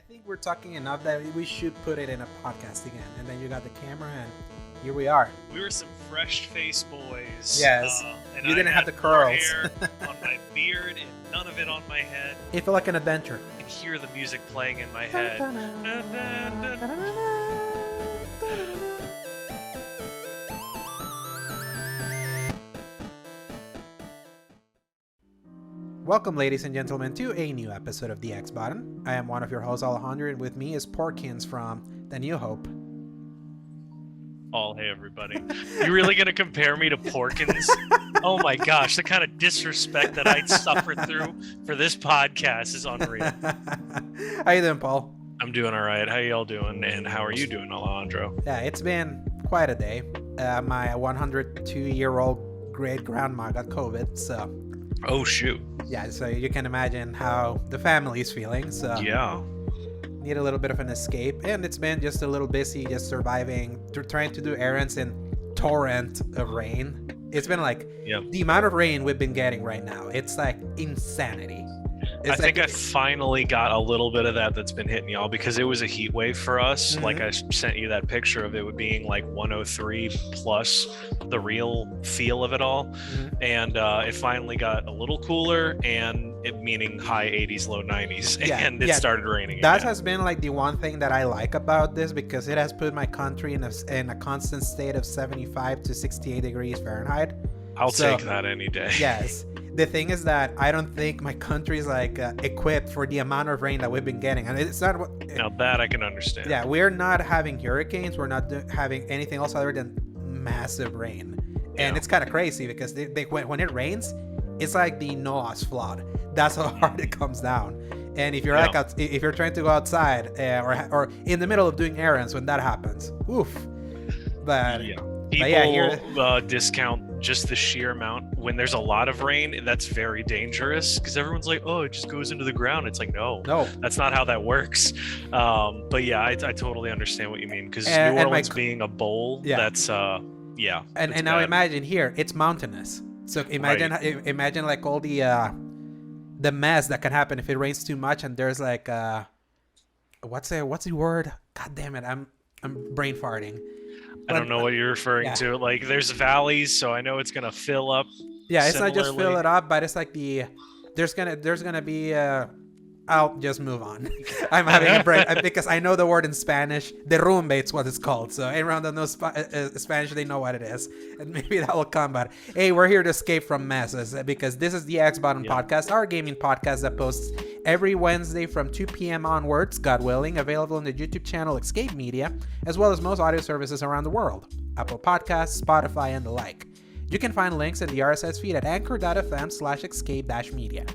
think we're talking enough that we should put it in a podcast again. And then you got the camera, and here we are. We were some fresh-faced boys. Yes. And You didn't have the more curls. hair on my beard and none of it on my head. It felt like an adventure. I can hear the music playing in my head. Welcome, ladies and gentlemen, to a new episode of The X Button. I am one of your hosts, Alejandro, and with me is Porkins from The New Hope. Oh, hey, everybody. You really going to compare me to Porkins? Oh, my gosh. The kind of disrespect that I'd suffer through for this podcast is unreal. How you doing, Paul? I'm doing all right. How y'all doing? And how are you doing, Alejandro? Yeah, it's been quite a day. My 102-year-old great-grandma got COVID, so... Oh, shoot. Yeah, so you can imagine how the family is feeling, so... Yeah. Need a little bit of an escape, and it's been just a little busy, just surviving, trying to do errands in torrent of rain. It's been like the amount of rain we've been getting right now. It's like insanity. I think I finally got a little bit of that's been hitting y'all because it was a heat wave for us. Mm-hmm. Like I sent you that picture of it being like 103 plus the real feel of it all. Mm-hmm. And it finally got a little cooler and it meaning high 80s, low 90s. And it started raining That again. has been like the one thing that I like about this because it has put my country in a constant state of 75 to 68 degrees Fahrenheit. I'll take that any day. Yes. The thing is that I don't think my country is like equipped for the amount of rain that we've been getting, and it's not. Now that I can understand. Yeah, we're not having hurricanes. We're not having anything else other than massive rain, and it's kind of crazy because when it rains, it's like the Noah's flood. That's how hard it comes down. And if you're if you're trying to go outside or in the middle of doing errands when that happens, oof. But people discount just the sheer amount when there's a lot of rain. That's very dangerous because everyone's like, oh, it just goes into the ground. It's like, no, that's not how that works. But yeah, I totally understand what you mean because New Orleans being a bowl, that's and now imagine here it's mountainous. So imagine like all the mess that can happen if it rains too much and there's like what's the word? God damn it, I'm brain farting. I don't know what you're referring to. Like, there's valleys, so I know it's gonna fill up. Yeah, it's not just fill it up, but it's like there's gonna be. I'll just move on. I'm having a break because I know the word in Spanish. Derrumbe, it's what it's called. So everyone that knows Spanish, they know what it is, and maybe that will come. But hey, we're here to escape from messes because this is the X Button Podcast, our gaming podcast that posts every Wednesday from 2 p.m. onwards, God willing, available on the YouTube channel Escape Media, as well as most audio services around the world, Apple Podcasts, Spotify, and the like. You can find links in the RSS feed at anchor.fm/escape-media.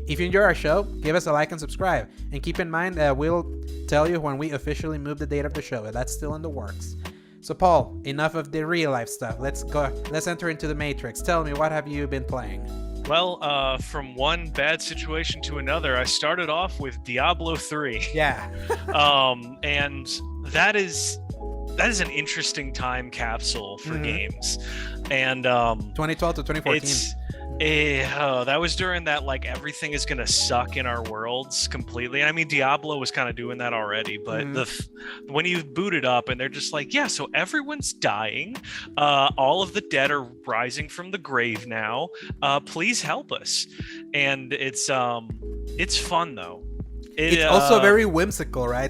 If you enjoy our show, give us a like and subscribe. And keep in mind that we'll tell you when we officially move the date of the show. That's still in the works. So, Paul, enough of the real life stuff. Let's enter into the Matrix. Tell me, what have you been playing? Well, from one bad situation to another, I started off with Diablo 3. Yeah. And that is an interesting time capsule for games. And 2012 to 2014. That was during that, like, everything is gonna suck in our worlds completely. I mean, Diablo was kind of doing that already, but when you boot it up and they're just like, yeah, so everyone's dying, all of the dead are rising from the grave now, please help us. And it's fun though. It's also very whimsical, right?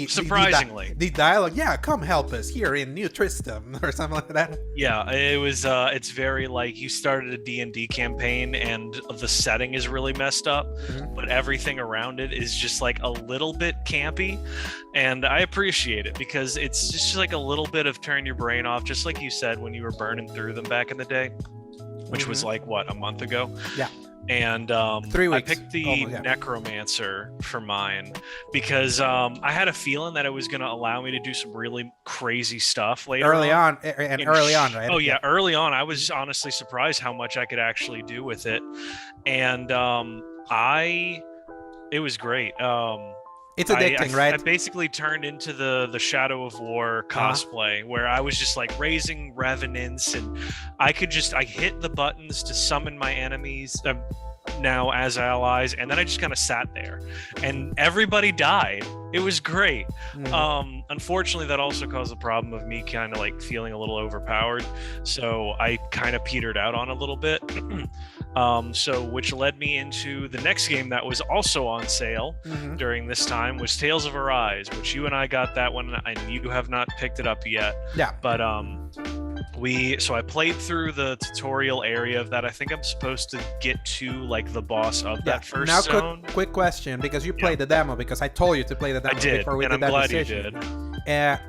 Surprisingly, the dialogue, come help us here in New Tristram or something like that. Yeah, it was. It's very like you started a D&D campaign and the setting is really messed up, but everything around it is just like a little bit campy, and I appreciate it because it's just like a little bit of turn your brain off, just like you said when you were burning through them back in the day, which was like a month ago. Yeah. And 3 weeks. I picked the Necromancer for mine because I had a feeling that it was going to allow me to do some really crazy stuff later early on, right? Oh yeah, early on. I was honestly surprised how much I could actually do with it, and it was great. It's addicting, right? I basically turned into the Shadow of War cosplay, where I was just like raising revenants, and I hit the buttons to summon my enemies now as allies, and then I just kind of sat there, and everybody died, It was great. Mm. Unfortunately, that also caused the problem of me kind of like feeling a little overpowered. So I kind of petered out on a little bit. So which led me into the next game that was also on sale Mm-hmm. during this time was Tales of Arise, which you and I got that one, and you have not picked it up yet. Yeah. But so I played through the tutorial area of that. I think I'm supposed to get to like the boss of that first now, zone. quick question, because you played the demo, because I told you to play the demo I did, before we and did I'm that glad decision. you did.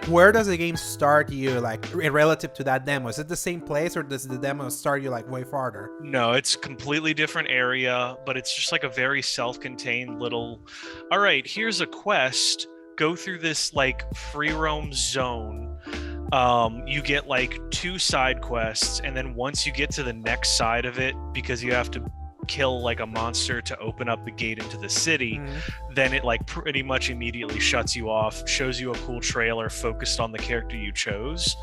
Where does the game start you, like, relative to that demo? Is it the same place, or does the demo start you like way farther? No, it's completely different area, but it's just like a very self-contained little, all right, here's a quest, go through this like free roam zone. You get like 2 side quests, and then once you get to the next side of it, because you have to kill like a monster to open up the gate into the city, then it like pretty much immediately shuts you off, shows you a cool trailer focused on the character you chose,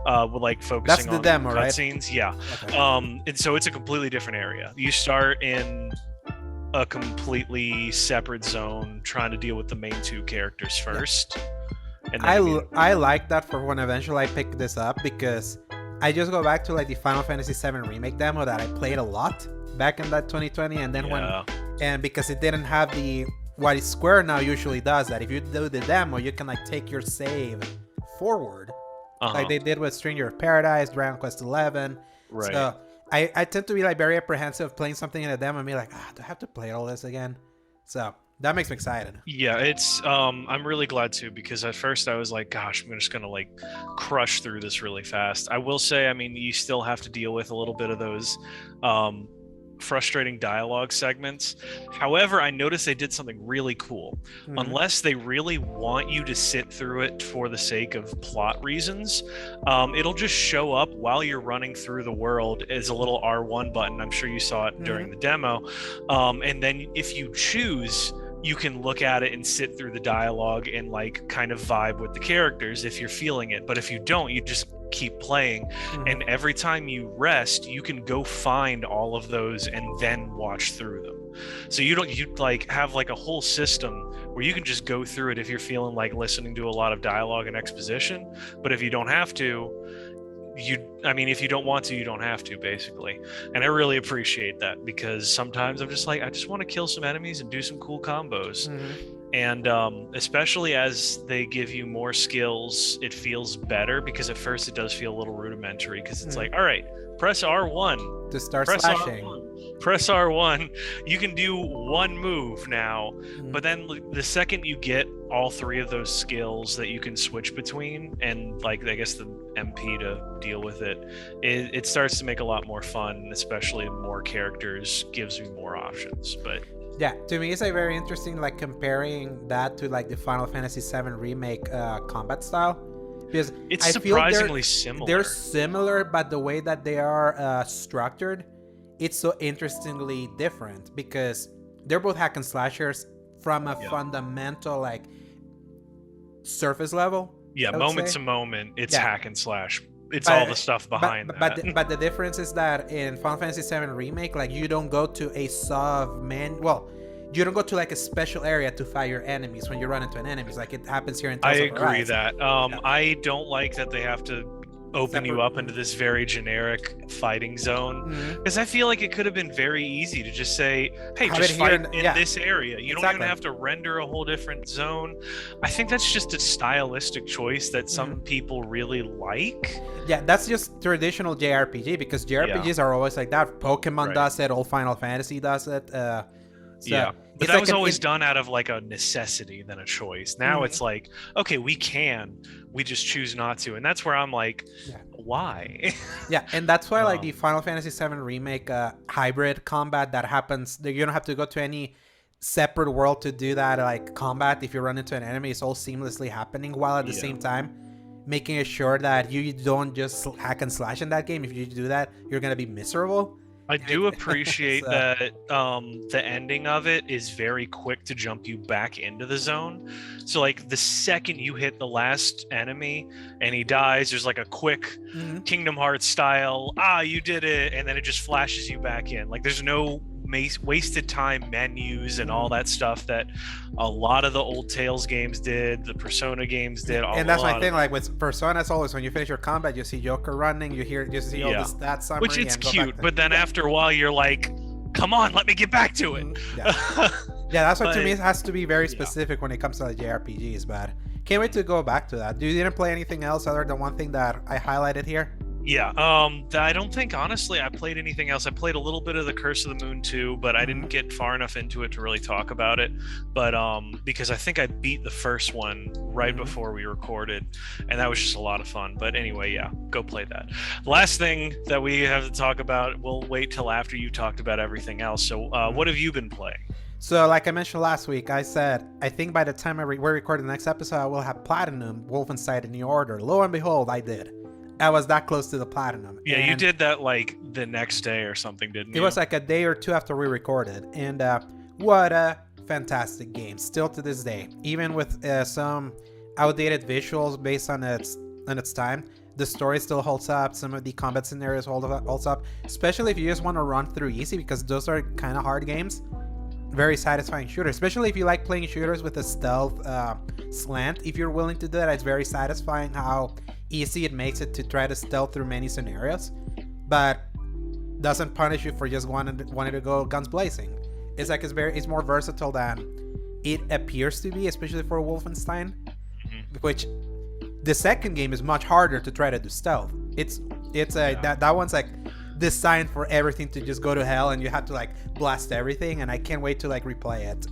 with like focusing on demo, cutscenes. Right? Yeah. Okay. And so it's a completely different area. You start in a completely separate zone trying to deal with the main 2 characters first. And I like that for when eventually I pick this up, because I just go back to like the Final Fantasy VII Remake demo that I played a lot back in that 2020, and then and because it didn't have what Square now usually does, that if you do the demo, you can like take your save forward, like they did with Stranger of Paradise, Dragon Quest XI. Right. So I tend to be like very apprehensive playing something in a demo and be like, do I have to play all this again? So that makes me excited. Yeah, it's I'm really glad too, because at first I was like, gosh, I'm just gonna like crush through this really fast. I will say, I mean, you still have to deal with a little bit of those frustrating dialogue segments. However, I noticed they did something really cool. Unless they really want you to sit through it for the sake of plot reasons, it'll just show up while you're running through the world as a little R1 button. I'm sure you saw it during the demo. And then if you choose, you can look at it and sit through the dialogue and like kind of vibe with the characters if you're feeling it. But if you don't, you just keep playing, and every time you rest, you can go find all of those and then watch through them. So you like have like a whole system where you can just go through it if you're feeling like listening to a lot of dialogue and exposition. But if you don't have to, if you don't want to, you don't have to, basically. And I really appreciate that, because sometimes I'm just like, I just want to kill some enemies and do some cool combos. And especially as they give you more skills, it feels better, because at first it does feel a little rudimentary, because it's like, all right, press R1 to start slashing. Press R1. You can do one move now, but then the second you get all 3 of those skills that you can switch between, and like I guess the MP to deal with it starts to make a lot more fun, especially more characters gives me more options. But yeah, to me it's like very interesting, like comparing that to like the Final Fantasy VII Remake combat style, because it's surprisingly similar. They're similar, but the way that they are structured, it's so interestingly different, because they're both hack and slashers from a fundamental like surface level. Yeah, moment to moment, it's hack and slash. It's all the stuff behind that. But the difference is that in Final Fantasy VII Remake, like you don't go to a you don't go to like a special area to fight your enemies when you run into an enemy. Like it happens here in Tales of Arise. I agree that. I don't like that they have to open you up into this very generic fighting zone, because I feel like it could have been very easy to just say, hey, just fight in this area. You don't even have to render a whole different zone. I think that's just a stylistic choice that some people really like. Yeah, that's just traditional JRPG, because JRPGs are always like that. Pokemon does it, old Final Fantasy does it. But that was always done out of like a necessity than a choice. Now it's like, okay, we just choose not to, and that's where I'm like, why? Yeah, and that's why like the Final Fantasy VII Remake hybrid combat that happens, you don't have to go to any separate world to do that like combat. If you run into an enemy, it's all seamlessly happening, while at the same time making sure that you don't just hack and slash in that game. If you do that, you're gonna be miserable. I do appreciate that the ending of it is very quick to jump you back into the zone. So like the second you hit the last enemy and he dies, there's like a quick Kingdom Hearts style, you did it, and then it just flashes you back in. Like there's no wasted time menus and all that stuff that a lot of the old Tales games did, the Persona games did. And that's my thing. Like with Persona, it's always when you finish your combat, you see Joker running, you see all the stats summary, which it's cute, but then after a while, you're like, come on, let me get back to it. Yeah, that's what to me it has to be very specific when it comes to the JRPGs. But can't wait to go back to that. You didn't play anything else other than one thing that I highlighted here? Yeah, I don't think, honestly, I played anything else. I played a little bit of the Curse of the Moon 2, but I didn't get far enough into it to really talk about it. But because I think I beat the first one right before we recorded, and that was just a lot of fun. But anyway, yeah, go play that. Last thing that we have to talk about, we'll wait till after you talked about everything else. So what have you been playing? So like I mentioned last week, I said, I think by the time we're recording the next episode, I will have Platinum Wolfenstein in New Order. Lo and behold, I did. I was that close to the Platinum. Yeah, and you did that like the next day or something, didn't you? It was like a day or two after we recorded. And what a fantastic game. Still to this day. Even with some outdated visuals based on its time, the story still holds up. Some of the combat scenarios holds up. Especially if you just want to run through easy, because those are kind of hard games. Very satisfying shooter, especially if you like playing shooters with a stealth slant. If you're willing to do that, it's very satisfying how easy it makes it to try to stealth through many scenarios, but doesn't punish you for just wanting to go guns blazing. It's like it's more versatile than it appears to be, especially for Wolfenstein, which the second game is much harder to try to do stealth. That one's like designed for everything to just go to hell, and you have to like blast everything, and I can't wait to like replay it.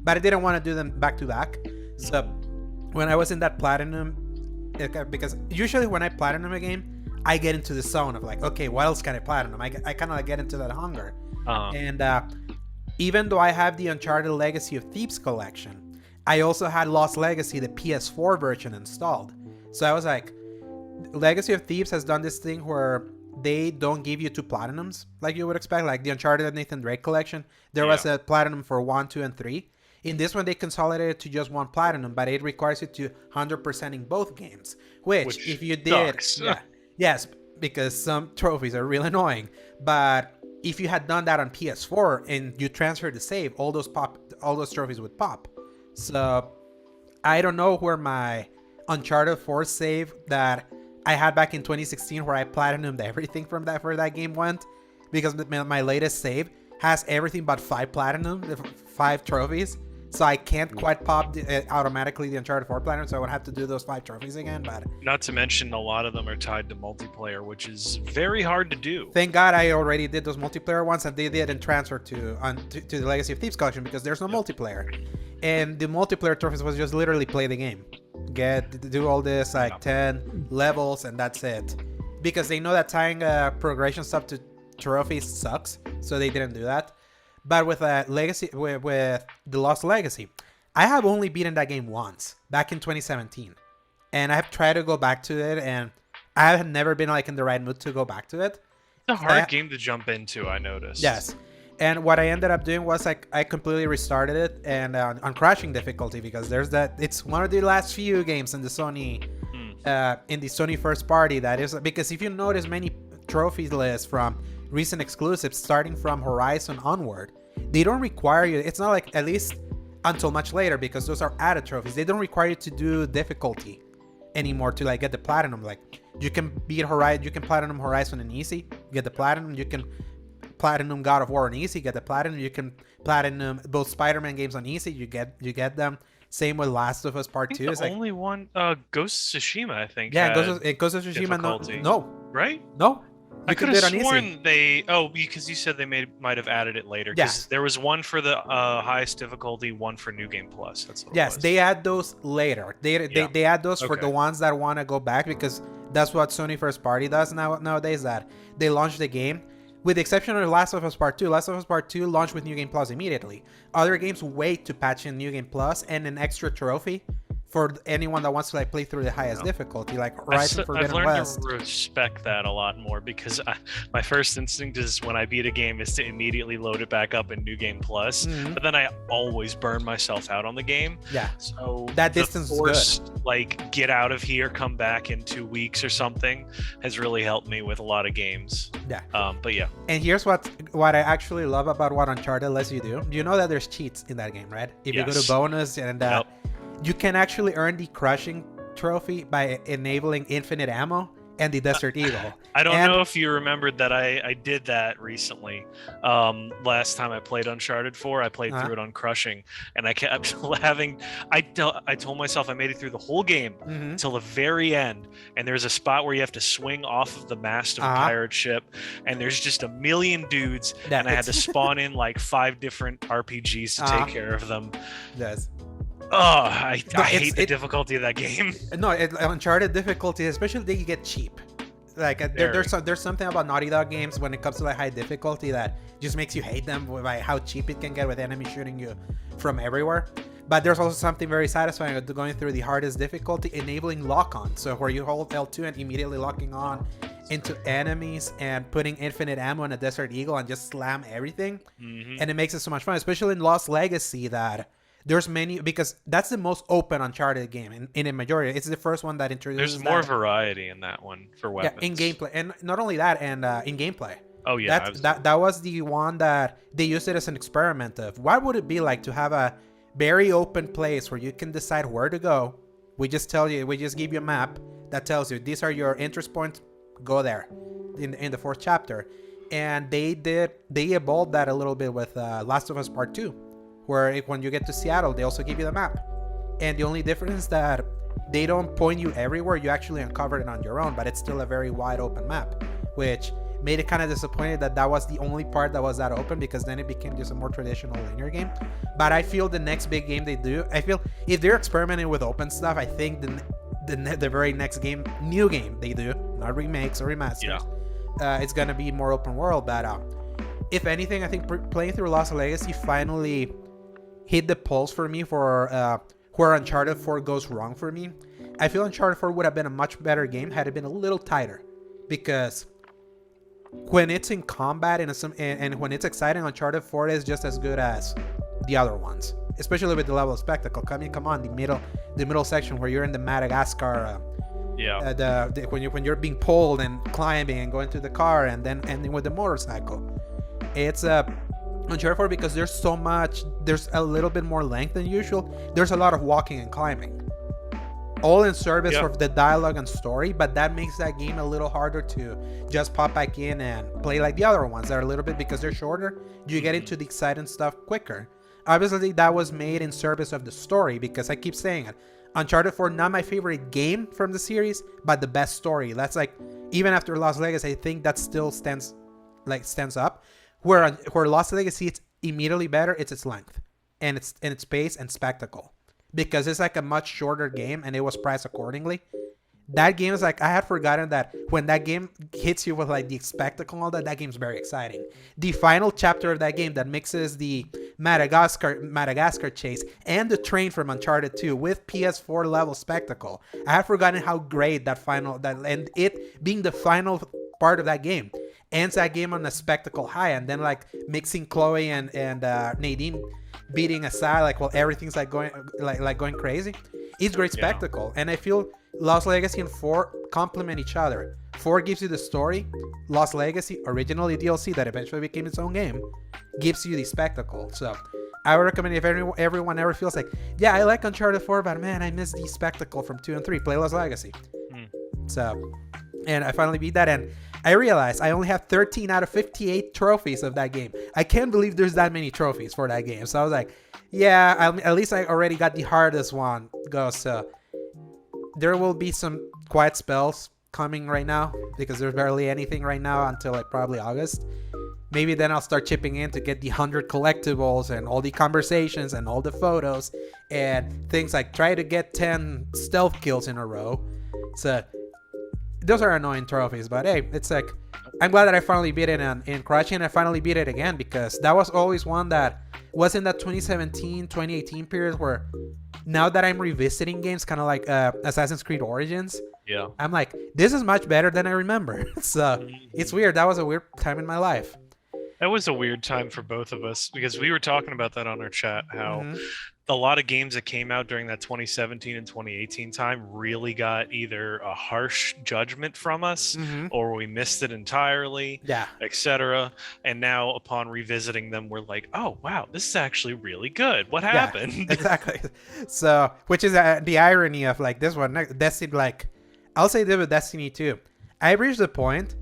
But I didn't want to do them back to back. So when I was in that Platinum, because usually when I Platinum a game, I get into the zone of like, okay, what else can I Platinum? I kind of like get into that hunger. And even though I have the Uncharted Legacy of Thieves collection, I also had Lost Legacy, the PS4 version, installed. So I was like, Legacy of Thieves has done this thing where they don't give you 2 platinums like you would expect. Like the Uncharted Nathan Drake collection, there was a platinum for 1, 2, and 3. In this one, they consolidated to just 1 platinum, but it requires you to 100% in both games. Which if you did, yes, because some trophies are really annoying. But if you had done that on PS4 and you transferred the save, all those trophies would pop. So I don't know where my Uncharted 4 save that I had back in 2016, where I platinumed everything for that game went, because my latest save has everything but 5 platinum, 5 trophies. So I can't quite pop automatically the Uncharted 4 platinum, so I would have to do those 5 trophies again. But not to mention, a lot of them are tied to multiplayer, which is very hard to do. Thank God I already did those multiplayer ones, and they didn't transfer to the Legacy of Thieves collection, because there's no multiplayer. And the multiplayer trophies was just literally play the game, do all this like 10 levels, and that's it. Because they know that tying progression stuff to trophies sucks, so they didn't do that. But with Legacy, with the Lost Legacy, I have only beaten that game once, back in 2017, and I have tried to go back to it, and I have never been like in the right mood to go back to it. It's a hard game to jump into, I noticed. Yes, and what I ended up doing was like I completely restarted it, and on crashing difficulty, because it's one of the last few games in the Sony first party that is, because if you notice many trophy lists from recent exclusives, starting from Horizon onward, they don't require you, it's not like, at least until much later, because those are added trophies, they don't require you to do difficulty anymore to like get the platinum. Like you can beat Horizon, you can platinum Horizon in easy, get the platinum. You can platinum God of War on easy, get the platinum. You can platinum both Spider-Man games on easy, you get them. Same with Last of Us Part 2. It's only one Ghost of Tsushima, I think. Yeah, Ghost of Tsushima. No, right? No. I could have sworn because you said they might have added it later. Because there was one for the highest difficulty, one for New Game Plus. That's what it was. They add those later. They add those for the ones that want to go back, because that's what Sony First Party does nowadays. That they launch the game, with the exception of Last of Us Part 2. Last of Us Part 2 launched with New Game Plus immediately. Other games wait to patch in New Game Plus and an extra trophy for anyone that wants to like play through the highest difficulty, like Horizon Forbidden I've learned West. to respect that a lot more because my first instinct is when I beat a game is to immediately load it back up in New Game Plus, but then I always burn myself out on the game. Yeah. So that distance is good. Like get out of here, come back in 2 weeks or something has really helped me with a lot of games. Yeah. But yeah. And here's what I actually love about what Uncharted lets you do. You know that there's cheats in that game, right? If you go to bonus and you can actually earn the crushing trophy by enabling infinite ammo and the Desert Eagle. I don't know if you remembered that I did that recently. Last time I played Uncharted 4, I played through it on crushing, and I kept having. I told myself I made it through the whole game until the very end, and there's a spot where you have to swing off of the mast of a pirate ship, and there's just a million dudes, and I had to spawn in like 5 different RPGs to take care of them. Yes. Oh, I hate the difficulty of that game. No, Uncharted difficulty, especially that you get cheap. Like there's something about Naughty Dog games when it comes to like high difficulty that just makes you hate them by how cheap it can get with enemies shooting you from everywhere. But there's also something very satisfying with going through the hardest difficulty, enabling lock-on. So where you hold L2 and immediately locking on into enemies and putting infinite ammo in a Desert Eagle and just slam everything. And it makes it so much fun, especially in Lost Legacy that there's many, because that's the most open Uncharted game in a majority. It's the first one that introduces. There's more variety in that one for weapons. Yeah, in gameplay, and not only that, and in gameplay. Oh yeah, that was the one that they used it as an experiment of what would it be like to have a very open place where you can decide where to go. We just give you a map that tells you these are your interest points. Go there, in the 4th chapter, and they evolved that a little bit with Last of Us Part 2. Where when you get to Seattle, they also give you the map. And the only difference is that they don't point you everywhere. You actually uncover it on your own, but it's still a very wide open map, which made it kind of disappointed that was the only part that was that open, because then it became just a more traditional linear game. But I feel the next big game they do, I feel if they're experimenting with open stuff, I think the very next new game they do, not remakes or remasters, it's going to be more open world. But if anything, I think playing through Lost Legacy finally hit the pulse for me for where Uncharted 4 goes wrong for me. I feel Uncharted 4 would have been a much better game had it been a little tighter, because when it's in combat and when it's exciting, Uncharted 4 is just as good as the other ones, especially with the level of spectacle. Come on, the middle section where you're in the Madagascar. When you're being pulled and climbing and going to the car and then ending with the motorcycle. It's Uncharted 4, because there's a little bit more length than usual. There's a lot of walking and climbing, all in service of the dialogue and story, but that makes that game a little harder to just pop back in and play like the other ones that are a little bit, because they're shorter, you get into the exciting stuff quicker. Obviously that was made in service of the story, because I keep saying it, Uncharted 4, not my favorite game from the series, but the best story. That's like, even after Lost Legacy, I think that still stands up. Where Lost Legacy, it's immediately better. It's its length and its pace and spectacle, because it's like a much shorter game and it was priced accordingly. That game is like, I had forgotten that when that game hits you with like the spectacle and all that game's very exciting. The final chapter of that game that mixes the Madagascar chase and the train from Uncharted 2 with PS4 level spectacle. I had forgotten how great and it being the final part of that game ends that game on a spectacle high, and then like mixing Chloe and Nadine beating aside, like while everything's like going crazy. It's great spectacle, and I feel Lost Legacy and 4 complement each other. 4 gives you the story. Lost Legacy, originally DLC that eventually became its own game, gives you the spectacle. So I would recommend, if everyone ever feels like, yeah, I like Uncharted 4, but man, I miss the spectacle from 2 and 3, play Lost Legacy. So, and I finally beat that, and I realized I only have 13 out of 58 trophies of that game. I can't believe there's that many trophies for that game. So I was like, yeah, at least I already got the hardest one go. So there will be some quiet spells coming right now, because there's barely anything right now until like probably August. Maybe then I'll start chipping in to get the 100 collectibles and all the conversations and all the photos and things like try to get 10 stealth kills in a row. So those are annoying trophies, but hey, it's like, I'm glad that I finally beat it in Crushing, and I finally beat it again, because that was always one that was in that 2017, 2018 period where now that I'm revisiting games, kind of like Assassin's Creed Origins, Yeah. I'm like, this is much better than I remember. So it's weird. That was a weird time in my life. That was a weird time for both of us because we were talking about that on our chat, how Mhm. a lot of games that came out during that 2017 and 2018 time really got either a harsh judgment from us or we missed it entirely, Yeah. etc. And now upon revisiting them, we're like, oh, wow, this is actually really good. What Yeah, happened? exactly. So, which is the irony of like this one, Destiny, like, I'll say this with Destiny 2. I reached the point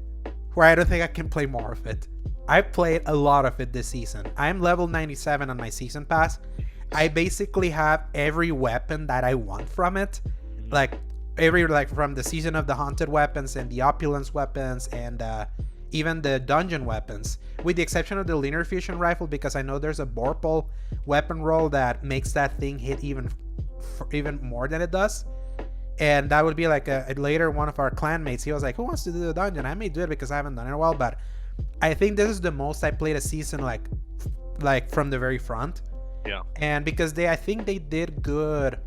where I don't think I can play more of it. I played a lot of it this season. I'm level 97 on my season pass. I basically have every weapon that I want from it. Like from the Season of the Haunted weapons and the Opulence weapons and even the dungeon weapons. With the exception of the linear fusion rifle, because I know there's a Vorpal weapon roll that makes that thing hit even more than it does. And that would be like a later one of our clanmates. He was like, who wants to do the dungeon? I may do it because I haven't done it in a while, but I think this is the most I played a season like from the very front. Yeah. And because I think they did good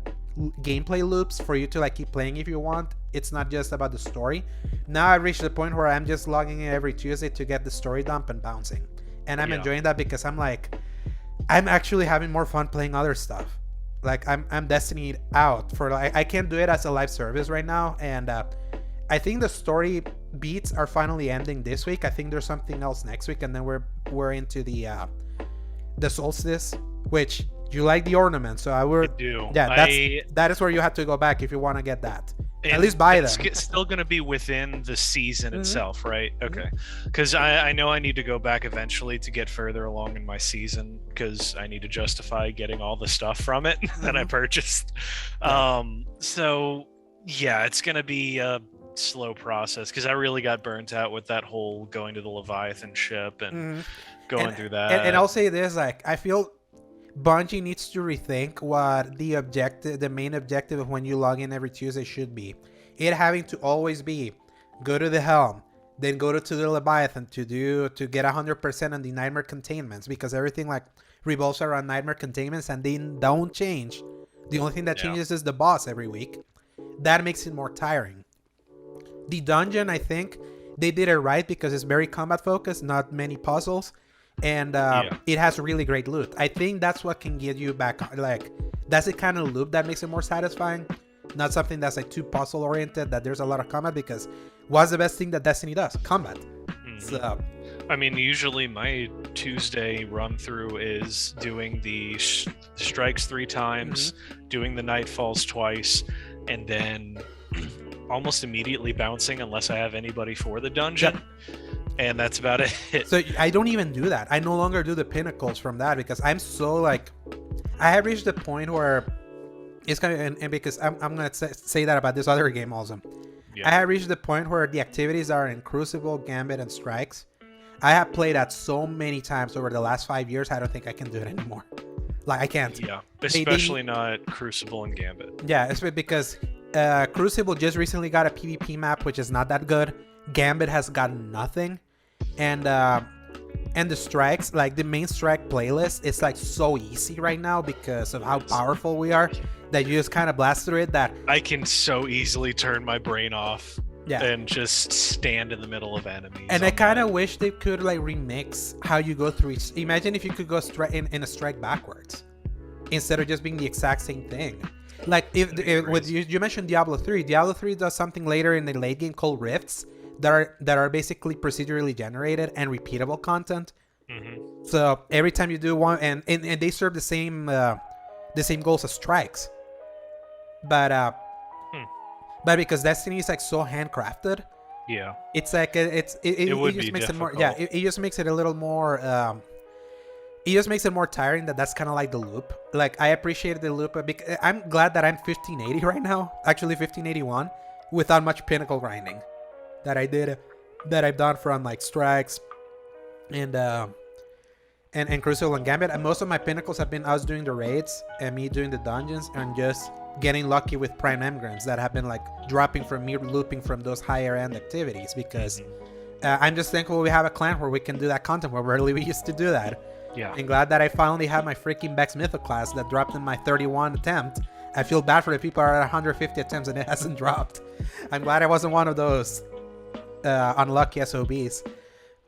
gameplay loops for you to like keep playing if you want. It's not just about the story. Now I reached the point where I'm just logging in every Tuesday to get the story dump and bouncing. And I'm enjoying that because I'm actually having more fun playing other stuff. Like I'm Destiny out for like, I can't do it as a live service right now. And I think the story beats are finally ending this week. I think there's something else next week, and then we're into the solstice, which you like the ornament. So I do. Yeah, that is where you have to go back if you want to get that. At least buy them. It's still going to be within the season itself, right? Okay. Because I know I need to go back eventually to get further along in my season because I need to justify getting all the stuff from it that I purchased. So, yeah, it's going to be a slow process because I really got burnt out with that whole going to the Leviathan ship and going through that. And I'll say this, like, I feel Bungie needs to rethink what the main objective of when you log in every Tuesday should be. It having to always be go to the Helm, then go to the Leviathan to get 100% on the Nightmare containments, because everything like revolves around Nightmare containments and they don't change. The only thing that changes is the boss every week. That makes it more tiring. The dungeon, I think they did it right because it's very combat focused, not many puzzles. And it has really great loot. I think that's what can get you back. Like, that's the kind of loop that makes it more satisfying. Not something that's like too puzzle oriented, that there's a lot of combat, because what's the best thing that Destiny does? Combat. So, I mean, usually my Tuesday run through is doing the strikes 3 times, doing the nightfalls twice, and then almost immediately bouncing unless I have anybody for the dungeon. And that's about it. So I don't even do that. I no longer do the pinnacles from that because I'm so like, I have reached the point where it's kind of, and because I'm gonna say that about this other game also. I have reached the point where the activities are in Crucible, Gambit, and Strikes. I have played that so many times over the last 5 years. I don't think I can do it anymore. Like, I can't. Yeah, especially not Crucible and Gambit. Yeah, it's because Crucible just recently got a PvP map, which is not that good. Gambit has got nothing, and the strikes, like the main strike playlist, it's like so easy right now because of how powerful we are that you just kind of blast through it. That I can so easily turn my brain off and just stand in the middle of enemies. And I kind of wish they could like remix how you go through each. Imagine if you could go in a strike backwards instead of just being the exact same thing. Like if with you mentioned Diablo 3. Diablo 3 does something later in the late game called rifts that are basically procedurally generated and repeatable content. So every time you do one, and they serve the same goals as strikes, but because Destiny is like so handcrafted, it's like it just makes it more it just makes it a little more it just makes it more tiring. That's kind of like the loop. Like, I appreciate the loop. I'm glad that I'm 1580 right now. Actually 1581 without much pinnacle grinding that I've done from like strikes and Crucible and Gambit. And most of my pinnacles have been us doing the raids and me doing the dungeons and just getting lucky with prime engrams that have been like dropping from me looping from those higher end activities, because I'm just thankful we have a clan where we can do that content where rarely we used to do that. Yeah. I'm glad that I finally have my freaking Bex Mytho class that dropped in my 31 attempt. I feel bad for the people who are at 150 attempts and it hasn't dropped. I'm glad I wasn't one of those unlucky SOBs.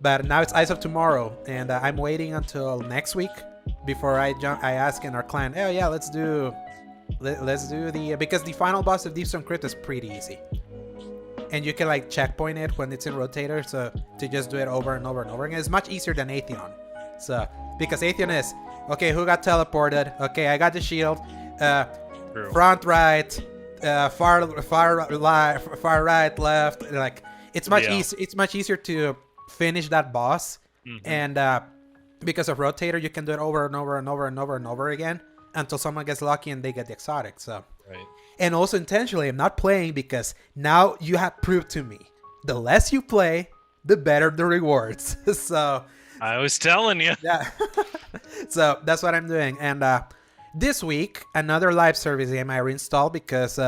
But now it's Eyes of Tomorrow, and I'm waiting until next week before I ask in our clan, oh yeah, let's do the, because the final boss of Deep Stone Crypt is pretty easy. And you can like checkpoint it when it's in rotator, so to just do it over and over and over again. It's much easier than Atheon. So, because Atheon is, okay, who got teleported? Okay, I got the shield. Front right, far right, left. Like, it's much easier. It's much easier to finish that boss, and because of rotator, you can do it over and over and over and over and over again until someone gets lucky and they get the exotic. So, right. And also intentionally, I'm not playing because now you have proved to me the less you play, the better the rewards. So I was telling you. Yeah. So that's what I'm doing. And this week, another live service game I reinstalled because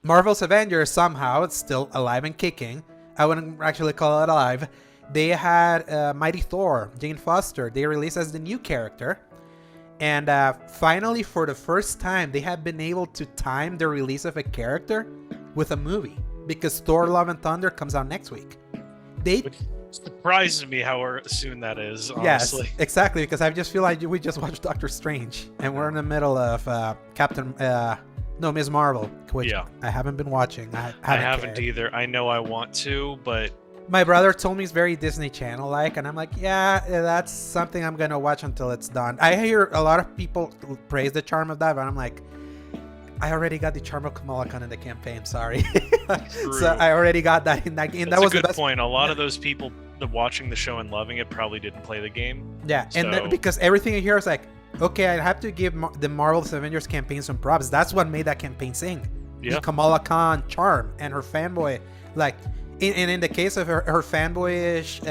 Marvel's Avengers somehow it's still alive and kicking. I wouldn't actually call it alive. They had Mighty Thor, Jane Foster. They released as the new character. And finally, for the first time, they have been able to time the release of a character with a movie. Because Thor Love and Thunder comes out next week. Which surprises me how soon that is, honestly. Yes, exactly. Because I just feel like we just watched Doctor Strange. And we're in the middle of Ms. Marvel. Which I haven't been watching. I haven't either. I know I want to, but... My brother told me it's very Disney Channel-like, and I'm like, yeah, that's something I'm going to watch until it's done. I hear a lot of people praise the charm of that, but I'm like, I already got the charm of Kamala Khan in the campaign, sorry. So I already got that in that game. That's a good point. A lot of those people watching the show and loving it probably didn't play the game. Yeah, so... and because everything I hear is like, okay, I have to give the Marvel's Avengers campaign some props. That's what made that campaign sing. Yeah. The Kamala Khan charm and her fanboy, like... And in the case of her fanboyish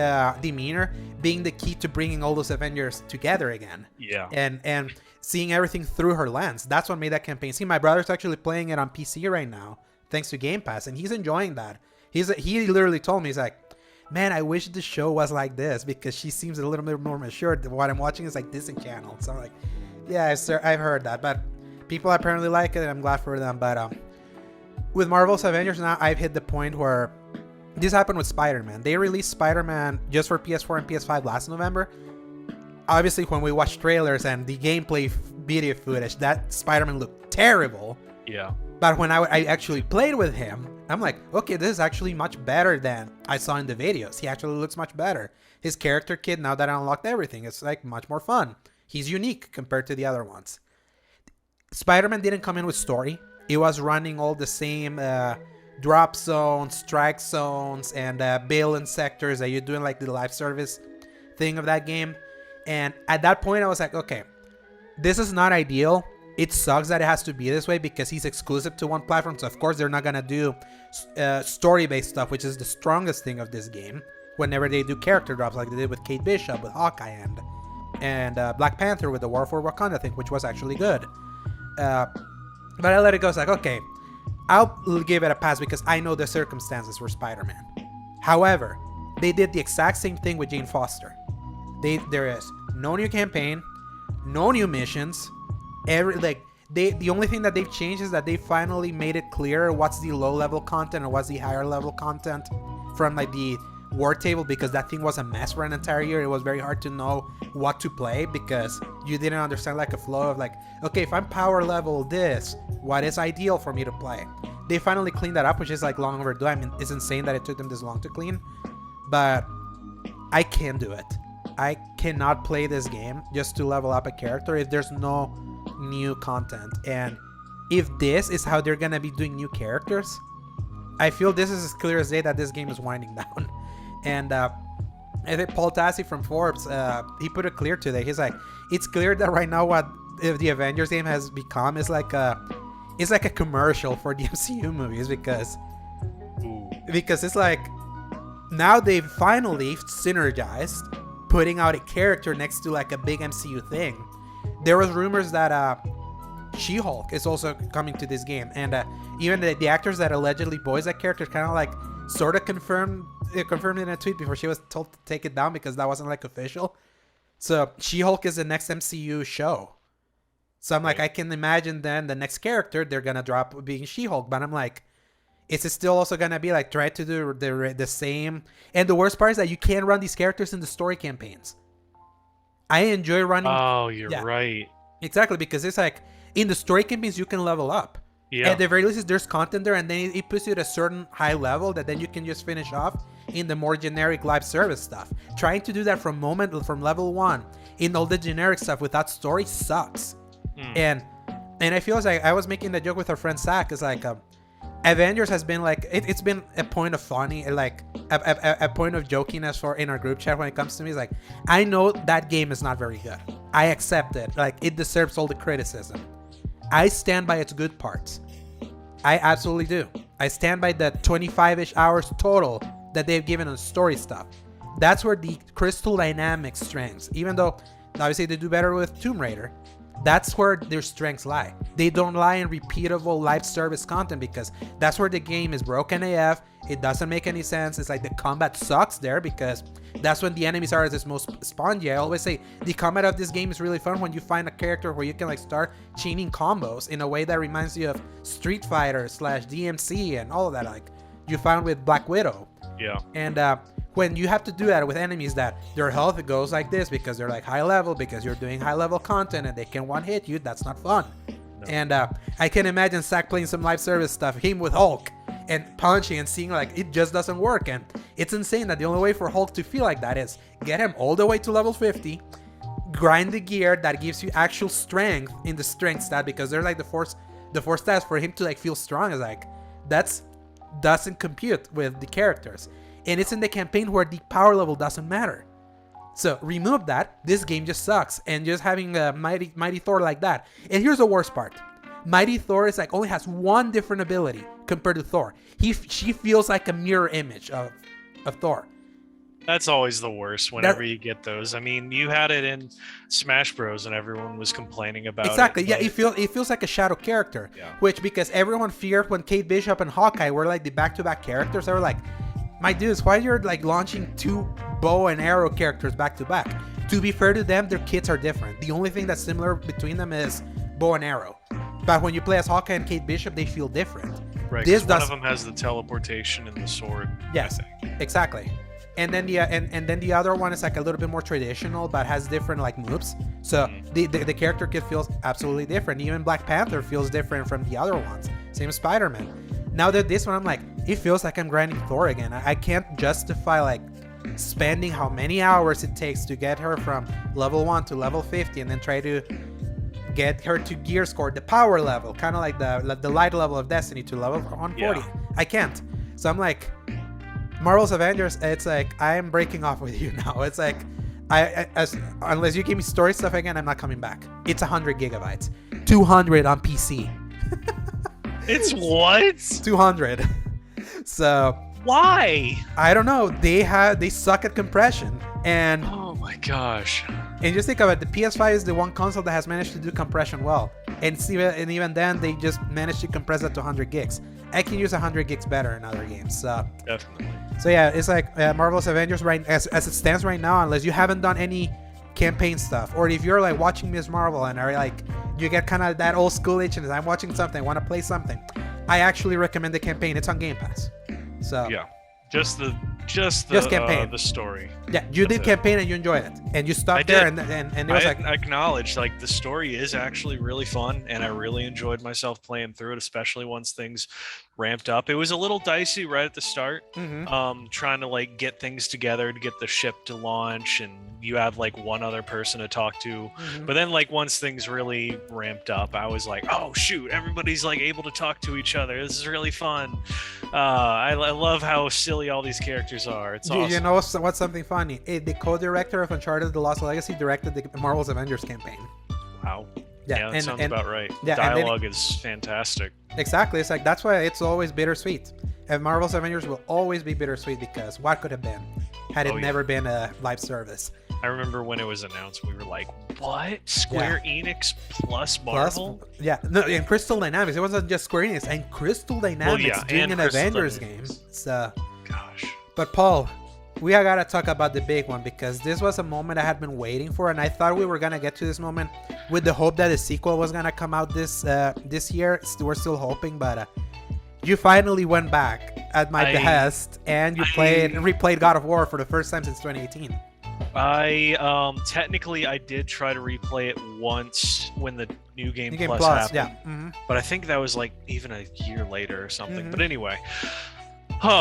demeanor being the key to bringing all those Avengers together again. Yeah. And seeing everything through her lens. That's what made that campaign. See, my brother's actually playing it on PC right now, thanks to Game Pass, and he's enjoying that. He literally told me, he's like, man, I wish the show was like this because she seems a little bit more mature. What I'm watching is like Disney Channel. So I'm like, yeah, sir, I've heard that. But people apparently like it, and I'm glad for them. But with Marvel's Avengers now, I've hit the point where... This happened with Spider-Man. They released Spider-Man just for PS4 and PS5 last November. Obviously, when we watched trailers and the gameplay video footage, that Spider-Man looked terrible. Yeah. But when I actually played with him, I'm like, okay, this is actually much better than I saw in the videos. He actually looks much better. His character kit, now that I unlocked everything, it's like much more fun. He's unique compared to the other ones. Spider-Man didn't come in with story. It was running all the same... drop zones, strike zones, and bail-in sectors that you're doing like the live service thing of that game. And at that point, I was like, okay, this is not ideal. It sucks that it has to be this way because he's exclusive to one platform. So, of course, they're not going to do story-based stuff, which is the strongest thing of this game. Whenever they do character drops like they did with Kate Bishop, with Hawkeye, and Black Panther with the War for Wakanda thing, which was actually good. But I let it go. It's like, okay, I'll give it a pass because I know the circumstances for Spider-Man. However, they did the exact same thing with Jane Foster. There is no new campaign, no new missions. The only thing that they've changed is that they finally made it clear what's the low-level content and what's the higher-level content from like the war table, because that thing was a mess for an entire year. It was very hard to know what to play because you didn't understand like a flow of like, okay, if I'm power level this, what is ideal for me to play? They finally cleaned that up, which is like long overdue. I mean, it's insane that it took them this long to clean, but I can't do it. I cannot play this game just to level up a character if there's no new content. And if this is how they're gonna be doing new characters, I feel this is as clear as day that this game is winding down. And I think Paul Tassi from Forbes, he put it clear today. He's like, it's clear that right now what the Avengers game has become is like a commercial for the MCU movies because it's like now they've finally synergized putting out a character next to like a big MCU thing. There was rumors that She-Hulk is also coming to this game, and even the actors that allegedly voice that character kind of like sort of confirmed in a tweet before she was told to take it down because that wasn't like official. So She-Hulk is the next MCU show. So I'm like, I can imagine then the next character they're gonna drop being She-Hulk, but I'm like, is it still also gonna be like try to do the same? And the worst part is that you can't run these characters in the story campaigns. I enjoy running. Oh, you're right. Exactly, because it's like in the story campaigns you can level up. Yeah. At the very least, there's content there, and then it puts you at a certain high level that then you can just finish off in the more generic live service stuff. Trying to do that from level 1 in all the generic stuff without story sucks. And I feel like I was making the joke with our friend Zach. It's like Avengers has been like it's been a point of funny, like a point of jokiness for in our group chat when it comes to me. It's like, I know that game is not very good. I accept it. Like, it deserves all the criticism. I stand by its good parts. I absolutely do. I stand by the 25-ish hours total that they've given on story stuff. That's where the Crystal Dynamics strengths, even though obviously they do better with Tomb Raider, that's where their strengths lie. They don't lie in repeatable live service content, because that's where the game is broken AF. It doesn't make any sense. It's like the combat sucks there, because that's when the enemies are at its most spongy. I always say the combat of this game is really fun when you find a character where you can like start chaining combos in a way that reminds you of Street Fighter / DMC and all of that, like you found with Black Widow. Yeah. And when you have to do that with enemies that their health goes like this because they're like high level, because you're doing high level content and they can one hit you, that's not fun. No. And I can imagine Zach playing some live service stuff, him with Hulk and punching and seeing like it just doesn't work. And it's insane that the only way for Hulk to feel like that is get him all the way to level 50, grind the gear that gives you actual strength in the strength stat, because they're like the force stats for him to like feel strong is like that's doesn't compute with the characters. And it's in the campaign where the power level doesn't matter. So remove that, this game just sucks. And just having a Mighty Thor like that. And here's the worst part. Mighty Thor is like only has one different ability compared to Thor. She feels like a mirror image of Thor. That's always the worst whenever you get those. I mean, you had it in Smash Bros. And everyone was complaining about exactly. it. Exactly, yeah, it feels like a shadow character. Yeah. Which, because everyone feared when Kate Bishop and Hawkeye were like the back-to-back characters, they were like, my dudes, why you're like launching two bow and arrow characters back to back? To be fair to them, their kits are different. The only thing that's similar between them is bow and arrow. But when you play as Hawkeye and Kate Bishop, they feel different. Right, one of them has the teleportation and the sword. Yes, exactly. And then the other one is like a little bit more traditional, but has different like moves. So the character kit feels absolutely different. Even Black Panther feels different from the other ones. Same as Spider-Man. Now that this one, I'm like, it feels like I'm grinding Thor again. I can't justify like spending how many hours it takes to get her from level 1 to level 50 and then try to get her to gear score the power level, kind of like the light level of Destiny to level 140. Yeah. I can't. So I'm like, Marvel's Avengers, it's like, I am breaking off with you now. It's like, unless you give me story stuff again, I'm not coming back. It's 100 gigabytes. 200 on PC. It's what? 200. So why? I don't know. They suck at compression. And oh my gosh. And just think about it, the PS5 is the one console that has managed to do compression well. And even then, they just managed to compress that to 100 gigs. I can use 100 gigs better in other games. So definitely. So yeah, it's like Marvel's Avengers right as it stands right now, unless you haven't done any campaign stuff, or if you're like watching Ms. Marvel and are like you get kind of that old school itch and I'm watching something, I want to play something, I actually recommend the campaign. It's on Game Pass. So yeah, just the campaign, the story. Yeah, you did campaign and you enjoyed it, and you stopped there and it was I acknowledge like the story is actually really fun, and I really enjoyed myself playing through it, especially once things ramped up. It was a little dicey right at the start, trying to like get things together to get the ship to launch, and you have like one other person to talk to. But then like once things really ramped up, I was like, oh shoot, everybody's like able to talk to each other. This is really fun. I love how silly all these characters are. It's awesome. You know what's something funny? The co-director of Uncharted: The Lost Legacy directed the Marvel's Avengers campaign. Wow. Yeah, that sounds about right. Yeah, dialogue is fantastic. Exactly. It's like that's why it's always bittersweet. And Marvel's Avengers will always be bittersweet, because what could have been had it never been a live service. I remember when it was announced, we were like, what? Square Enix plus Marvel? No, and Crystal Dynamics. It wasn't just Square Enix, and Crystal Dynamics doing an Avengers game. So, gosh. But Paul, we gotta talk about the big one, because this was a moment I had been waiting for, and I thought we were gonna get to this moment with the hope that the sequel was gonna come out this year. We're still hoping, but you finally went back at my behest, and you replayed God of War for the first time since 2018. Technically I did try to replay it once when the New Game Plus happened. Yeah. Mm-hmm. But I think that was like even a year later or something. Mm-hmm. But anyway.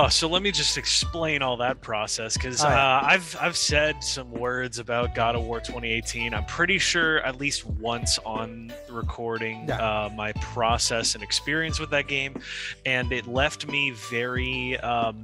So let me just explain all that process, because I've said some words about God of War 2018. I'm pretty sure at least once on recording my process and experience with that game, and it left me very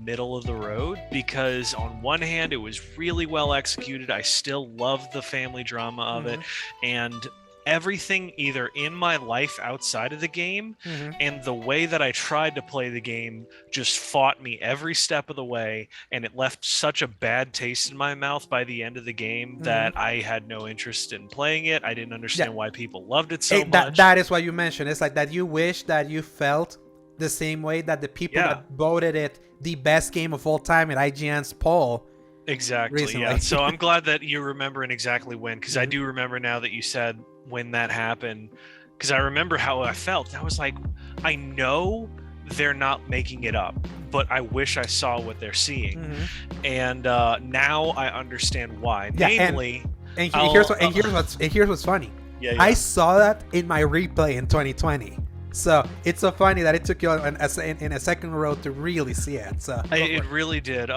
middle of the road, because on one hand it was really well executed. I still love the family drama of it, and everything either in my life outside of the game and the way that I tried to play the game just fought me every step of the way, and it left such a bad taste in my mouth by the end of the game that I had no interest in playing it. I didn't understand why people loved it so much. That is what you mentioned. It's like that you wish that you felt the same way that the people that voted it the best game of all time at IGN's poll. Exactly. Recently. Yeah. So I'm glad that you're remembering exactly when, because I do remember now that you said when that happened, because I remember how I felt. I was like, I know they're not making it up, but I wish I saw what they're seeing. And now I understand why. Namely, here's what's funny. I saw that in my replay in 2020. So it's so funny that it took you in a second row to really see it. So it really did.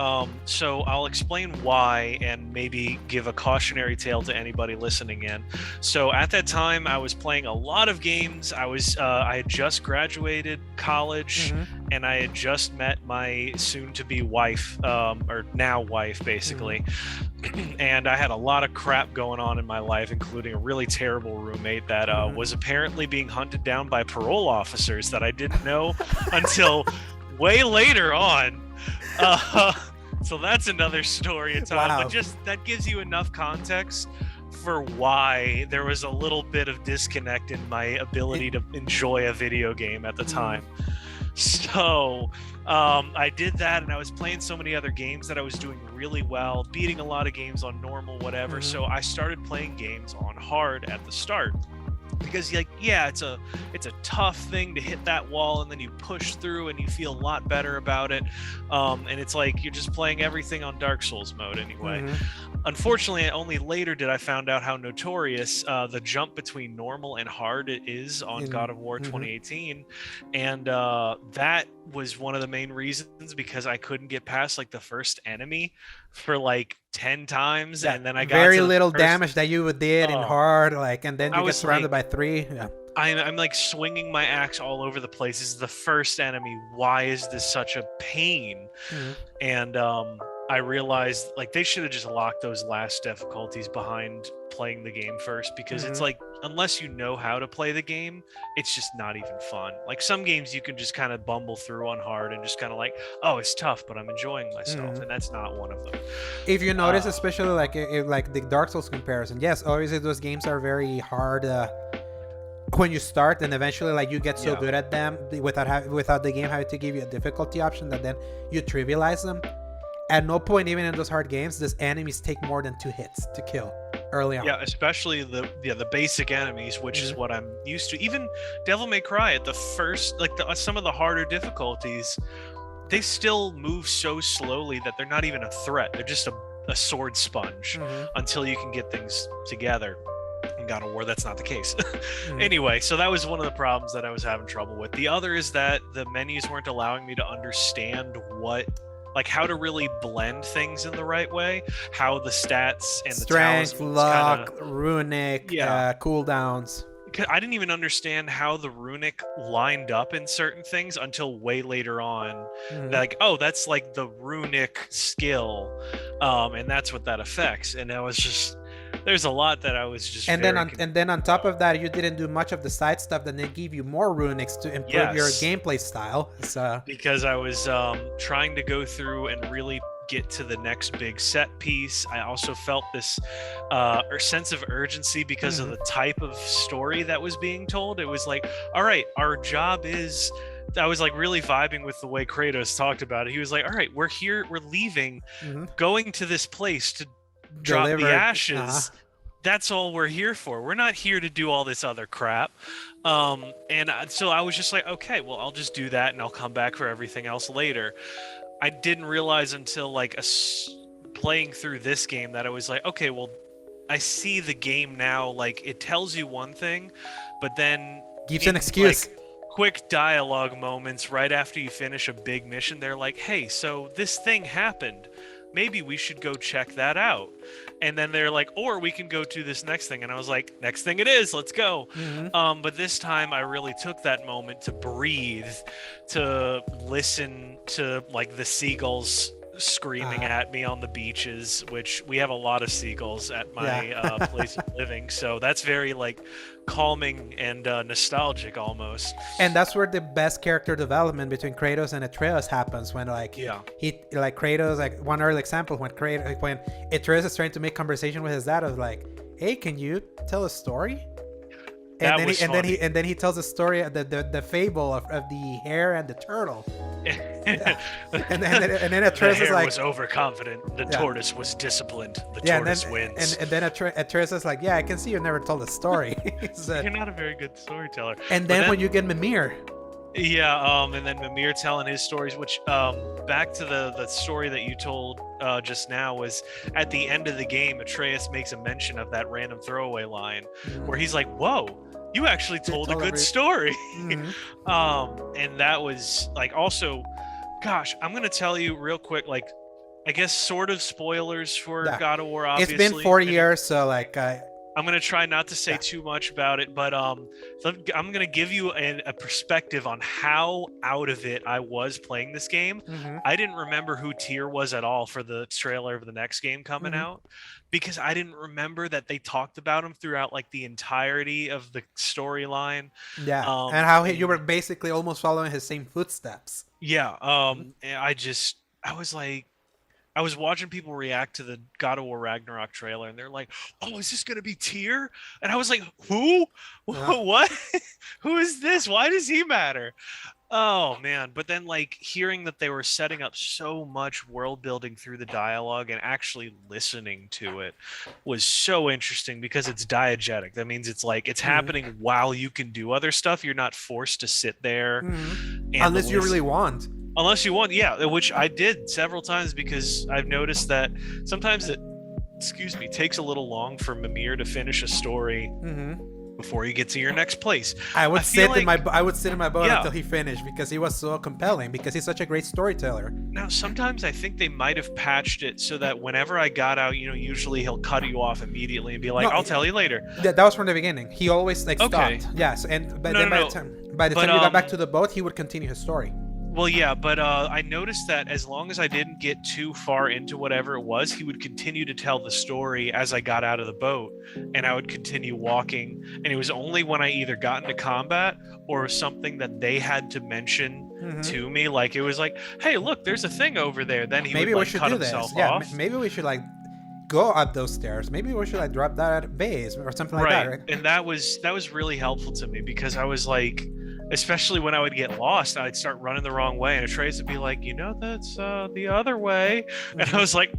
So I'll explain why, and maybe give a cautionary tale to anybody listening in. So at that time, I was playing a lot of games. I had just graduated college, and I had just met my soon-to-be wife, or now wife, basically. And I had a lot of crap going on in my life, including a really terrible roommate that was apparently being hunted down by parole officers that I didn't know until way later on. So that's another story of time. But just that gives you enough context for why there was a little bit of disconnect in my ability to enjoy a video game at the time. So I did that, and I was playing so many other games that I was doing really well, beating a lot of games on normal, whatever. So I started playing games on hard at the start, because it's a tough thing to hit that wall, and then you push through and you feel a lot better about it. And it's like you're just playing everything on Dark Souls mode anyway. Unfortunately, only later did I find out how notorious the jump between normal and hard it is on God of War 2018. And that was one of the main reasons, because I couldn't get past like the first enemy for like 10 times, and then I got very little damage that you did in hard, and then you get surrounded by 3. I'm like swinging my axe all over the place. This is the first enemy. Why is this such a pain? And I realized they should have just locked those last difficulties behind playing the game first, because it's like, unless you know how to play the game, it's just not even fun. Like some games you can just kind of bumble through on hard and just kind of oh, it's tough, but I'm enjoying myself, and that's not one of them. If you notice, especially like the Dark Souls comparison, yes, obviously those games are very hard when you start, and eventually you get so good at them without the game having to give you a difficulty option that then you trivialize them. At no point, even in those hard games, does enemies take more than 2 hits to kill early on. Yeah, especially the basic enemies, which is what I'm used to. Even Devil May Cry at the first, some of the harder difficulties, they still move so slowly that they're not even a threat. They're just a sword sponge until you can get things together. In God of War, that's not the case. Anyway, so that was one of the problems that I was having trouble with. The other is that the menus weren't allowing me to understand how to really blend things in the right way, how the stats and the strength, luck, runic, cooldowns. I didn't even understand how the runic lined up in certain things until way later on. That's like the runic skill, and that's what that affects. And I was just, there's a lot that I was just. And then on top of that, you didn't do much of the side stuff that they give you more runics to improve your gameplay style. So because I was trying to go through and really get to the next big set piece. I also felt this sense of urgency because of the type of story that was being told. It was like, all right, our job is I was like really vibing with the way Kratos talked about it. He was like, all right, we're here, we're leaving, going to this place to drop the ashes. That's all we're here for. We're not here to do all this other crap. So I was just like, okay, well, I'll just do that and I'll come back for everything else later. I didn't realize until like playing through this game that I was like, okay, well, I see the game now. Like, it tells you one thing, but then gives an excuse. Like, quick dialogue moments right after you finish a big mission, they're like, hey, so this thing happened. Maybe we should go check that out. And then they're like, or we can go to this next thing. And I was like, next thing it is, let's go. But this time I really took that moment to breathe, to listen to like the seagulls screaming at me on the beaches, which we have a lot of seagulls at my place of living. So that's very like calming and nostalgic almost. And that's where the best character development between Kratos and Atreus happens, when like Kratos, like one early example, when Atreus is trying to make conversation with his dad, was like, hey, can you tell a story? And then he tells the story of the fable of the hare and the turtle. and then Atreus the hare is like, was overconfident. The tortoise was disciplined. The tortoise wins. And then Atreus is like, yeah, I can see you never told a story. You're not a very good storyteller. And then when you get Mimir. Yeah, and then Mimir telling his stories, which back to the story that you told just now, was at the end of the game, Atreus makes a mention of that random throwaway line where he's like, whoa, you actually told a good story. And that was like, also, gosh, I'm gonna tell you real quick, like, I guess sort of spoilers for God of War, obviously. It's been 4 years, so like I'm going to try not to say too much about it, but I'm going to give you a perspective on how out of it I was playing this game. I didn't remember who Tyr was at all for the trailer of the next game coming out, because I didn't remember that they talked about him throughout like the entirety of the storyline. Yeah, and how you were basically almost following his same footsteps. Yeah, and I was watching people react to the God of War Ragnarok trailer, and they're like, oh, is this going to be Tyr? And I was like, who? What? Who is this? Why does he matter? Oh, man. But then, like, hearing that they were setting up so much world building through the dialogue and actually listening to it was so interesting, because it's diegetic. That means it's like it's happening while you can do other stuff. You're not forced to sit there. Unless you really want. Unless you want, yeah, which I did several times, because I've noticed that sometimes it, takes a little long for Mimir to finish a story before you get to your next place. I would sit in my boat until he finished, because he was so compelling, because he's such a great storyteller. Now, sometimes I think they might have patched it so that whenever I got out, usually he'll cut you off immediately and be like, I'll tell you later. That was from the beginning. He always stopped. Yes, and by the time you got back to the boat, he would continue his story. Well, yeah, but I noticed that as long as I didn't get too far into whatever it was, he would continue to tell the story as I got out of the boat, and I would continue walking. And it was only when I either got into combat or something that they had to mention to me, like it was like, hey, look, there's a thing over there. Then he would cut himself off. Yeah, maybe we should like go up those stairs. Maybe we should like drop that vase or something like that. Right. And that was really helpful to me, because I was like, especially when I would get lost, I'd start running the wrong way, and Atreus would be like, that's the other way. And I was like,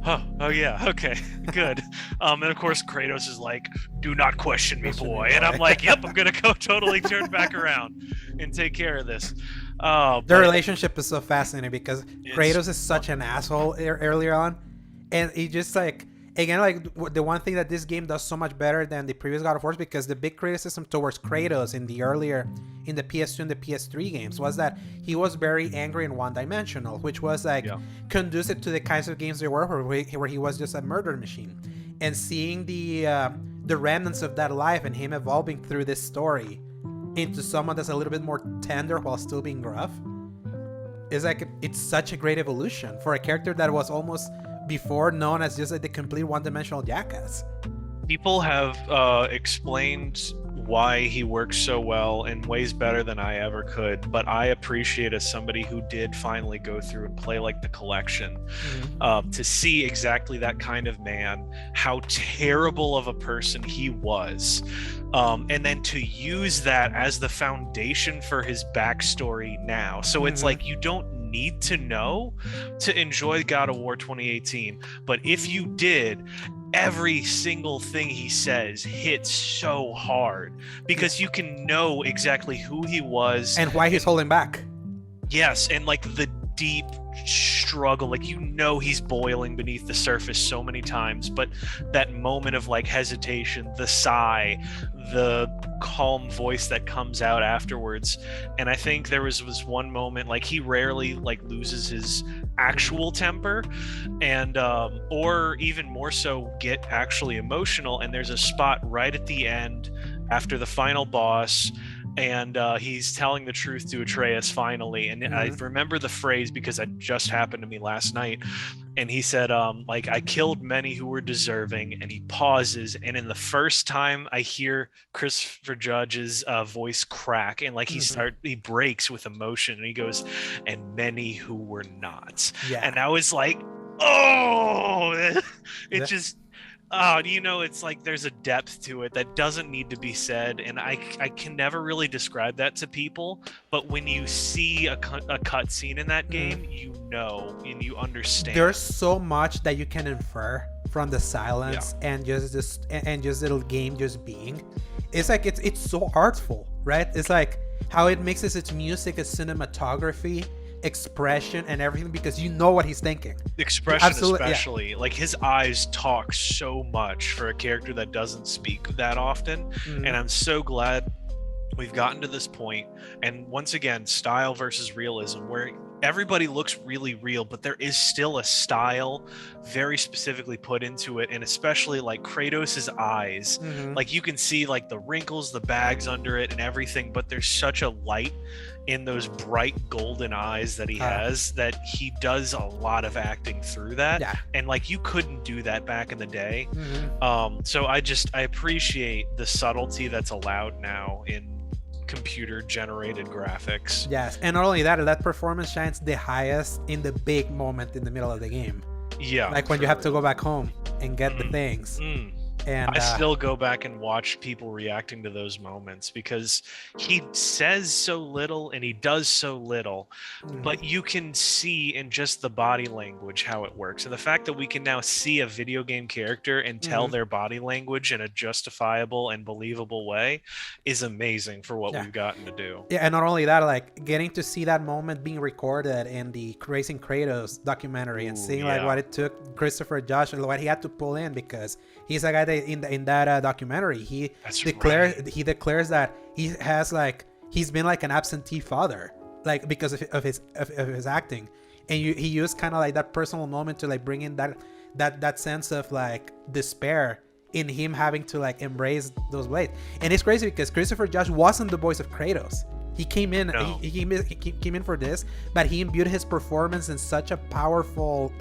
oh yeah, okay, good. And of course Kratos is like, do not question me, boy. And I'm like, yep, I'm gonna go totally turn back around and take care of this. Their relationship is so fascinating, because Kratos is such an asshole earlier on, and he just like, again, like the one thing that this game does so much better than the previous God of War, because the big criticism towards Kratos in the PS2 and the PS3 games was that he was very angry and one-dimensional, which was like conducive to the kinds of games there were where he was just a murder machine. And seeing the remnants of that life and him evolving through this story into someone that's a little bit more tender while still being gruff is like, it's such a great evolution for a character that was almost before known as just like the complete one-dimensional jackass. People have explained why he works so well and ways better than I ever could. But I appreciate, as somebody who did finally go through and play like the collection, to see exactly that kind of man, how terrible of a person he was, and then to use that as the foundation for his backstory now. So it's like, you don't need to know to enjoy God of War 2018, but if you did, every single thing he says hits so hard because you can know exactly who he was and why he's holding back. Yes, and like the deep struggle, like, you know, he's boiling beneath the surface so many times, but that moment of like hesitation, the sigh, the calm voice that comes out afterwards. And I think there was one moment, like, he rarely like loses his actual temper, and or even more so get actually emotional, and there's a spot right at the end after the final boss, and he's telling the truth to Atreus finally, and I remember the phrase because it just happened to me last night, and he said, like, I killed many who were deserving, and he pauses, and in the first time I hear Christopher Judge's voice crack, and like he breaks with emotion, and he goes, and many who were not. And I was like, oh, it just, oh, you know, it's like there's a depth to it that doesn't need to be said, and I can never really describe that to people, but when you see a cut scene in that game, you know, and you understand. There's so much that you can infer from the silence and just little game just being. It's like it's so artful, right? It's like how it mixes its music, its cinematography, expression, and everything, because you know what he's thinking. Expression, especially, like, his eyes talk so much for a character that doesn't speak that often, and I'm so glad we've gotten to this point. And once again, style versus realism, where everybody looks really real, but there is still a style very specifically put into it, and especially like Kratos's eyes, like, you can see like the wrinkles, the bags under it and everything, but there's such a light in those bright golden eyes that he has, that he does a lot of acting through that, and like, you couldn't do that back in the day. So I appreciate the subtlety that's allowed now in computer generated graphics. Yes, and not only that, that performance shines the highest in the big moment in the middle of the game. Yeah, like when you have to go back home and get the things. And I still go back and watch people reacting to those moments, because he says so little and he does so little, but you can see in just the body language how it works. And the fact that we can now see a video game character and tell their body language in a justifiable and believable way is amazing for what we've gotten to do. Yeah, and not only that, like, getting to see that moment being recorded in the Racing Kratos documentary, and seeing like what it took Christopher Judge and what he had to pull in, because he's a guy that in that documentary he declares that he has, like, he's been like an absentee father, like, because of his acting, and he used kind of like that personal moment to like bring in that sense of like despair in him having to like embrace those blades. And it's crazy because Christopher Judge wasn't the voice of Kratos. He came in, he came in for this, but he imbued his performance in such a powerful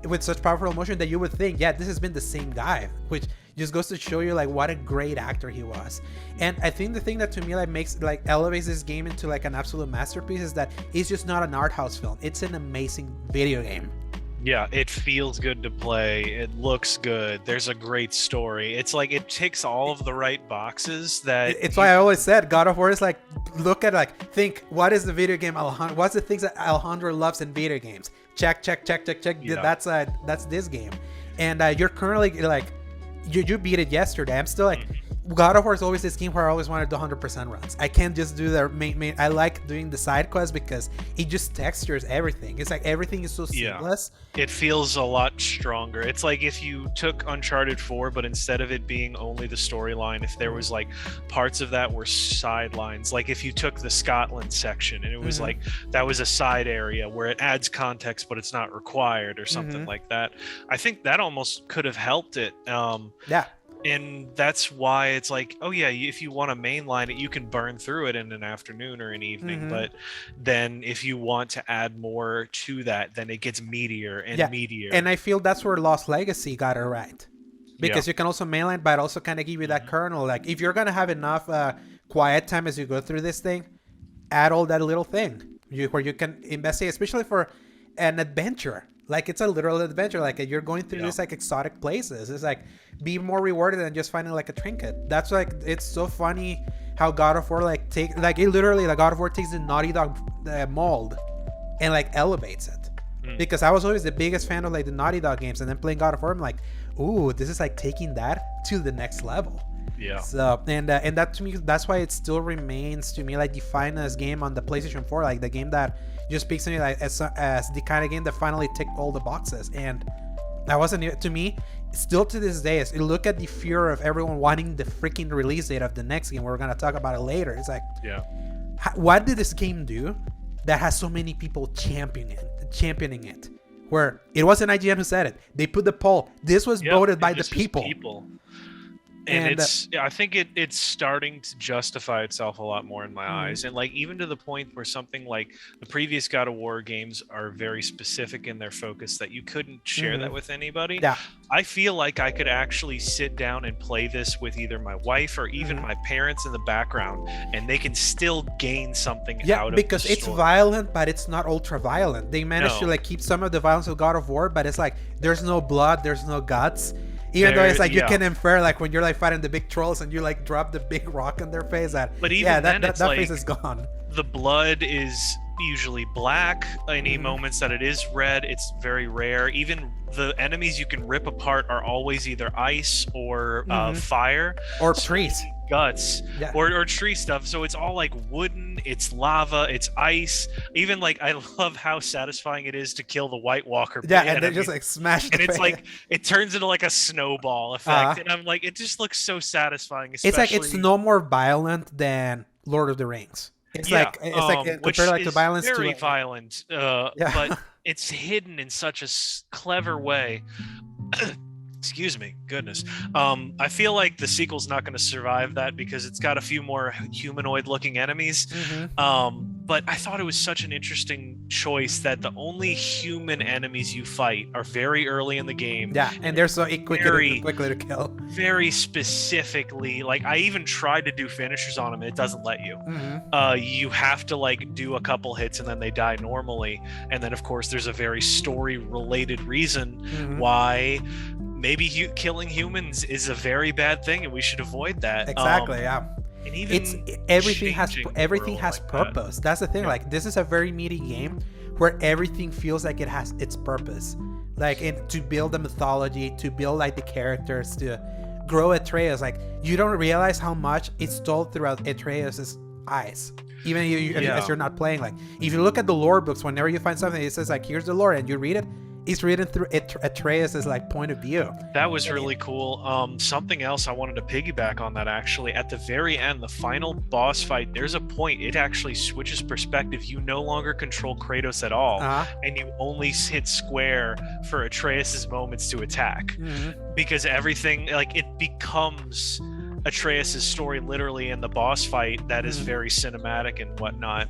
with such powerful emotion that you would think, this has been the same guy, which just goes to show you like what a great actor he was. And I think the thing that to me like elevates this game into like an absolute masterpiece is that it's just not an art house film. It's an amazing video game. Yeah, it feels good to play. It looks good. There's a great story. It's like it ticks all of the right boxes. It's why I always said God of War is like, look at, like, think, what is the video game Alejandro? What's the things that Alejandro loves in video games? Check. Yeah. That's this game. And you're currently like, you beat it yesterday. I'm still like, God of War is always this game where I always wanted to 100% runs. I can't just do the main. I like doing the side quests because it just textures everything. It's like everything is so seamless. It feels a lot stronger. It's like if you took Uncharted 4, but instead of it being only the storyline, if there was like parts of that were sidelines, like if you took the Scotland section and it was like that was a side area where it adds context but it's not required or something like that. I think that almost could have helped it. And that's why it's like, oh yeah, if you want to mainline it, you can burn through it in an afternoon or an evening. But then if you want to add more to that, then it gets meatier and meatier. And I feel that's where Lost Legacy got it right. because you can also mainline, but also kind of give you that kernel. Like if you're gonna have enough quiet time as you go through this thing, add all that little thing where you can investigate, especially for an adventure. Like it's a literal adventure. Like you're going through these like exotic places. It's like be more rewarded than just finding like a trinket. That's like it's so funny how God of War like take like it literally like God of War takes the Naughty Dog mold and like elevates it. Because I was always the biggest fan of like the Naughty Dog games, and then playing God of War, I'm like, ooh, this is like taking that to the next level. Yeah. So and that to me, that's why it still remains to me like the finest game on the PlayStation 4, like the game that just speaks to me like as the kind of game that finally ticked all the boxes. And that wasn't to me. Still to this day, as you look at the fear of everyone wanting the freaking release date of the next game, we're gonna talk about it later. It's like, what did this game do that has so many people championing it? Where it wasn't IGN who said it. They put the poll. This was voted by the people. And I think it's starting to justify itself a lot more in my eyes. And like even to the point where something like the previous God of War games are very specific in their focus that you couldn't share that with anybody. Yeah. I feel like I could actually sit down and play this with either my wife or even my parents in the background, and they can still gain something out of it. Because it's violent, but it's not ultra violent. They managed to like keep some of the violence of God of War, but it's like there's no blood, there's no guts. Even though it's like you can infer like when you're like fighting the big trolls and you like drop the big rock in their face, that that face is gone. The blood is usually black. Any moments that it is red, it's very rare. Even the enemies you can rip apart are always either ice or fire or trees. Guts or tree stuff. So it's all like wooden, it's lava, it's ice. Even like I love how satisfying it is to kill the White Walker. And they just like smash and it's like it turns into like a snowball effect. And I'm like, it just looks so satisfying. It's like it's no more violent than Lord of the Rings. It's like compared like the violence very violent, but it's hidden in such a clever way. Excuse me, goodness. I feel like the sequel's not going to survive that because it's got a few more humanoid-looking enemies. But I thought it was such an interesting choice that the only human enemies you fight are very early in the game. Yeah, and they're so quickly to kill. Very specifically, like I even tried to do finishers on them, and it doesn't let you. You have to like do a couple hits and then they die normally. And then of course there's a very story-related reason why maybe killing humans is a very bad thing and we should avoid that. Exactly. And even everything has purpose. That's the thing. Like this is a very meaty game where everything feels like it has its purpose. Like to build the mythology, to build like the characters, to grow Atreus. Like you don't realize how much it's told throughout Atreus's eyes. Even if you're not playing. Like if you look at the lore books, whenever you find something, it says like here's the lore, and you read it. It's written through Atreus's like point of view. That was really cool. Something else I wanted to piggyback on that actually. At the very end, the final boss fight, there's a point it actually switches perspective. You no longer control Kratos at all, and you only hit square for Atreus's moments to attack, because everything like it becomes Atreus's story literally in the boss fight that is very cinematic and whatnot,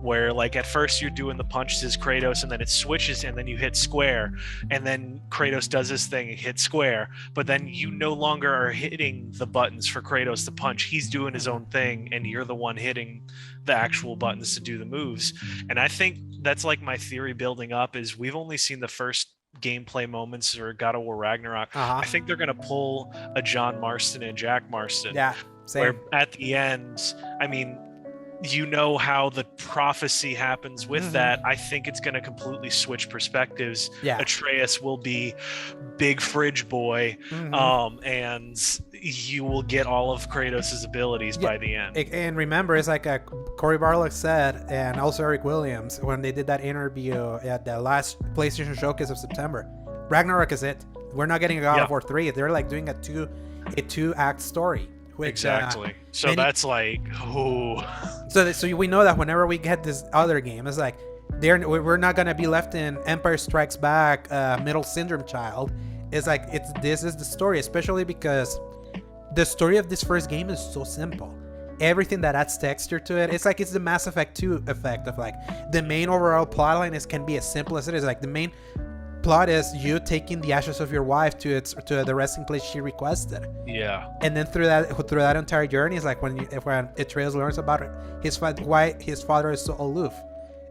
where like at first you're doing the punches as Kratos and then it switches and then you hit square and then Kratos does his thing and hit square, but then you no longer are hitting the buttons for Kratos to punch. He's doing his own thing and you're the one hitting the actual buttons to do the moves. And I think that's like my theory building up is we've only seen the first gameplay moments for God of War Ragnarok. I think they're gonna pull a John Marston and Jack Marston. Yeah, same. Where at the end, I mean, you know how the prophecy happens with that. I think it's going to completely switch perspectives. Atreus will be big fridge boy, and you will get all of Kratos' abilities by the end. And remember, it's like Cory Barlog said, and also Eric Williams, when they did that interview at the last PlayStation Showcase of September, Ragnarok is it. We're not getting a God of War 3. They're like doing a two-act story. Which, exactly. So that's like, So we know that whenever we get this other game, it's like we're not gonna be left in Empire Strikes Back, Middle Syndrome child. It's like this is the story, especially because the story of this first game is so simple. Everything that adds texture to it, it's like it's the Mass Effect 2 effect of like the main overall plotline can be as simple as it is. Like the main plot is you taking the ashes of your wife to the resting place she requested. Yeah. And then through that entire journey is like when Atreus learns about why his father is so aloof,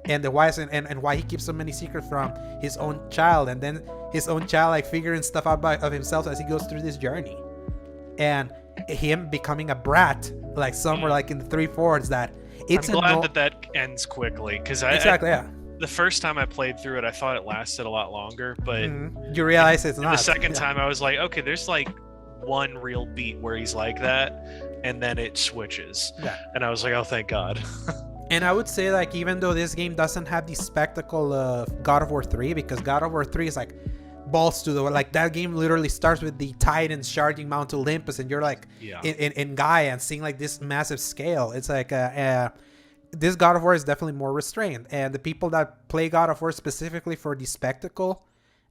and the why and why he keeps so many secrets from his own child, and then his own child like figuring stuff out of himself as he goes through this journey, and him becoming a brat like somewhere like in the 3/4 that it's I'm glad that ends quickly, because the first time I played through it I thought it lasted a lot longer, but you realize it's not. The second time I was like, okay, there's like one real beat where he's like that, and then it switches, and I was like, oh, thank God. And I would say, like, even though this game doesn't have the spectacle of God of War 3, because God of War 3 is like balls to the like that game literally starts with the Titans charging Mount Olympus, and you're like in Gaia and seeing like this massive scale. It's like this God of War is definitely more restrained, and the people that play God of War specifically for the spectacle,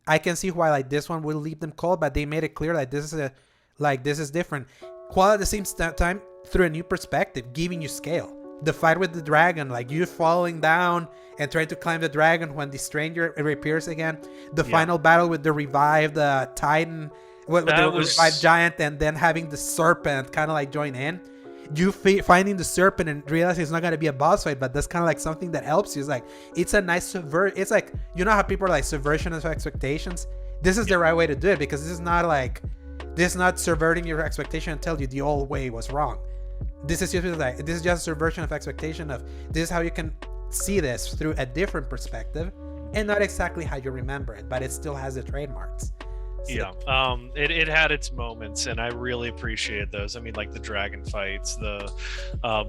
I can see why like this one will leave them cold, but they made it clear like this is different, while at the same time through a new perspective, giving you scale. The fight with the dragon, like you falling down and trying to climb the dragon when the stranger reappears again. The final battle with the revived Titan, with the revived giant, and then having the serpent kind of like join in. You finding the serpent and realizing it's not going to be a boss fight, but that's kind of like something that helps you. It's like, it's a nice it's like, you know how people are like subversion of expectations? This is the right way to do it, because this is not subverting your expectation and tell you the old way was wrong. This is just a subversion of expectation of this is how you can see this through a different perspective, and not exactly how you remember it, but it still has the trademarks. So. It had its moments, and I really appreciate those. I mean, like the dragon fights, the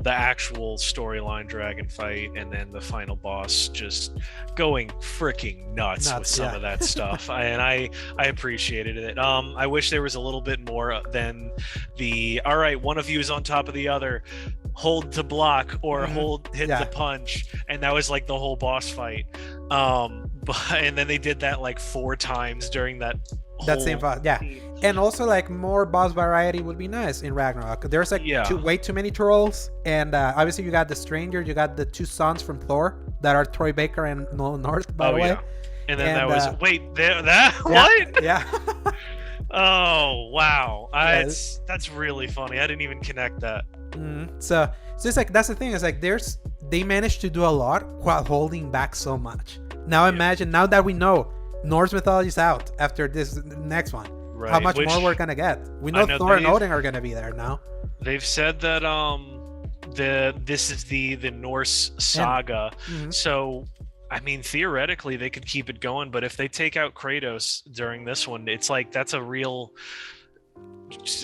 actual storyline dragon fight, and then the final boss just going freaking nuts with some of that stuff. I appreciated it. I wish there was a little bit more than all right, one of you is on top of the other, hold to block or hit the punch, and that was like the whole boss fight. And then they did that like 4 times during that same boss, and also like more boss variety would be nice in Ragnarok. There's like way too many trolls, and obviously you got the stranger, you got the 2 sons from Thor that are Troy Baker and Nolan North, by the way. And then that was what? Yeah. Oh wow, that's really funny. I didn't even connect that. So it's like, that's the thing, is like they managed to do a lot while holding back so much. Now imagine, now that we know Norse mythology's out after this next one, how much more we're gonna get. We know Thor and Odin are gonna be there now. They've said that this is the Norse saga, so I mean theoretically they could keep it going, but if they take out Kratos during this one, it's like that's a real,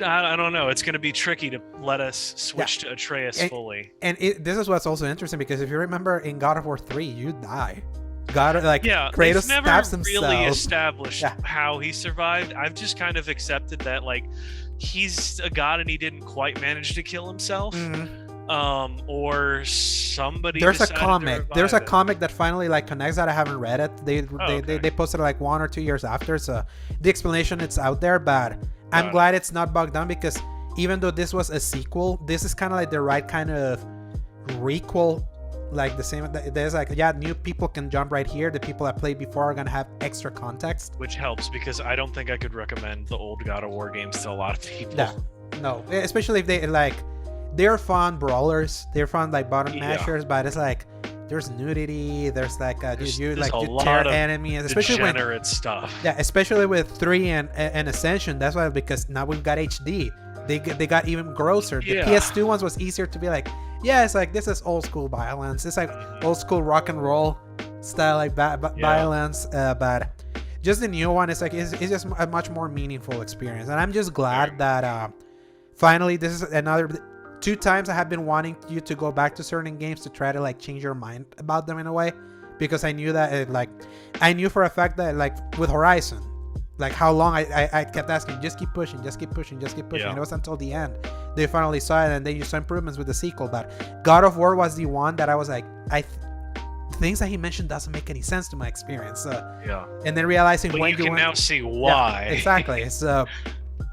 I don't know, it's going to be tricky to let us switch to Atreus fully. And this is what's also interesting, because if you remember in God of War 3, you die. Kratos stabs himself. Really established how he survived. I've just kind of accepted that like he's a god and he didn't quite manage to kill himself. Or somebody. There's a comic that finally like connects that. I haven't read it. They posted it like 1 or 2 years after, so the explanation it's out there, but I'm glad it's not bogged down, because even though this was a sequel, this is kind of like the right kind of requel. Like the same, there's like new people can jump right here. The people that played before are gonna have extra context, which helps, because I don't think I could recommend the old God of War games to a lot of people. No, especially if they're fun brawlers, they're fun like button mashers, but it's like there's nudity, there's like you tear enemies, especially degenerate stuff. Especially with 3 and Ascension. That's why, because now we've got HD. They got even grosser. The PS2 ones was easier to be like, it's like this is old school violence. It's like old school rock and roll style like violence. But just the new one, it's like it's just a much more meaningful experience. And I'm just glad that finally this is another 2 times I have been wanting you to go back to certain games to try to like change your mind about them in a way, because I knew that I knew for a fact that like with Horizon, like how long I kept asking, just keep pushing. And it was until the end they finally saw it, and they saw improvements with the sequel. But God of War was the one that I was like, things that he mentioned doesn't make any sense to my experience. And then realizing when you can now see why. Exactly. So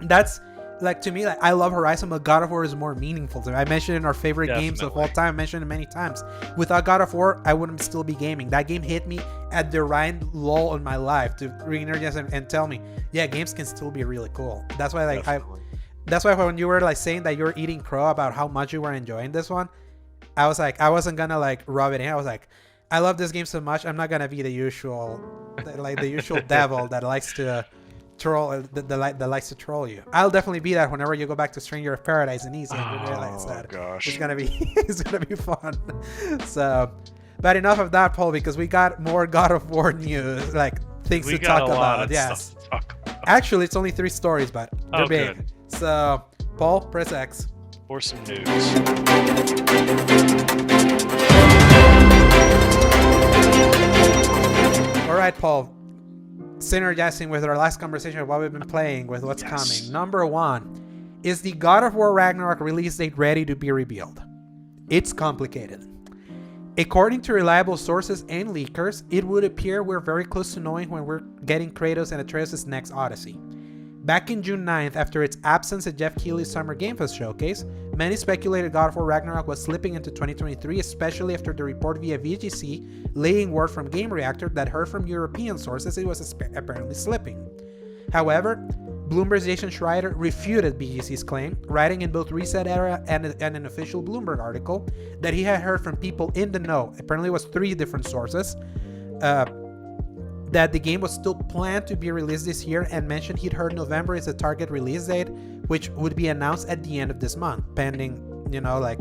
that's like to me, like I love Horizon, but God of War is more meaningful to me. I mentioned it in our favorite games of all time. I mentioned it many times. Without God of War, I wouldn't still be gaming. That game hit me at the right lull in my life to re-energize and tell me, yeah, games can still be really cool. That's why like that's why when you were like saying that you're eating crow about how much you were enjoying this one, I was like, I wasn't gonna like rub it in. I was like, I love this game so much. I'm not gonna be the usual devil that likes to troll that likes to troll you. I'll definitely be that whenever you go back to Stranger of Paradise and Easy and you realize that it's gonna be fun. So, but enough of that, Paul, because we got more God of War news, like things to talk about. Yes. Actually, it's only 3 stories, but they're big. Good. So, Paul, press X for some news. All right, Paul. Synergizing with our last conversation of what we've been playing with what's coming. Number 1, is the God of War Ragnarok release date ready to be revealed? It's complicated. According to reliable sources and leakers, it would appear we're very close to knowing when we're getting Kratos and Atreus' next Odyssey. Back in June 9th, after its absence at Jeff Keighley's Summer Game Fest showcase, many speculated God of War Ragnarok was slipping into 2023, especially after the report via VGC laying word from Game Reactor that heard from European sources it was apparently slipping. However, Bloomberg's Jason Schreier refuted BGC's claim, writing in both Reset Era and an official Bloomberg article that he had heard from people in the know, apparently it was 3 different sources, that the game was still planned to be released this year, and mentioned he'd heard November is the target release date, which would be announced at the end of this month, pending, like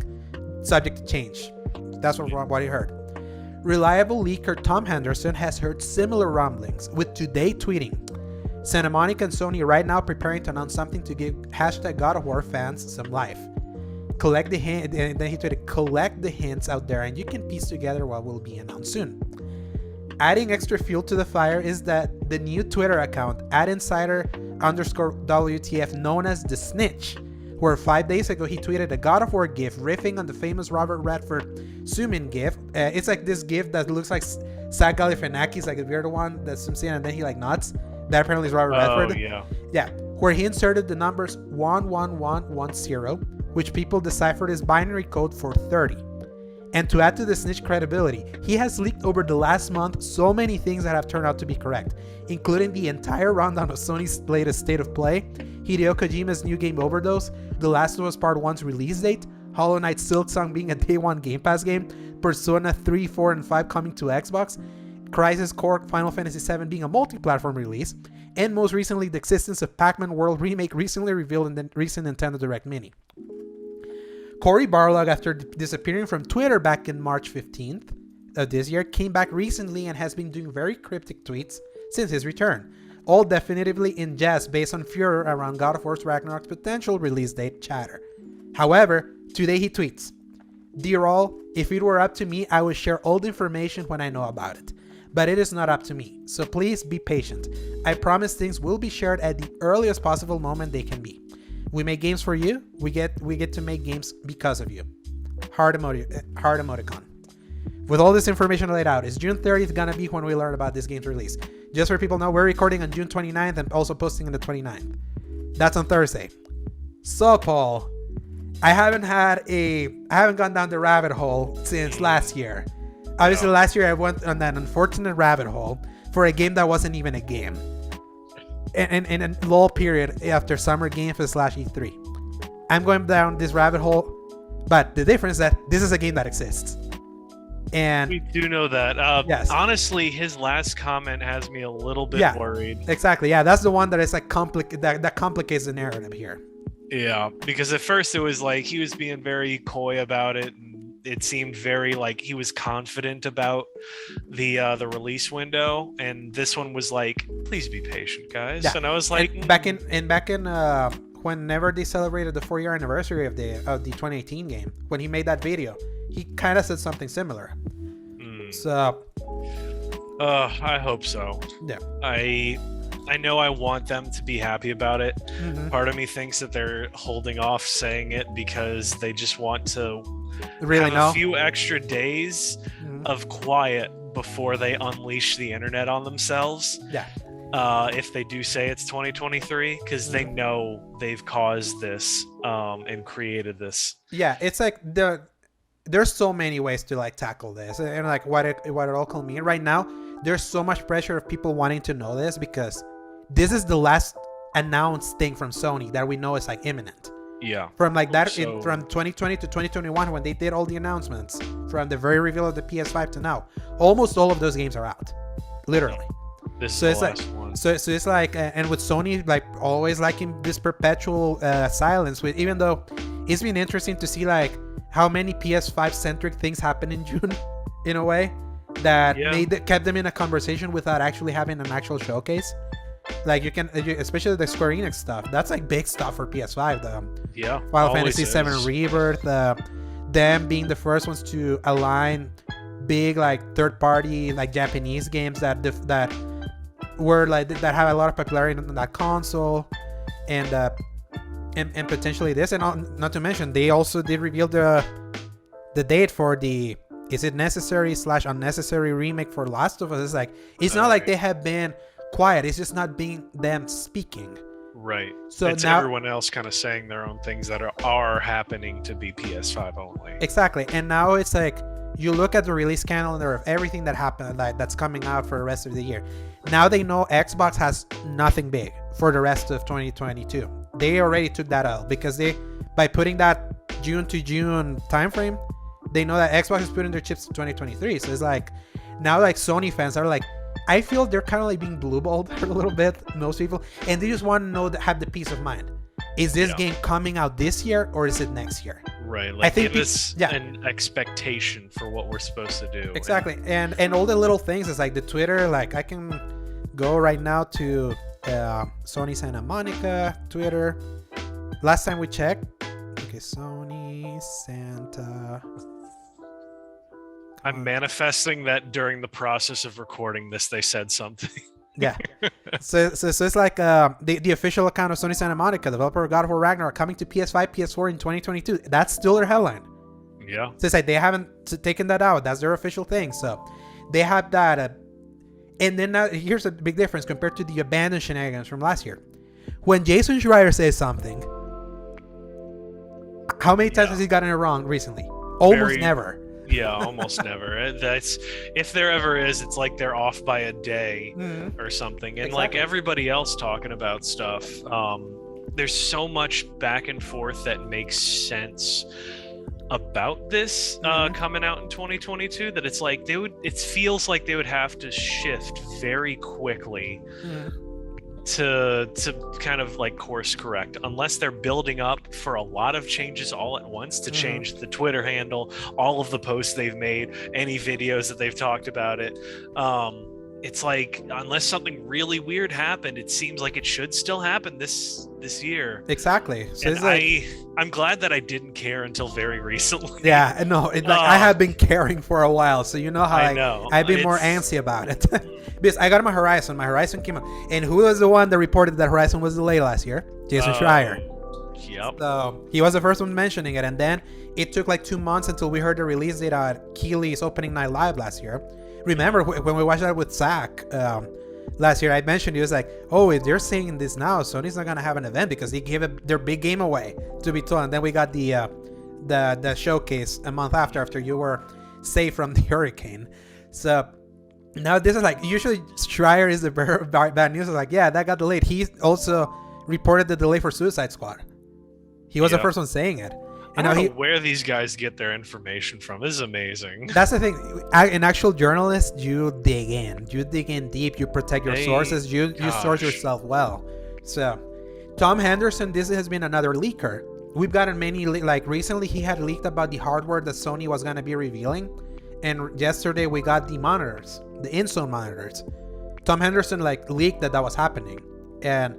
subject to change. That's what he heard. Reliable leaker Tom Henderson has heard similar rumblings, with Today tweeting, Santa Monica and Sony right now preparing to announce something to give #God of War fans some life. Collect the hint, and then he tweeted, collect the hints out there and you can piece together what will be announced soon. Adding extra fuel to the fire is that the new Twitter account, @insider_WTF, known as The Snitch, where 5 days ago he tweeted a God of War gif riffing on the famous Robert Redford zoom-in gif. It's like this gif that looks like Zach Galifianakis, like a weird one that zooms in and then he like nods. That apparently is Robert Redford. Yeah, where he inserted the numbers 11110, which people deciphered as binary code for 30. And to add to the Snitch credibility, he has leaked over the last month so many things that have turned out to be correct, including the entire rundown of Sony's latest state of play, Hideo Kojima's new game Overdose, The Last of Us Part 1's release date, Hollow Knight Silksong being a day 1 Game Pass game, Persona 3, 4, and 5 coming to Xbox, Crisis Core Final Fantasy VII being a multi-platform release, and most recently the existence of Pac-Man World Remake recently revealed in the recent Nintendo Direct Mini. Cory Barlog, after disappearing from Twitter back in March 15th of this year, came back recently and has been doing very cryptic tweets since his return, all definitively in jest based on furor around God of War Ragnarok's potential release date chatter. However, today he tweets, "Dear all, if it were up to me, I would share all the information when I know about it. But it is not up to me, so please be patient. I promise things will be shared at the earliest possible moment they can be. We make games for you. We get to make games because of you." Heart emoticon. With all this information laid out, is June 30th gonna be when we learn about this game's release? Just for people know, we're recording on June 29th and also posting on the 29th. That's on Thursday. So, Paul, I haven't gone down the rabbit hole since last year. Obviously, last year I went on that unfortunate rabbit hole for a game that wasn't even a game. In a lull period after Summer Game Fest /E3. I'm going down this rabbit hole, but the difference is that this is a game that exists. And we do know that. Yes. Honestly, his last comment has me a little bit worried. Exactly. Yeah, that's the one that is like that complicates the narrative here. Yeah, because at first it was like he was being very coy about it. It seemed very like he was confident about the release window, and this one was like, please be patient, guys. Yeah. And I was like, and back in whenever they celebrated the 4-year anniversary of the 2018 game, when he made that video, he kind of said something similar. So I hope so. Yeah. I know I want them to be happy about it. Mm-hmm. Part of me thinks that they're holding off saying it because they just want to have a few extra days of quiet before they unleash the internet on themselves. Yeah. if they do say it's 2023, because they know they've caused this and created this. Yeah, it's like there's so many ways to like tackle this, and like what it all can mean right now. There's so much pressure of people wanting to know this because this is the last announced thing from Sony that we know is like imminent. Yeah. From like that, from 2020 to 2021, when they did all the announcements, from the very reveal of the PS5 to now, almost all of those games are out, literally. This is the last like, one. So it's like, and with Sony, like always liking this perpetual silence. With even though it's been interesting to see like how many PS5 centric things happen in June, in a way that kept them in a conversation without actually having an actual showcase. Like you can, especially the Square Enix stuff. That's like big stuff for PS5. The Final Fantasy VII Rebirth, them being the first ones to align big like third-party like Japanese games that were like that have a lot of popularity on that console, and potentially this, and not to mention they also did reveal the date for the is it necessary / unnecessary remake for Last of Us. It's like it's not like they have been quiet, it's just not being them speaking, right? So it's now everyone else kind of saying their own things that are happening to be PS5 only. Exactly. And now it's like you look at the release calendar of everything that happened, like that's coming out for the rest of the year. Now they know Xbox has nothing big for the rest of 2022. They already took that out because by putting that June to June time frame, they know that Xbox is putting their chips to 2023. So it's like now like Sony fans are like, I feel they're kind of like being blueballed a little bit, most people, and they just want to know have the peace of mind. Is this game coming out this year or is it next year? Right. Like, I think give us an expectation for what we're supposed to do. Exactly. And all the little things is like the Twitter, like I can go right now to Sony Santa Monica Twitter. Last time we checked, okay, Sony Santa. I'm manifesting that during the process of recording this, they said something. Yeah. So it's like the official account of Sony Santa Monica, developer of God of War Ragnarok, coming to PS5, PS4 in 2022. That's still their headline. Yeah. So it's like they haven't taken that out. That's their official thing. So they have that. And then now, here's a big difference compared to the abandoned shenanigans from last year. When Jason Schreier says something, how many times has he gotten it wrong recently? Almost never. Yeah, almost never. That's if there ever is, it's like they're off by a day or something. And like everybody else talking about stuff, there's so much back and forth that makes sense about this coming out in 2022 that it's like it feels like they would have to shift very quickly to kind of like course correct, unless they're building up for a lot of changes all at once to change the Twitter handle, all of the posts they've made, any videos that they've talked about it. It's like unless something really weird happened, it seems like it should still happen this year. Exactly. So and I'm glad that I didn't care until very recently. Yeah, no, I have been caring for a while, so you know how I've been more antsy about it. Because I got my Horizon came out, and who was the one that reported that Horizon was delayed last year? Jason Schreier. Yep. So he was the first one mentioning it, and then it took like 2 months until we heard the release date at Keighley's opening night live last year. Remember when we watched that with Zach last year? I mentioned, he was like, "Oh, if they're saying this now, Sony's not gonna have an event because they gave their big game away to be told." And then we got the showcase a month after you were safe from the hurricane. So now this is like, usually Schreier is the bearer of bad news. It's like, yeah, that got delayed. He also reported the delay for Suicide Squad. He was the first one saying it. And I don't know where these guys get their information from. This is amazing. That's the thing. An actual journalist, you dig in. You dig in deep. You protect your sources. You source yourself well. So, Tom Henderson, this has been another leaker. We've gotten many, like recently he had leaked about the hardware that Sony was going to be revealing. And yesterday we got the monitors, the in-zone monitors. Tom Henderson leaked that was happening. And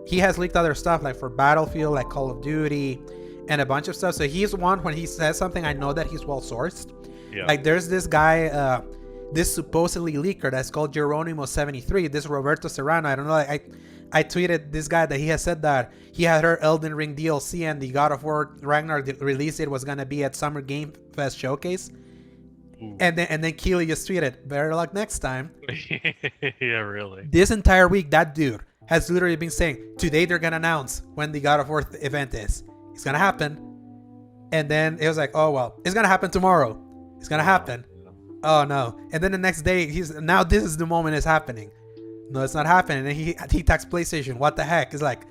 he has leaked other stuff like for Battlefield, like Call of Duty, and a bunch of stuff. So he's one, when he says something, I know that he's well sourced. Yeah. Like there's this guy, this supposedly leaker that's called Geronimo73, this Roberto Serrano. I don't know. I tweeted this guy that he has said that he had heard Elden Ring DLC and the God of War Ragnarok release date was going to be at Summer Game Fest Showcase. then Keely just tweeted, "Better luck next time." Yeah, really. This entire week, that dude has literally been saying, "Today they're gonna announce when the God of War event is. It's gonna happen." And then it was like, "Oh well, it's gonna happen tomorrow. It's gonna happen." Oh no! And then the next day, now this is the moment it's happening. No, it's not happening. And he texts PlayStation. What the heck? It's like,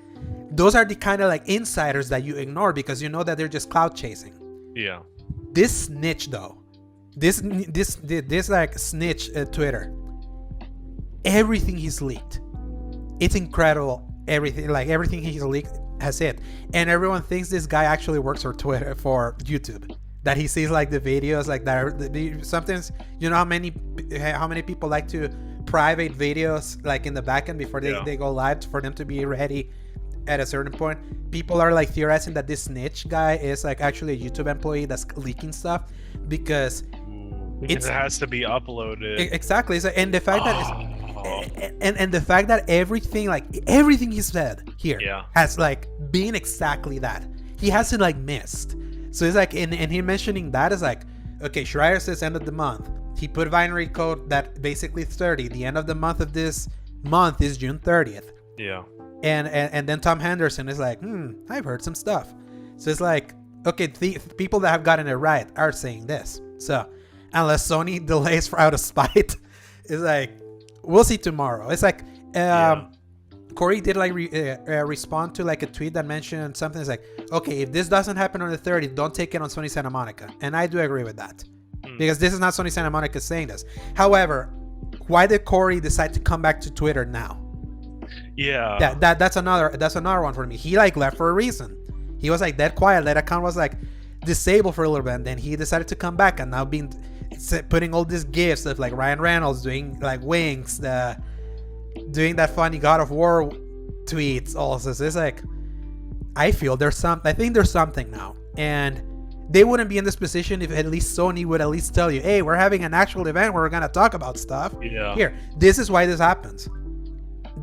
those are the kind of like insiders that you ignore because you know that they're just cloud chasing. Yeah. This snitch though, this like snitch Twitter, everything he's leaked, it's incredible. Everything he's leaked has hit, and everyone thinks this guy actually works for YouTube. That he sees like the videos like that. Sometimes you know how many people like to private videos like in the backend before they go live for them to be ready at a certain point. People are like theorizing that this snitch guy is like actually a YouTube employee that's leaking stuff because it has to be uploaded. Exactly. So, and the fact that and the fact that everything he said here has like been exactly that. He hasn't like missed. So it's like, and him mentioning that is like, okay, Schreier says end of the month. He put binary code that basically 30. The end of the month of this month is June 30th. Yeah. And then Tom Henderson is like, I've heard some stuff. So it's like, okay, the people that have gotten it right are saying this. So unless Sony delays for out of spite, it's like, we'll see tomorrow. It's like, Corey did like respond to like a tweet that mentioned something. It's like, okay, if this doesn't happen on the 30th, don't take it on Sony Santa Monica. And I do agree with that because this is not Sony Santa Monica saying this. However, why did Corey decide to come back to Twitter now? Yeah, that's another one for me. He like left for a reason. He was like dead quiet. That account was like disabled for a little bit, and then he decided to come back and now putting all these gifs of like Ryan Reynolds doing like wings, doing that funny God of War tweets also. So it's like, I think there's something now, and they wouldn't be in this position if at least Sony would at least tell you, hey, we're having an actual event where we're gonna talk about stuff. Here, this is why this happens.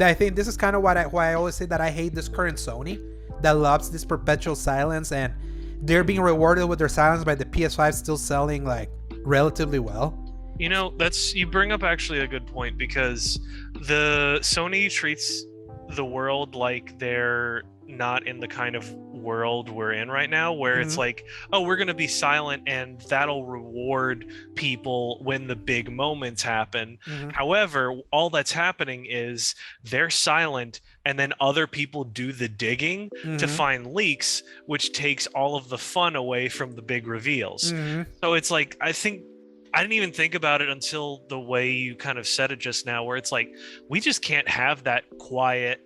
I think this is kind of why I always say that I hate this current Sony that loves this perpetual silence, and they're being rewarded with their silence by the PS5 still selling like relatively well. You know, you bring up actually a good point, because the Sony treats the world like they're not in the kind of world we're in right now, where it's like, oh, we're going to be silent and that'll reward people when the big moments happen. However, all that's happening is they're silent and then other people do the digging to find leaks, which takes all of the fun away from the big reveals. So it's like, I didn't even think about it until the way you kind of said it just now, where it's like, we just can't have that quiet,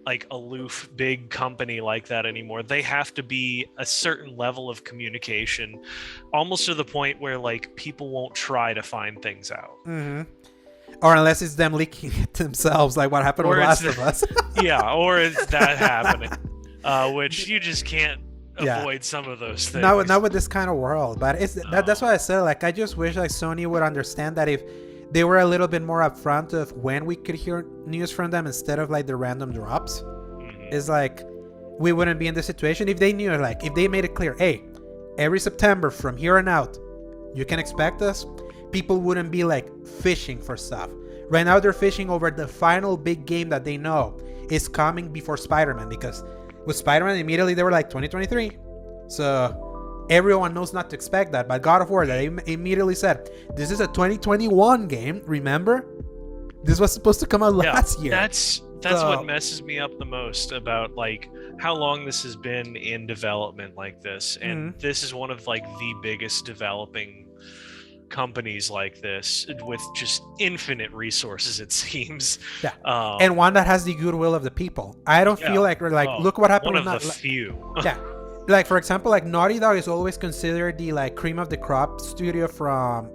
like aloof big company like that anymore. They have to be a certain level of communication, almost to the point where like people won't try to find things out. Or unless it's them leaking it themselves, like what happened with Last of Us. Yeah, or it's that happening, which you just can't avoid some of those things. Not with this kind of world, but that's why I said, like, I just wish like Sony would understand that if they were a little bit more upfront of when we could hear news from them instead of like the random drops. It's like, we wouldn't be in this situation if they knew, like, if they made it clear, hey, every September from here on out, you can expect us. People wouldn't be like fishing for stuff. Right now they're fishing over the final big game that they know is coming before Spider-Man, because with Spider-Man immediately they were like 2023. So everyone knows not to expect that. But God of War, they immediately said, this is a 2021 game, remember? This was supposed to come out last year. That's what messes me up the most about like how long this has been in development like this. And this is one of like the biggest developing companies like this with just infinite resources, it seems. And one that has the goodwill of the people. I don't feel like we're like, look what happened. One of the few. Like, for example, like Naughty Dog is always considered the like cream of the crop studio from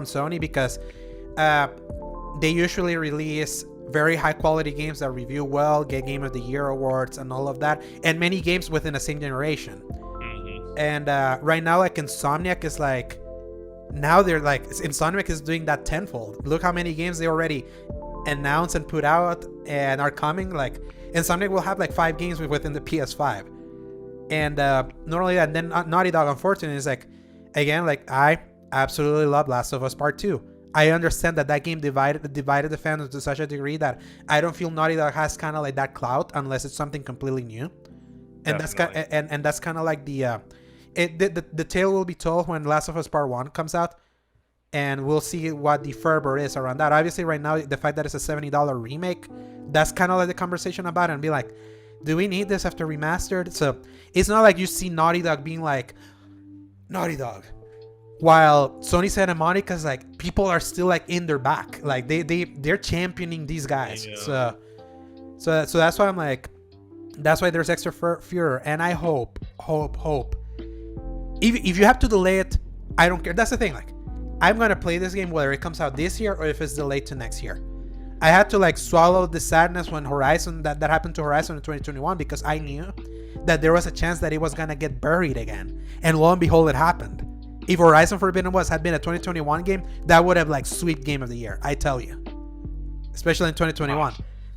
Sony, because they usually release very high quality games that review well, get Game of the Year awards and all of that, and many games within the same generation. And right now, like Insomniac is like, now they're like, Insomniac is doing that tenfold. Look how many games they already announced and put out and are coming. Like Insomniac will have like 5 games within the PS5. And not only that, then Naughty Dog, unfortunately, is like, again, like I absolutely love Last of Us Part 2. I understand that game divided the fans to such a degree that I don't feel Naughty Dog has kind of like that clout unless it's something completely new. And Definitely. that's kind of like the tale will be told when Last of Us Part 1 comes out, and we'll see what the fervor is around that. Obviously, right now, the fact that it's a $70 remake, that's kind of like the conversation about it, and be like, do we need this after remastered? So it's not like you see Naughty Dog being like, Naughty Dog, while Sony Santa Monica's like, people are still like in their back, like they're championing these guys. Yeah. So that's why I'm like, that's why there's extra furor, and I hope. If you have to delay it, I don't care. That's the thing. Like, I'm gonna play this game whether it comes out this year or if it's delayed to next year. I had to like swallow the sadness when Horizon that happened to Horizon in 2021, because I knew that there was a chance that it was gonna get buried again, and lo and behold, it happened. If Horizon Forbidden West had been a 2021 game, that would have like sweet game of the year, I tell you. Especially in 2021.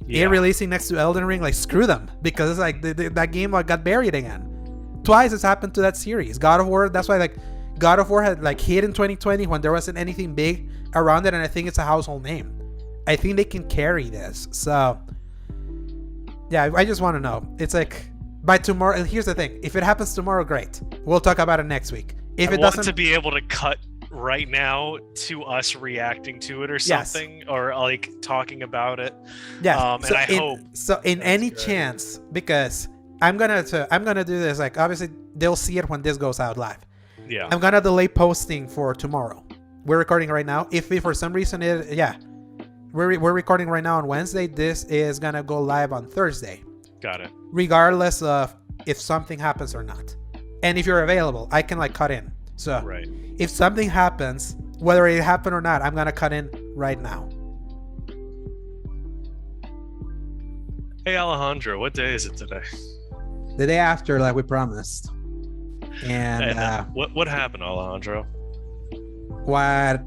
Yeah. It releasing next to Elden Ring, like screw them, because it's like that game like got buried again. Twice it's happened to that series. God of War, that's why like God of War had like hit in 2020 when there wasn't anything big around it, and I think it's a household name. I think they can carry this. So yeah, I just want to know. It's like by tomorrow. Here's the thing: if it happens tomorrow, great. We'll talk about it next week. If I it want doesn't, to be able to cut right now to us reacting to it or something, or like talking about it. yeah. And I hope. So in any chance, because I'm gonna do this. Like obviously they'll see it when this goes out live. Yeah. I'm gonna delay posting for tomorrow. We're recording right now. If for some reason we're recording right now on Wednesday. This is gonna go live on Thursday. Got it. Regardless of if something happens or not, and if you're available, I can like cut in. So Right. if something happens, whether it happened or not, I'm gonna cut in right now. Hey Alejandro, what day is it today? The day after, like we promised. And what happened, Alejandro? what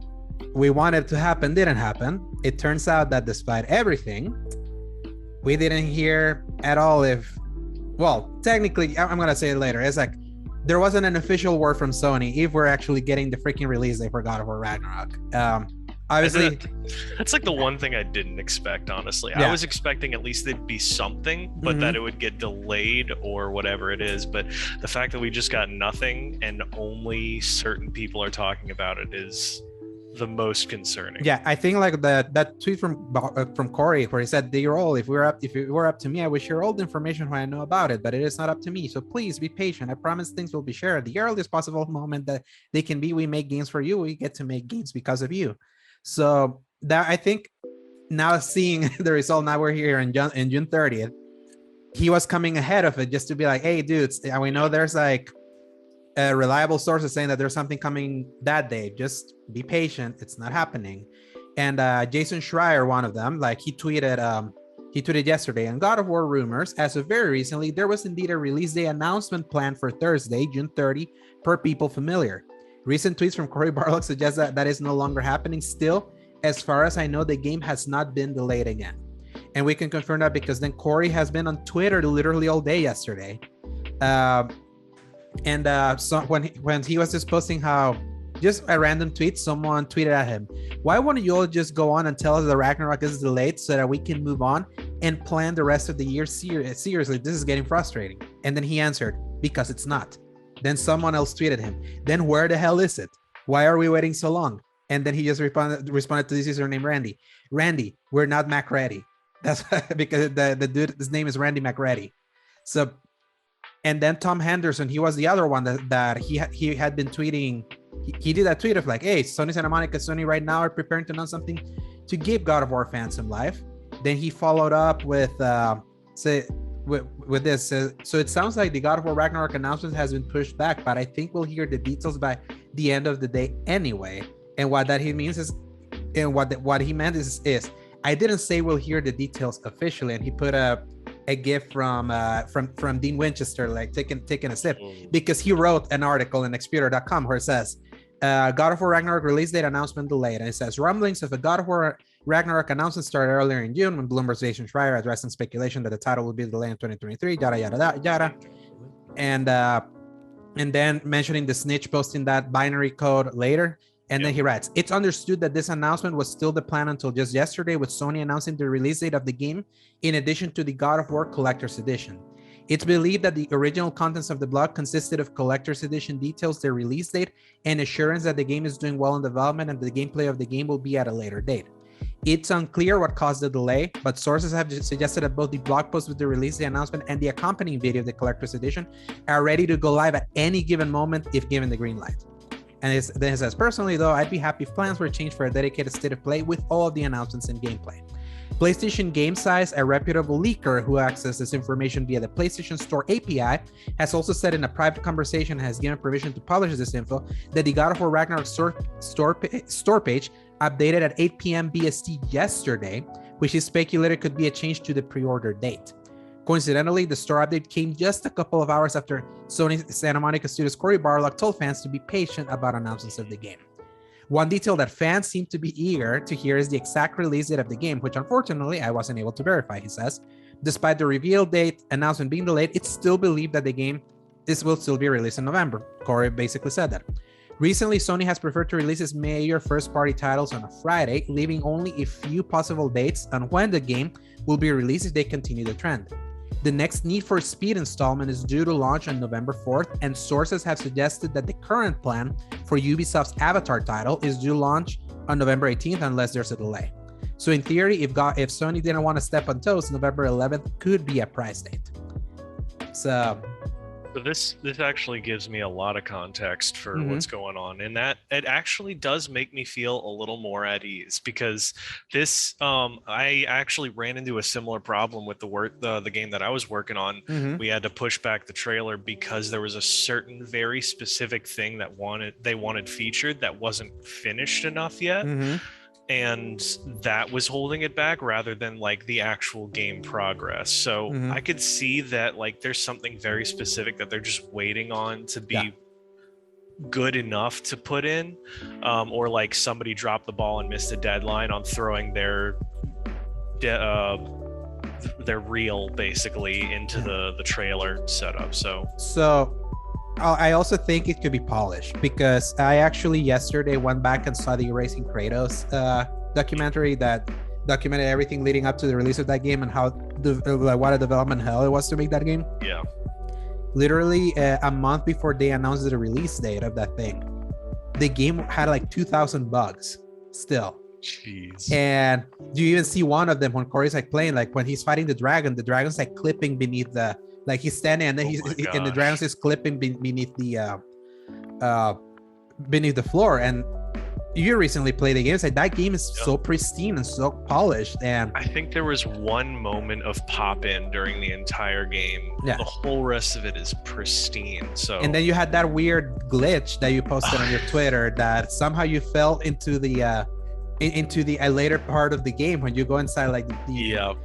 we wanted to happen didn't happen. It turns out that despite everything, we didn't hear at all technically, I'm gonna say it later. It's like there wasn't an official word from Sony if we're actually getting the freaking release they forgot for Ragnarok. Obviously, that's like the one thing I didn't expect, honestly. Yeah. I was expecting at least there'd be something, but that it would get delayed or whatever it is. But the fact that we just got nothing and only certain people are talking about it is the most concerning. Yeah, I think like that tweet from Corey where he said, "Dear all, if it were up to me, I would share all the information when I know about it, but it is not up to me. So please be patient. I promise things will be shared at the earliest possible moment that they can be. We make games for you. We get to make games because of you." So that I think now seeing the result, now we're here in June 30th. He was coming ahead of it just to be like, "Hey, dudes, we know there's like reliable sources saying that there's something coming that day. Just be patient. It's not happening." And Jason Schreier, one of them, like he tweeted yesterday, "On God of War rumors, as of very recently, there was indeed a release day announcement planned for Thursday, June 30, per people familiar. Recent tweets from Cory Barlog suggest that is no longer happening. Still, as far as I know, the game has not been delayed again." And we can confirm that because then Cory has been on Twitter literally all day yesterday. So when he was just posting how just a random tweet, someone tweeted at him, "Why wouldn't you all just go on and tell us the Ragnarok is delayed so that we can move on and plan the rest of the year seriously? This is getting frustrating." And then he answered, "Because it's not." Then someone else tweeted him, "Then where the hell is it? Why are we waiting so long?" And then he just responded to this user named Randy. "Randy, we're not MacReady." That's because the dude, his name is Randy MacReady. So, and then Tom Henderson, he was the other one that he had been tweeting. He did a tweet of like, "Hey, Sony Santa Monica, Sony right now are preparing to announce something to give God of War fans some life." Then he followed up with this. So it sounds like the God of War Ragnarok announcement has been pushed back, but I think we'll hear the details by the end of the day anyway. And what that he means is, and what he meant is I didn't say we'll hear the details officially. And he put a gif from Dean Winchester, like taking a sip, because he wrote an article in Expedia.com where it says, God of War Ragnarok release date announcement delayed. And it says, rumblings of a God of War Ragnarok announcement started earlier in June when Bloomberg's Jason Schreier addressing speculation that the title would be delayed in 2023, yada, yada, yada. And then mentioning the snitch posting that binary code later. And then he writes, it's understood that this announcement was still the plan until just yesterday, with Sony announcing the release date of the game in addition to the God of War Collector's Edition. It's believed that the original contents of the blog consisted of Collector's Edition details, their release date, and assurance that the game is doing well in development and the gameplay of the game will be at a later date. It's unclear what caused the delay, but sources have suggested that both the blog post with the release day announcement and the accompanying video of the Collector's Edition are ready to go live at any given moment if given the green light. And then it says, personally though, I'd be happy if plans were changed for a dedicated state of play with all of the announcements and gameplay. PlayStation Game Size, a reputable leaker who accesses this information via the PlayStation Store API, has also said in a private conversation has given permission to publish this info that the God of War Ragnarok store page updated at 8 p.m. BST yesterday, which is speculated could be a change to the pre-order date. Coincidentally, the store update came just a couple of hours after Sony Santa Monica Studios' Cory Barlog told fans to be patient about announcements of the game. One detail that fans seem to be eager to hear is the exact release date of the game, which unfortunately I wasn't able to verify, he says. Despite the reveal date announcement being delayed, it's still believed that the game will still be released in November. Cory basically said that. Recently, Sony has preferred to release its major first-party titles on a Friday, leaving only a few possible dates on when the game will be released if they continue the trend. The next Need for Speed installment is due to launch on November 4th, and sources have suggested that the current plan for Ubisoft's Avatar title is due launch on November 18th unless there's a delay. So in theory, if Sony didn't want to step on toes, November 11th could be a price date. So this actually gives me a lot of context for what's going on, and that it actually does make me feel a little more at ease, because this I actually ran into a similar problem with the game that I was working on. We had to push back the trailer because there was a certain very specific thing that they wanted featured that wasn't finished enough yet. And that was holding it back rather than like the actual game progress. So I could see that like there's something very specific that they're just waiting on to be good enough to put in, or like somebody dropped the ball and missed a deadline on throwing their reel basically into the trailer setup. So I also think it could be polished, because I actually yesterday went back and saw the Erasing Kratos documentary that documented everything leading up to the release of that game and how what a development hell it was to make that game. Yeah. Literally a month before they announced the release date of that thing, the game had like 2,000 bugs still. Jeez. And you even see one of them when Cory's like playing, like when he's fighting the dragon's like clipping beneath the, like he's standing and then and the dragon's just clipping beneath the floor. And you recently played the game. It's like that game is so pristine and so polished. And I think there was one moment of pop in during the entire game. The whole rest of it is pristine. So and then you had that weird glitch that you posted on your Twitter that somehow you fell into the a later part of the game when you go inside like the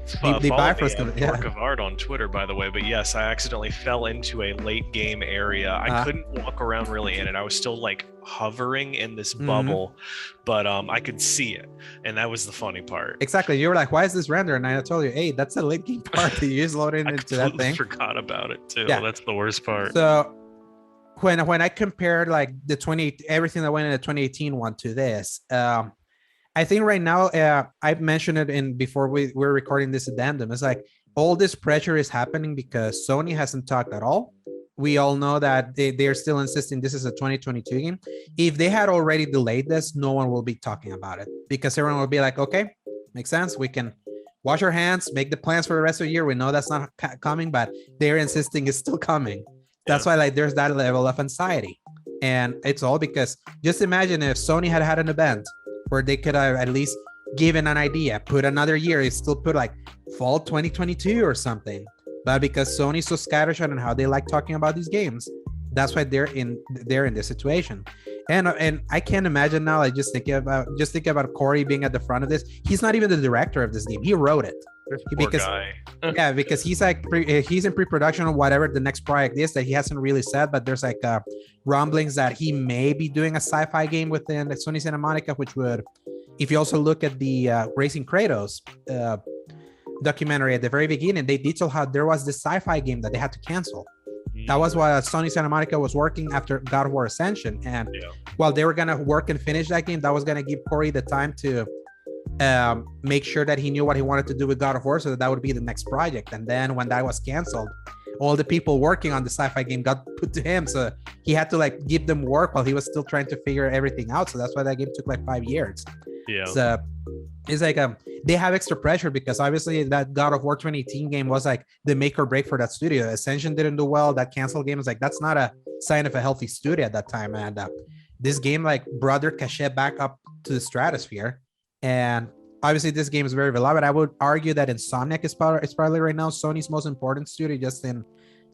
Bifrost. Dork of Art on Twitter, by the way. But yes, I accidentally fell into a late game area. I couldn't walk around really in it. I was still like hovering in this bubble, but I could see it, and that was the funny part. Exactly. You were like, why is this render? And I told you, hey, that's a late game part. You just loaded into that thing. I forgot about it too. That's the worst part. So when I compared like everything that went in the 2018 one to this, I think right now, I've mentioned it before we're recording this addendum. It's like all this pressure is happening because Sony hasn't talked at all. We all know that they're still insisting this is a 2022 game. If they had already delayed this, no one will be talking about it, because everyone will be like, okay, makes sense. We can wash our hands, make the plans for the rest of the year. We know that's not coming, but they're insisting it's still coming. That's why like there's that level of anxiety. And it's all because just imagine if Sony had an event where they could have at least given an idea, put another year, you still put like fall 2022 or something. But because Sony's so scattershot on how they like talking about these games, that's why they're in this situation. And I can't imagine now, like just thinking about Cory being at the front of this. He's not even the director of this game. He wrote it. Because he's like he's in pre-production on whatever the next project is that he hasn't really said, but there's like rumblings that he may be doing a sci-fi game within Sony Santa Monica, which would, if you also look at the Racing Kratos documentary at the very beginning, they detail how there was this sci-fi game that they had to cancel. That was what Sony Santa Monica was working after God of War Ascension, and while they were gonna work and finish that game, that was gonna give Corey the time to make sure that he knew what he wanted to do with God of War, so that would be the next project. And then when that was canceled, all the people working on the sci-fi game got put to him, so he had to like give them work while he was still trying to figure everything out. So that's why that game took like 5 years. Yeah. So it's like they have extra pressure because obviously that God of War 2018 game was like the make or break for that studio. Ascension didn't do well. That canceled game is like, that's not a sign of a healthy studio at that time. And this game like brought their cachet back up to the stratosphere. And obviously this game is very beloved. I would argue that Insomniac is probably right now Sony's most important studio just in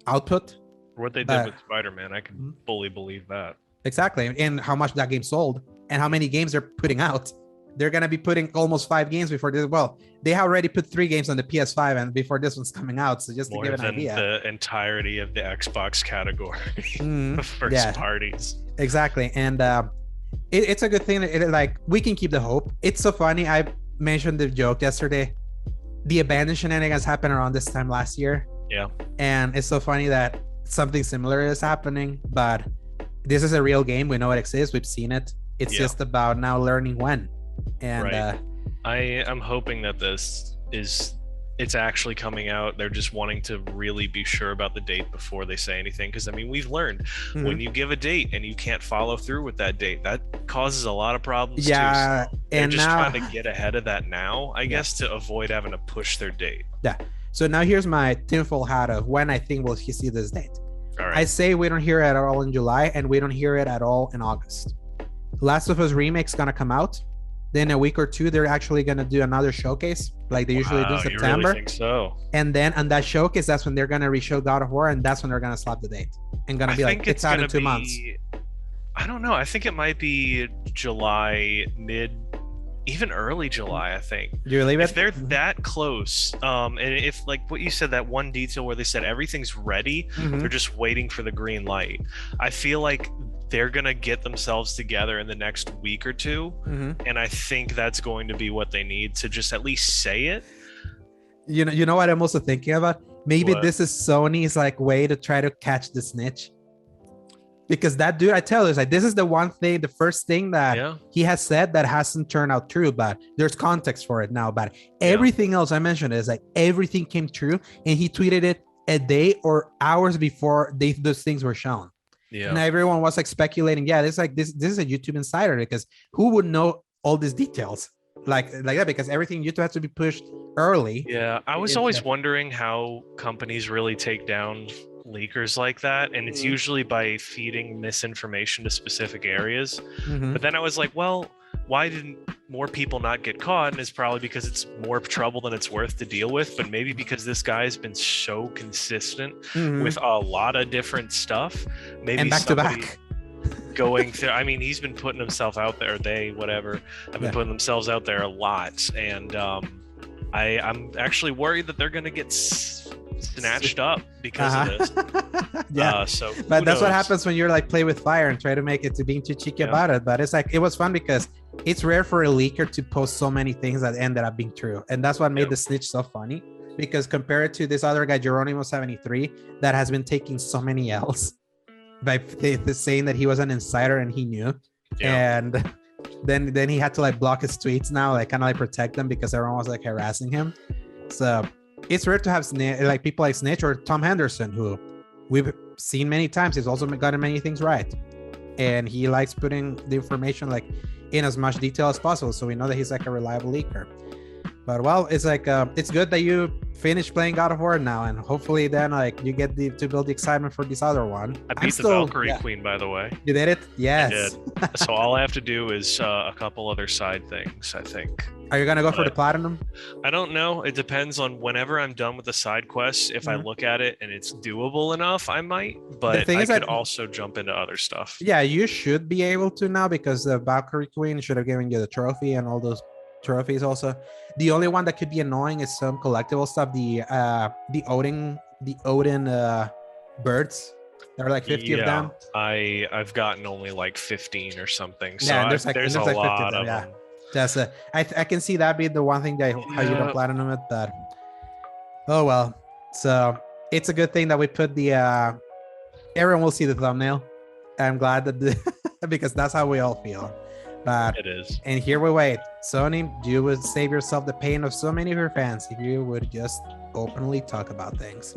output. What they did with Spider-Man, I can fully believe that. Exactly. And how much that game sold and how many games they're putting out. They're going to be putting almost 5 games before this. Well, they have already put 3 games on the PS5 and before this one's coming out. So just to give an idea. The entirety of the Xbox category of first parties. Exactly. And it's a good thing. Like, we can keep the hope. It's so funny. I mentioned the joke yesterday. The abandoned shenanigans happened around this time last year. Yeah. And it's so funny that something similar is happening. But this is a real game. We know it exists. We've seen it. It's just about now learning when. And I'm hoping that it's actually coming out. They're just wanting to really be sure about the date before they say anything, because I mean, we've learned when you give a date and you can't follow through with that date, that causes a lot of problems too. So they're and just now trying to get ahead of that now, I guess, to avoid having to push their date. So now here's my tinfoil hat of when I think we'll see this date. All right. I say we don't hear it at all in July, and we don't hear it at all in August. Last of Us Remake's gonna come out. Then a week or two, they're actually going to do another showcase like they usually do in September. You really think so? And then on that showcase, that's when they're going to reshow God of War, and that's when they're going to slap the date. And going to be like, it's out in 2 months. I don't know. I think it might be July, even early July, I think. Do you believe it? If they're that close, and if like what you said, that one detail where they said everything's ready, they're just waiting for the green light. I feel like they're gonna get themselves together in the next week or two, and I think that's going to be what they need to just at least say it. You know what I'm also thinking about? Maybe this is Sony's like way to try to catch the snitch. Because that dude, I tell you, like, this is the first thing that he has said that hasn't turned out true, but there's context for it now. But everything else I mentioned is like everything came true, and he tweeted it a day or hours before those things were shown. Yeah. And everyone was like speculating, this is a YouTube insider, because who would know all these details like that? Because everything YouTube has to be pushed early. Yeah, I was always wondering how companies really take down leakers like that, and it's usually by feeding misinformation to specific areas. But then I was like, well, why didn't more people not get caught? And it's probably because it's more trouble than it's worth to deal with, but maybe because this guy's been so consistent with a lot of different stuff, maybe and back to back going through. I mean, he's been putting himself out there, have been putting themselves out there a lot, and I'm actually worried that they're going to get snatched up because of this. But that's what happens when you're like play with fire and try to make it to being too cheeky about it. But it's like, it was fun because it's rare for a leaker to post so many things that ended up being true, and that's what made the snitch so funny, because compared to this other guy Geronimo73 that has been taking so many L's by saying that he was an insider and he knew, and then he had to like block his tweets now, like kind of like protect them because everyone was like harassing him. So it's rare to have like people like Snitch or Tom Henderson, who we've seen many times. He's also gotten many things right, and he likes putting the information like in as much detail as possible, so we know that he's like a reliable leaker. But well, it's like it's good that you finished playing God of War now, and hopefully then like you get to build the excitement for this other one. I beat the Valkyrie Queen, by the way. You did it? Yes. I did. So all I have to do is a couple other side things, I think. Are you gonna go for the platinum? I don't know. It depends on whenever I'm done with the side quests. If I look at it and it's doable enough, I might. But I could also jump into other stuff. Yeah, you should be able to now, because the Valkyrie Queen should have given you the trophy and all those trophies also. The only one that could be annoying is some collectible stuff. The Odin birds. There are like 50 of them. I've gotten only like 15 or something. So there's a lot of them. That's it. I can see that be the one thing that how you don't platinum it, but oh well. So it's a good thing that we put the everyone will see the thumbnail. I'm glad that because that's how we all feel. But It is. and here we wait. Sony, you would save yourself the pain of so many of your fans if you would just openly talk about things.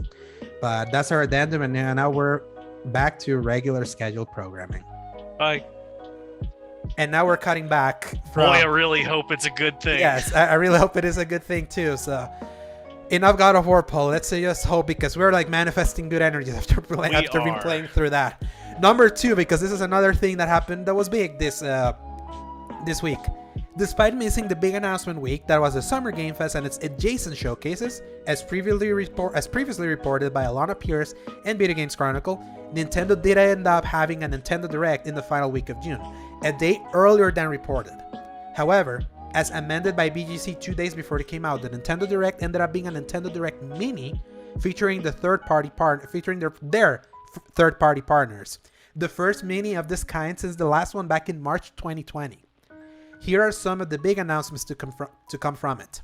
But that's our addendum, and now we're back to regular scheduled programming. Bye. And now we're cutting back from... Boy, I really hope it's a good thing. Yes, I really hope it is a good thing too. So enough God of War, Paul. Let's just hope, because we're like manifesting good energy after being playing through that. Number 2, because this is another thing that happened that was big this week. Despite missing the big announcement week that was the Summer Game Fest and its adjacent showcases, as previously reported by Alana Pierce and Video Games Chronicle, Nintendo did end up having a Nintendo Direct in the final week of June, a day earlier than reported. However, as amended by BGC 2 days before it came out, the Nintendo Direct ended up being a Nintendo Direct Mini featuring their third-party partners. The first Mini of this kind since the last one back in March 2020. Here are some of the big announcements to come from it.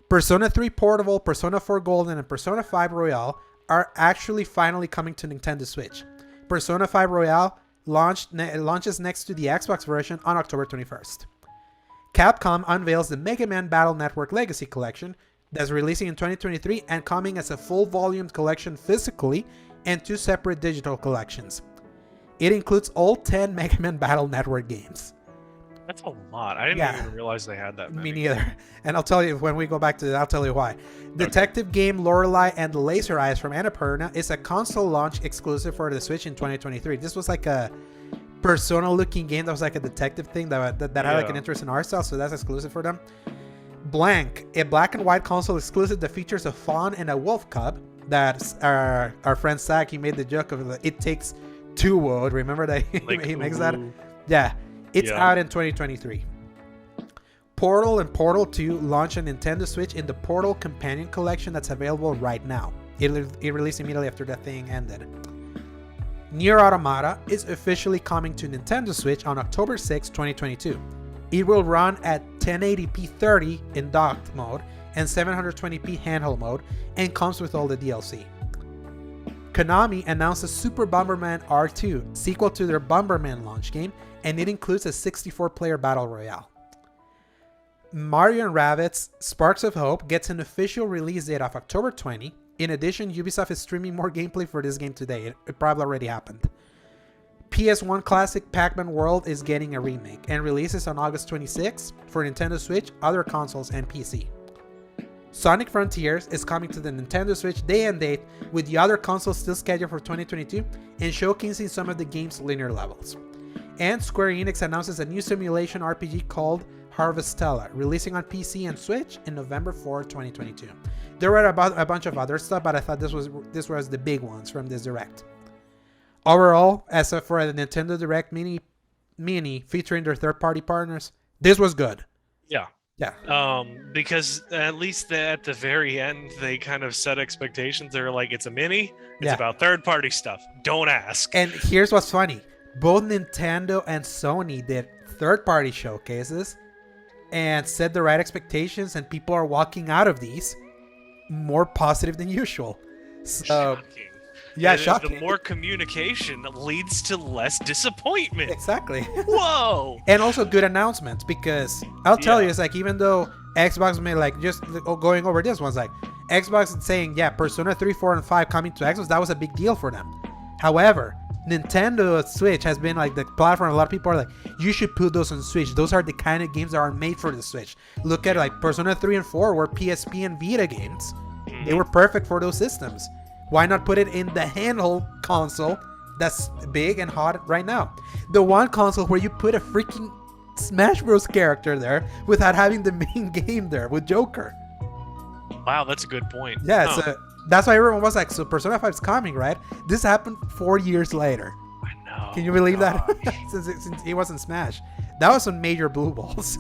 Persona 3 Portable, Persona 4 Golden, and Persona 5 Royale are actually finally coming to Nintendo Switch. Persona 5 Royale launches next to the Xbox version on October 21st. Capcom unveils the Mega Man Battle Network Legacy Collection that's releasing in 2023 and coming as a full volume collection physically and 2 separate digital collections. It includes all 10 Mega Man Battle Network games. That's a lot. I didn't even realize they had that many. Me neither. And I'll tell you, when we go back to it, I'll tell you why. Detective game Lorelei and the Laser Eyes from Annapurna is a console launch exclusive for the Switch in 2023. This was like a Persona-looking game that was like a detective thing that had like an interest in art style, so that's exclusive for them. Blank, a black and white console exclusive that features a fawn and a wolf cub. That our friend Zach, he made the joke of it takes 2 wood. Remember that he makes that? Yeah. It's out in 2023. Portal and Portal 2 launch on Nintendo Switch in the Portal Companion Collection that's available right now. It released immediately after that thing ended. Nier Automata is officially coming to Nintendo Switch on October 6, 2022. It will run at 1080p 30 in docked mode and 720p handheld mode, and comes with all the DLC. Konami announced a Super Bomberman R2, sequel to their Bomberman launch game, and it includes a 64-player battle royale. Mario & Rabbids Sparks of Hope gets an official release date of October 20. In addition, Ubisoft is streaming more gameplay for this game today. It probably already happened. PS1 classic Pac-Man World is getting a remake and releases on August 26 for Nintendo Switch, other consoles, and PC. Sonic Frontiers is coming to the Nintendo Switch day and date, with the other consoles still scheduled for 2022 and showcasing some of the game's linear levels. And Square Enix announces a new simulation RPG called Harvestella, releasing on PC and Switch in November 4, 2022. There were a bunch of other stuff, but I thought this was the big ones from this Direct. Overall, as for the Nintendo Direct Mini featuring their third-party partners, this was good. Yeah. Because at least at the very end, they kind of set expectations. They were like, it's a mini, it's about third-party stuff. Don't ask. And here's what's funny. Both Nintendo and Sony did third-party showcases and set the right expectations, and people are walking out of these more positive than usual. So, shocking. Yeah, and shocking. The more communication leads to less disappointment. Exactly. Whoa. And also good announcements, because I'll tell you, it's like, even though Xbox may like just going over this one's like Xbox saying, Persona 3, 4, and 5 coming to Xbox, that was a big deal for them. However, Nintendo Switch has been like the platform. A lot of people are like, you should put those on Switch. Those are the kind of games that are made for the Switch. Look at like Persona 3 and 4 were PSP and Vita games. They were perfect for those systems. Why not put it in the handheld console that's big and hot right now? The one console where you put a freaking Smash Bros. Character there without having the main game there with Joker. Wow, that's a good point. Yeah, so that's why everyone was like, so Persona 5 is coming, right? This happened 4 years later. I know. Can you believe that? since it wasn't Smash. That was some major blue balls.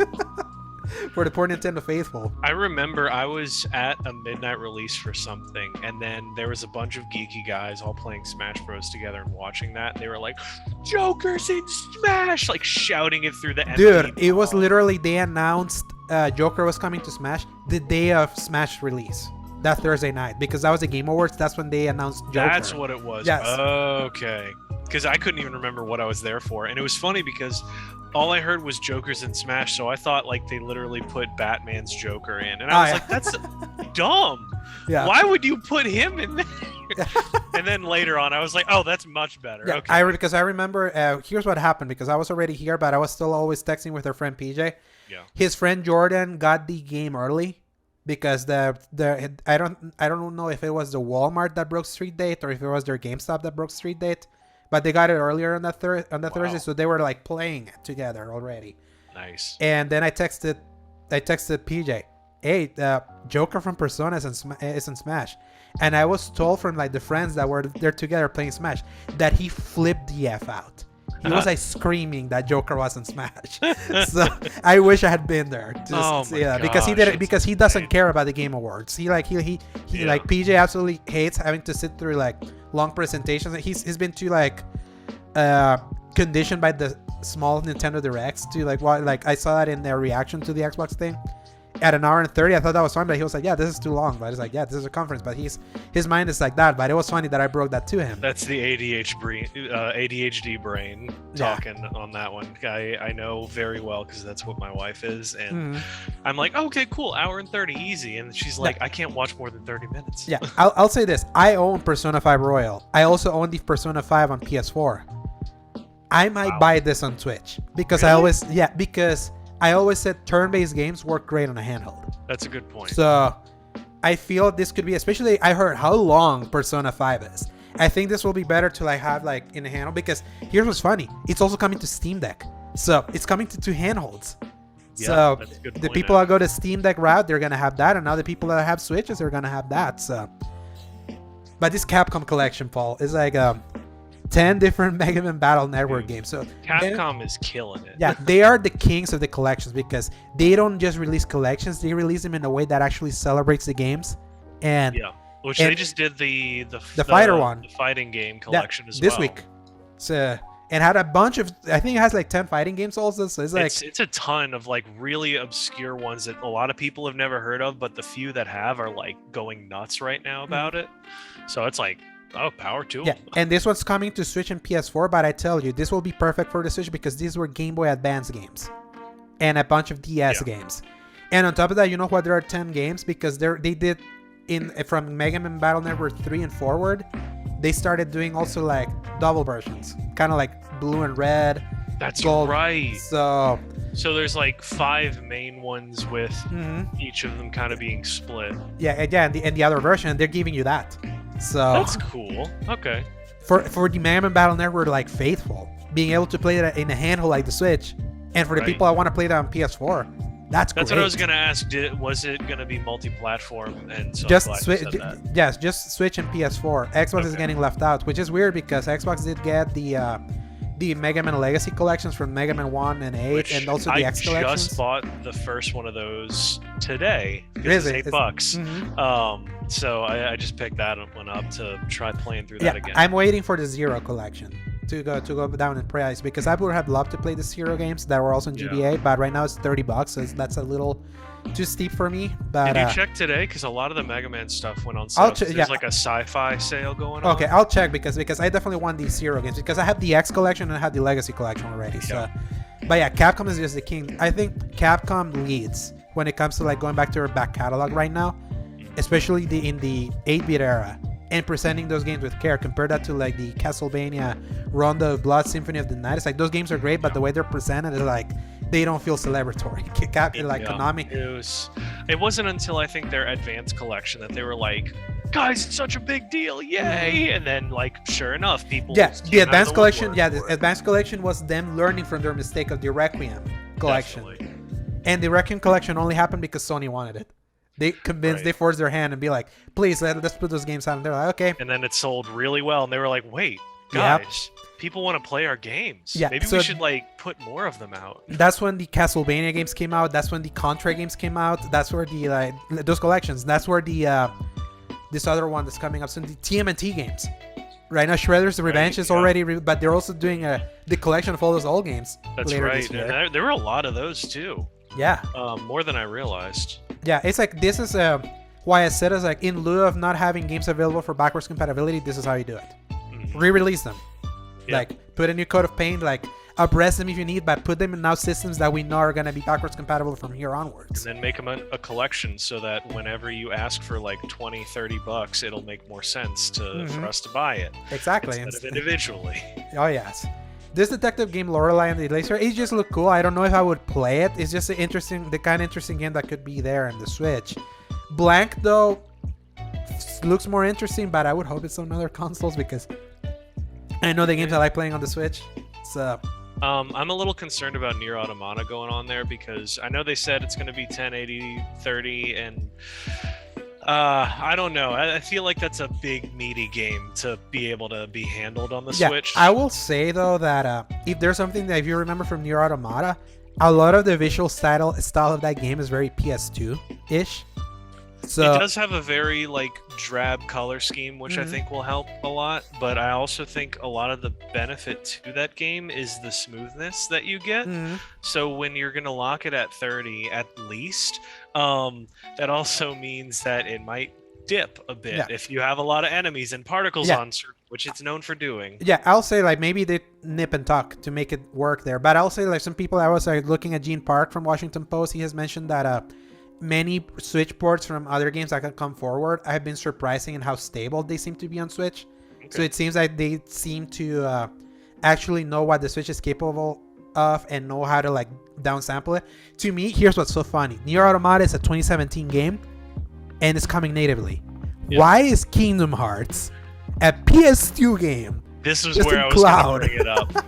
For the poor Nintendo faithful. I remember I was at a midnight release for something, and then there was a bunch of geeky guys all playing Smash Bros. Together and watching that. They were like, Joker's in Smash! Like shouting it through the Dude, it was literally, they announced Joker was coming to Smash the day of Smash release. that Thursday night because that was the Game Awards. That's when they announced Joker. That's what it was. Yes. Okay. Because I couldn't even remember what I was there for. And it was funny because all I heard was Jokers in Smash, so I thought like they literally put Batman's Joker in. And I was like, that's dumb. Yeah. Why would you put him in there? And then later on, I was like, oh, that's much better. Yeah, okay. because I remember, here's what happened, because I was already here, but I was still always texting with her friend PJ. Yeah. His friend Jordan got the game early because I don't know if it was the Walmart that broke street date or if it was their GameStop that broke street date, but they got it earlier on that Thursday, so they were like playing it together already. Nice. And then I texted PJ, hey, Joker from Persona is in Smash. And I was told from like the friends that were there together playing Smash that he flipped the F out. He was like screaming that Joker was in Smash. So I wish I had been there to see that because he doesn't care about the Game Awards. He like PJ absolutely hates having to sit through like long presentations. He's been too like conditioned by the small Nintendo Directs to like I saw that in their reaction to the Xbox thing. At an hour and 30, I thought that was fine, but he was like, yeah, this is too long. But it's like, yeah, this is a conference, but his mind is like that. But it was funny that I broke that to him. That's the ADHD brain talking on that one. I know very well because that's what my wife is. And I'm like, okay, cool, hour and 30, easy. And she's like, I can't watch more than 30 minutes. Yeah, I'll say this. I own Persona 5 Royal. I also own the Persona 5 on PS4. I might buy this on Switch because really? because I always said turn-based games work great on a handheld. That's a good point. So I feel this could be, especially I heard how long Persona 5 is. I think this will be better to like have like in a handheld because here's what's funny. It's also coming to Steam Deck. So it's coming to two handhelds. Yeah, so that's a good the point people that go to Steam Deck route, they're going to have that. And now the people that have Switches, they're going to have that. So, but this Capcom collection, Paul, is like 10 different Mega Man Battle Network games. So Capcom is killing it. Yeah, they are the kings of the collections because they don't just release collections; they release them in a way that actually celebrates the games. And they just did the fighter one, the fighting game collection as this well week. So and had a bunch of, I think it has like 10 fighting games also. So it's like it's a ton of like really obscure ones that a lot of people have never heard of, but the few that have are like going nuts right now about it. So it's like, oh, power to them. And this one's coming to Switch and PS4, but I tell you, this will be perfect for the Switch because these were Game Boy Advance games and a bunch of DS games. And on top of that, you know what? There are 10 games because they did from Mega Man Battle Network 3 and forward, they started doing also like double versions, kind of like blue and red. That's gold. right. So there's like 5 main ones with each of them kind of being split. Yeah, and the other version, they're giving you that. So that's cool. Okay. For the Mega Man Battle Network, like faithful, being able to play it in a handheld like the Switch, and for the people that want to play that on PS4, that's great. What I was gonna ask. Was it gonna be multi-platform? And so just Switch. Yes, just Switch and PS4. Xbox is getting left out, which is weird because Xbox did get the Mega Man Legacy collections from Mega Man 1 and 8, and also the X collections. I just bought the first one of those today. It's $8. So I just picked that one up to try playing through that again. I'm waiting for the Zero collection to go down in price because I would have loved to play the Zero games that were also in GBA, but right now it's $30, so that's a little too steep for me. But did you check today? Because a lot of the Mega Man stuff went on sale. There's like a sci-fi sale going on. Okay, I'll check because I definitely want these Zero games because I have the X collection and I have the Legacy collection already. So, but yeah, Capcom is just the king. I think Capcom leads when it comes to like going back to their back catalog right now, especially in the 8-bit era, and presenting those games with care. Compare that to like the Castlevania, Rondo of Blood, Symphony of the Night. It's like those games are great, but the way they're presented is like they don't feel celebratory. Konami. It wasn't until I think their Advanced collection that they were like, guys, it's such a big deal, yay! And then, like, sure enough, people. Yeah, the Advanced collection. Yeah, the Advanced collection was them learning from their mistake of the Requiem collection. Definitely. And the Requiem collection only happened because Sony wanted it. They convinced, they forced their hand and be like, please, let's put those games out. And they're like, okay. And then it sold really well. And they were like, wait, guys, people want to play our games. Yeah, maybe we should, like, put more of them out. That's when the Castlevania games came out. That's when the Contra games came out. That's where the, like, those collections. That's where the, this other one that's coming up soon, the TMNT games. Right now, Shredder's Revenge is already, but they're also doing the collection of all those old games. That's right. And there were a lot of those, too. Yeah. More than I realized. Yeah, it's like this is why I said is like, in lieu of not having games available for backwards compatibility, this is how you do it. Re-release them. Like, put a new coat of paint, like, upres them if you need, but put them in now systems that we know are going to be backwards compatible from here onwards. And then make them a collection so that whenever you ask for like $20-$30, it'll make more sense for us to buy it. Exactly. Instead of individually. Oh, yes. This detective game, Lorelei and the Laser, it just looked cool. I don't know if I would play it. It's just the kind of interesting game that could be there in the Switch. Blank, though, looks more interesting, but I would hope it's on other consoles because I know the games I like playing on the Switch. So... I'm a little concerned about Nier Automata going on there because I know they said it's going to be 1080 30 and I don't know. I feel like that's a big meaty game to be able to be handled on the Switch. I will say though that if there's something that if you remember from Nier Automata, a lot of the visual style of that game is very PS2-ish. So, it does have a very like drab color scheme, which I think will help a lot. But I also think a lot of the benefit to that game is the smoothness that you get. So when you're gonna lock it at 30 at least, that also means that it might dip a bit if you have a lot of enemies and particles on, which it's known for doing. Yeah, I'll say like maybe they nip and tuck to make it work there. But I'll say like some people, I was like looking at Gene Park from Washington Post. He has mentioned that many Switch ports from other games that can come forward have been surprising in how stable they seem to be on Switch. Okay. So it seems like they seem to actually know what the Switch is capable of and know how to like downsample it. To me, here's what's so funny. Nier Automata is a 2017 game and it's coming natively. Yeah. Why is Kingdom Hearts a PS2 game? This is where I was going to bring it up.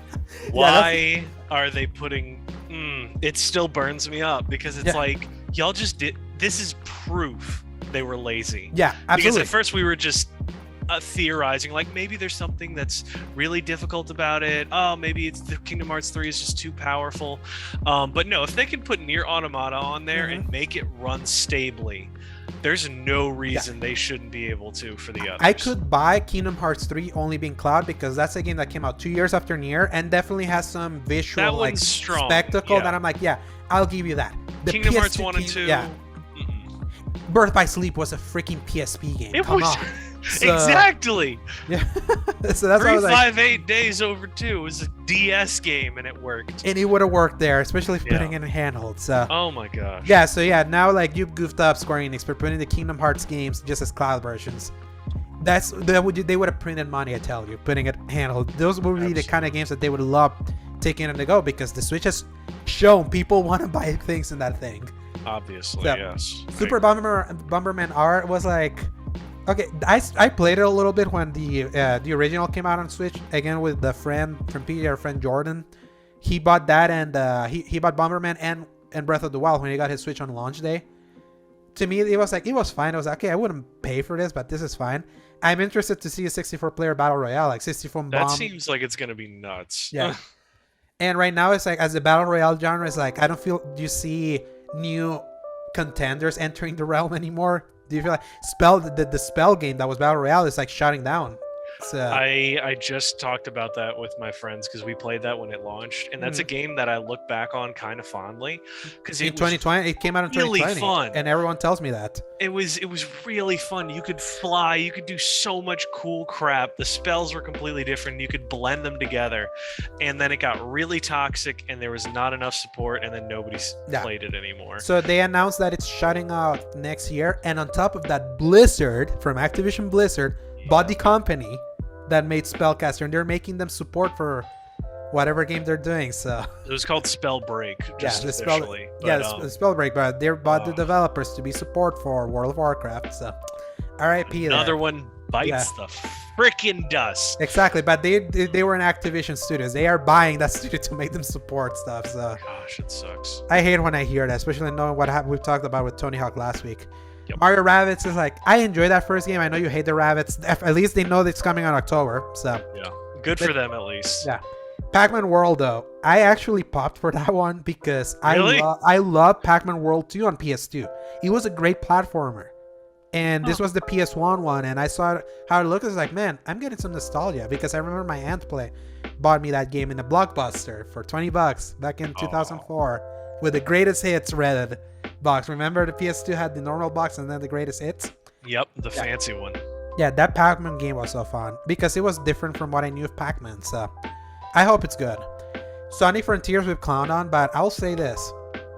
Why are they putting... it still burns me up because it's like... Y'all just did. This is proof they were lazy. Yeah, absolutely. Because at first we were just theorizing, like maybe there's something that's really difficult about it. Oh, maybe it's the Kingdom Hearts 3 is just too powerful. But no, if they can put Nier Automata on there and make it run stably, there's no reason they shouldn't be able to for the others. I could buy Kingdom Hearts 3 only being cloud because that's a game that came out 2 years after Nier and definitely has some visual like spectacle that I'm like, I'll give you that. The Kingdom Hearts 1 and 2. Yeah. Birth by Sleep was a freaking PSP game. It was. Exactly. Yeah. So that's 358 Days Over 2 was a DS game and it worked. And it would have worked there, especially if putting it in handheld. So. Oh my gosh. Yeah. So now like you've goofed up Square Enix for putting the Kingdom Hearts games just as cloud versions. They would have printed money, I tell you, putting it handheld. Those would be the kind of games that they would love taking on the go because the Switch has shown people want to buy things in that thing. Obviously, yes. Super Bomberman R was like, okay, I played it a little bit when the original came out on Switch again with the friend from PJ, our friend Jordan. He bought that and he bought Bomberman and Breath of the Wild when he got his Switch on launch day. To me, it was fine. I was like, okay, I wouldn't pay for this, but this is fine. I'm interested to see a 64-player battle royale, like 64 bomb. That seems like it's gonna be nuts. Yeah. And right now, it's like as the battle royale genre is like, I don't feel you see new contenders entering the realm anymore. Do you feel like the Spell game that was battle royale is like shutting down? So, I just talked about that with my friends because we played that when it launched, and that's a game that I look back on kind of fondly because in 2020 it came out in 2020, really fun, and everyone tells me that it was really fun. You could fly, you could do so much cool crap. The spells were completely different. You could blend them together, and then it got really toxic, and there was not enough support, and then nobody played it anymore. So they announced that it's shutting out next year, and on top of that, Blizzard from Activision Blizzard bought the company that made Spellcaster, and they're making them support for whatever game they're doing. So it was called Spellbreak. Spellbreak, but they bought the developers to be support for World of Warcraft. So R.I.P. Another one bites the freaking dust. Exactly, but they were in Activision Studios. They are buying that studio to make them support stuff. So gosh, it sucks. I hate when I hear that, especially knowing what we've talked about with Tony Hawk last week. Yep. Mario Rabbids is like, I enjoy that first game. I know you hate the rabbits. At least they know that it's coming on October. So yeah, good for them at least. Yeah. Pac-Man World though, I actually popped for that one because I love Pac-Man World 2 on PS2. It was a great platformer, and this was the PS1 one, and I saw how it looked. I was like, man, I'm getting some nostalgia because I remember my aunt bought me that game in a Blockbuster for $20 back in 2004 with the greatest hits Reddit. box. Remember the PS2 had the normal box and then the greatest hits? Yep, the fancy one. Yeah, that Pac-Man game was so fun because it was different from what I knew of Pac-Man. So I hope it's good. Sonic Frontiers we've clowned on, but I'll say this.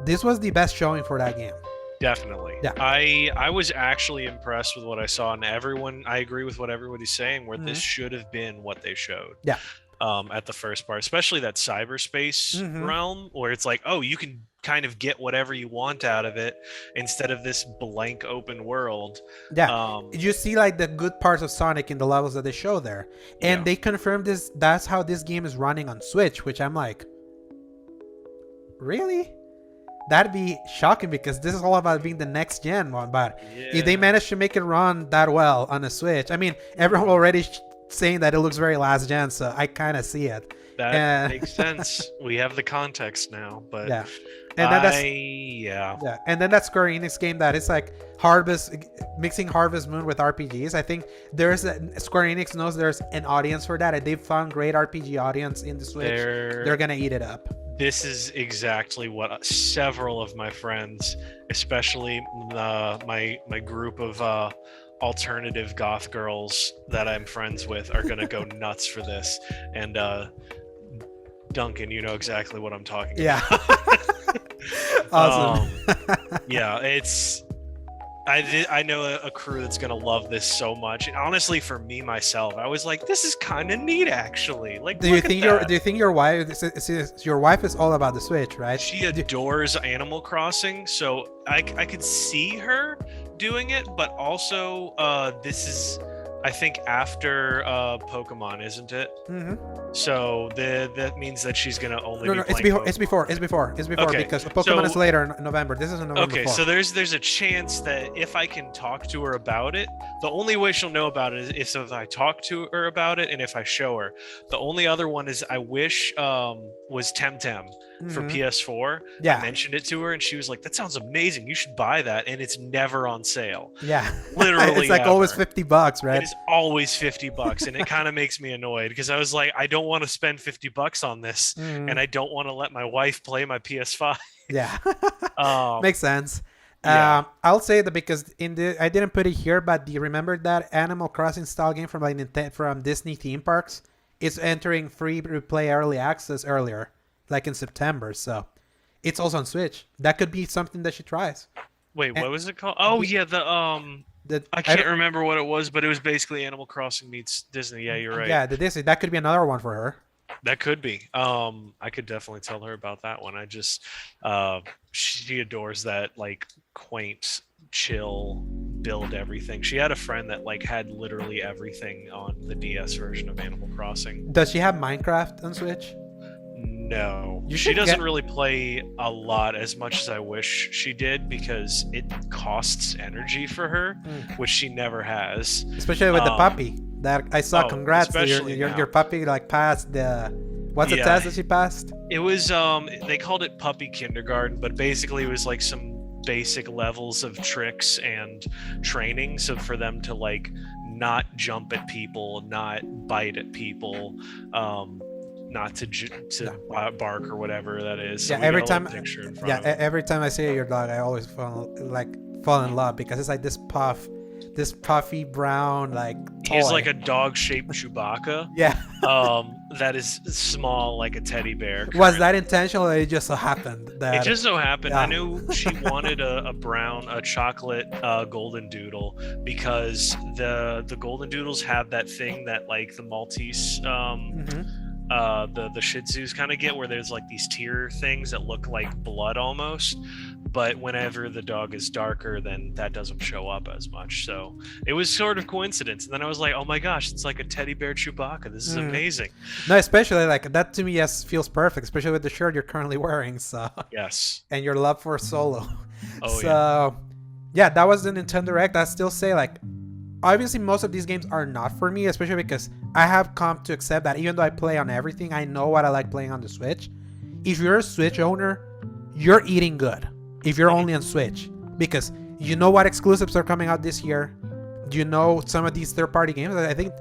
This was the best showing for that game. Definitely. Yeah. I was actually impressed with what I saw, and I agree with what everybody's saying, where this should have been what they showed. Yeah. At the first part, especially that cyberspace realm, where it's like, oh, you can kind of get whatever you want out of it instead of this blank open world. Yeah. You see like the good parts of Sonic in the levels that they show there. And they confirmed this. That's how this game is running on Switch, which I'm like, really? That'd be shocking because this is all about being the next gen one. But if they manage to make it run that well on a Switch, I mean, everyone already saying that it looks very last gen, so I kind of see it. That makes sense. We have the context now, but yeah. And then and then that Square Enix game that is like mixing Harvest Moon with RPGs. I think Square Enix knows there's an audience for that, and they've found great RPG audience in the Switch. They're gonna eat it up. This is exactly what several of my friends, especially my group of alternative goth girls that I'm friends with, are gonna go nuts for this. And Duncan, you know exactly what I'm talking about. Awesome. Yeah, I know a crew that's gonna love this so much. And honestly, for me myself, I was like, this is kind of neat, actually. Like, do you think your wife is all about the Switch, right? She adores Animal Crossing, so I could see her doing it, but also this is, I think, after Pokemon, isn't it? So that means that she's gonna only be playing it's before okay. Because Pokemon is later in November. This is in November. Okay, so there's a chance that if I can talk to her about it, the only way she'll know about it is if I talk to her about it and if I show her. The only other one is I wish was Temtem for PS4. Yeah. I mentioned it to her and she was like, that sounds amazing. You should buy that. And it's never on sale. Yeah. Literally. It's like always $50, right? It is always $50. And it kind of makes me annoyed because I was like, I don't want to spend $50 on this. And I don't want to let my wife play my PS5. Yeah. Makes sense. Yeah. I'll say that because I didn't put it here, but do you remember that Animal Crossing style game from Disney theme parks? It's entering free to play early access earlier, like in September. So it's also on Switch. That could be something that she tries. Wait, what was it called? Oh yeah, I can't remember what it was, but it was basically Animal Crossing meets Disney. Yeah, you're right. Yeah, the Disney. That could be another one for her. That could be. I could definitely tell her about that one. I just she adores that like quaint, chill, build everything. She had a friend that like had literally everything on the DS version of Animal Crossing. Does she have Minecraft on Switch? No. She doesn't really play a lot as much as I wish she did because it costs energy for her, which she never has. Especially with the puppy. That I saw. Congrats, your puppy like passed the. What's the test that she passed? It was they called it puppy kindergarten, but basically it was like some basic levels of tricks and training, so for them to like not jump at people, not bite at people, not to bark or whatever that is. So every time I see your dog, I always fall in love because it's like this puffy brown like toy. He's like a dog-shaped Chewbacca. Yeah. That is small like a teddy bear. Was that intentional or it just so happened? It just so happened. Yeah. I knew she wanted a chocolate golden doodle because the golden doodles have that thing that like the Maltese the Shih Tzus kind of get, where there's like these tear things that look like blood almost, but whenever the dog is darker, then that doesn't show up as much. So it was sort of coincidence, and then I was like, oh my gosh, it's like a teddy bear Chewbacca. This is amazing. No, especially like that to me, yes, feels perfect, especially with the shirt you're currently wearing. So yes, and your love for Solo. That was the Nintendo Direct. I still say like, obviously most of these games are not for me, especially because I have come to accept that even though I play on everything, I know what I like playing on the Switch. If you're a Switch owner, you're eating good if you're only on Switch, because you know what exclusives are coming out this year. You know some of these third-party games. I think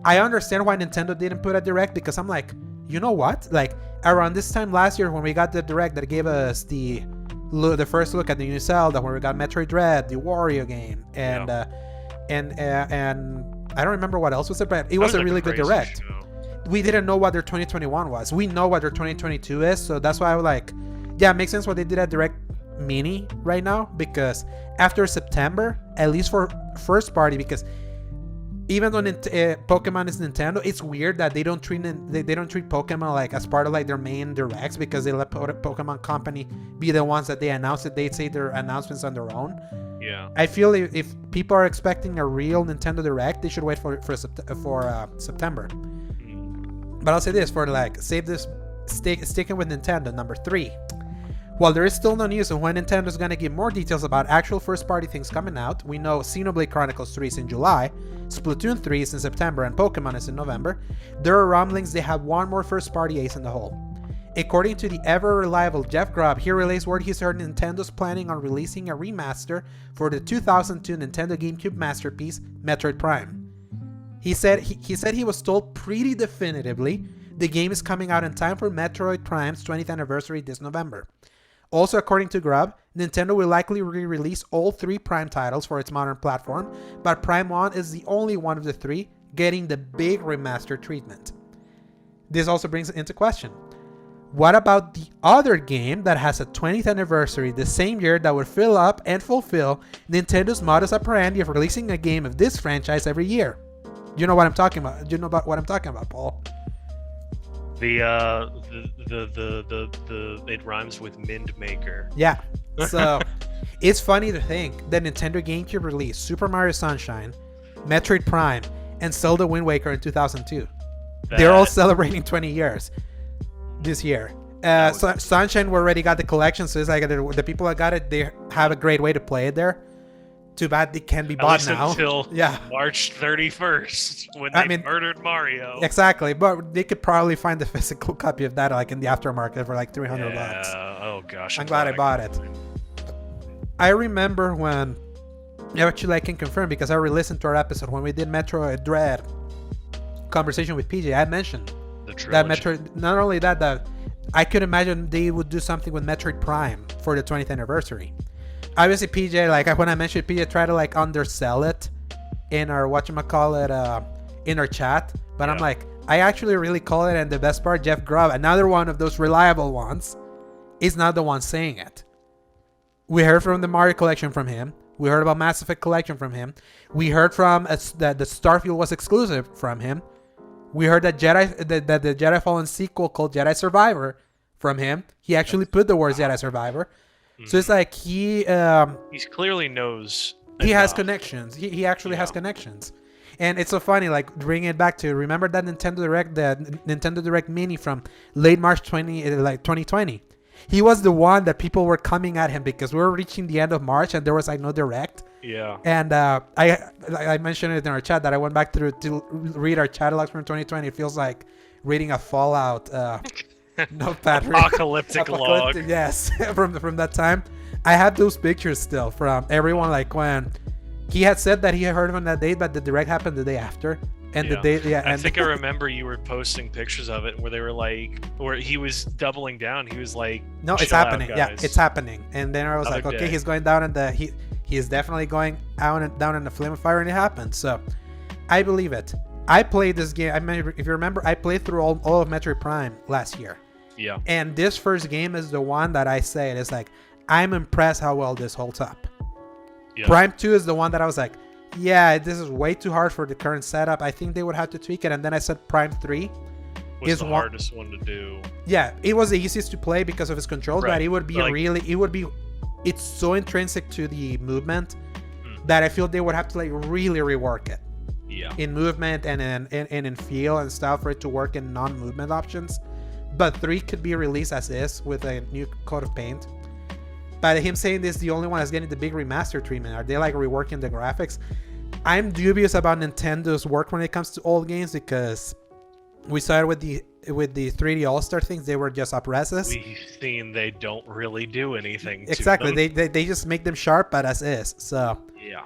I understand why Nintendo didn't put a Direct, because I'm like, you know what? Like around this time last year when we got the Direct that gave us the the first look at the new Zelda, when we got Metroid Dread, the Wario game, and I don't remember what else was it, but it was a really good direct. We didn't know what their 2021 was. We know what their 2022 is, so that's why I was like, yeah, it makes sense what they did at Direct Mini right now, because after September, at least for first party, because even though Pokemon is Nintendo, it's weird that they don't treat Pokemon like as part of like their main directs, because they let Pokemon Company be the ones that they announce it. They say their announcements on their own. Yeah. I feel if people are expecting a real Nintendo Direct, they should wait for September. But I'll say this for like sticking with Nintendo, number 3. While there is still no news on when Nintendo is going to give more details about actual first-party things coming out, we know Xenoblade Chronicles 3 is in July, Splatoon 3 is in September, and Pokemon is in November. There are rumblings they have one more first-party ace in the hole. According to the ever-reliable Jeff Grubb, he relays word he's heard Nintendo's planning on releasing a remaster for the 2002 Nintendo GameCube masterpiece, Metroid Prime. He said he was told pretty definitively the game is coming out in time for Metroid Prime's 20th anniversary this November. Also, according to Grubb, Nintendo will likely re-release all 3 Prime titles for its modern platform, but Prime 1 is the only one of the 3 getting the big remaster treatment. This also brings into question, what about the other game that has a 20th anniversary the same year that would fill up and fulfill Nintendo's modus operandi of releasing a game of this franchise every year? You know what I'm talking about? You know about what I'm talking about, Paul? It rhymes with Mind Maker. Yeah. So it's funny to think that Nintendo GameCube released Super Mario Sunshine, Metroid Prime, and Zelda Wind Waker in 2002. They're all celebrating 20 years this year. Sunshine, we already got the collection, so it's like the people that got it, they have a great way to play it there. Too bad they can be bought now. Until March 31st, when they murdered Mario. Exactly, but they could probably find the physical copy of that like in the aftermarket for like $300. Oh gosh, I'm glad I bought it. I remember when, actually I can confirm because I re-listened to our episode when we did Metroid Dread conversation with PJ. I mentioned that Metroid. Not only that I could imagine they would do something with Metroid Prime for the 20th anniversary. Obviously, PJ, like when I mentioned PJ, tried to like undersell it in our in our chat, but I'm like, I actually really call it, and the best part, Jeff Grubb, another one of those reliable ones, is not the one saying it. We heard from the Mario collection from him. We heard about Mass Effect collection from him. We heard from that the Starfield was exclusive from him. We heard that the Jedi Fallen sequel called Jedi Survivor from him. He actually put the words Jedi Survivor. So it's like he clearly knows. He has connections. He actually has connections. And it's so funny, like bringing it back to, remember that Nintendo Direct Mini from late March 2020. He was the one that people were coming at him because we were reaching the end of March and there was like no Direct. Yeah. And I mentioned it in our chat that I went back to read our chat logs from 2020. It feels like reading a Fallout notepad. Apocalyptic log. Yes, from that time. I have those pictures still from everyone, like when he had said that he had heard of on that date, but the Direct happened the day after. And the day, I think I remember you were posting pictures of it where they were like, where he was doubling down. He was like, "No, it's happening. Yeah, it's happening." And then I was like, "Okay, he's going down, and he is definitely going down in the flame of fire," and it happened. So, I believe it. I played this game. I mean, if you remember, I played through all of Metroid Prime last year. Yeah. And this first game is the one that I say it's like, I'm impressed how well this holds up. Yeah. Prime 2 is the one that I was like, yeah, this is way too hard for the current setup. I think they would have to tweak it. And then I said Prime 3 was the hardest one to do. Yeah, it was the easiest to play because of its controls, but it would be it's so intrinsic to the movement that I feel they would have to like really rework it. Yeah. In movement and in feel and stuff for it to work in non-movement options. But 3 could be released as is with a new coat of paint. But him saying this is the only one that's getting the big remaster treatment. Are they like reworking the graphics? I'm dubious about Nintendo's work when it comes to old games because we saw it with the 3D All-Star things. They were just up-reses. We've seen they don't really do anything. Exactly. They just make them sharp, but as is. So yeah.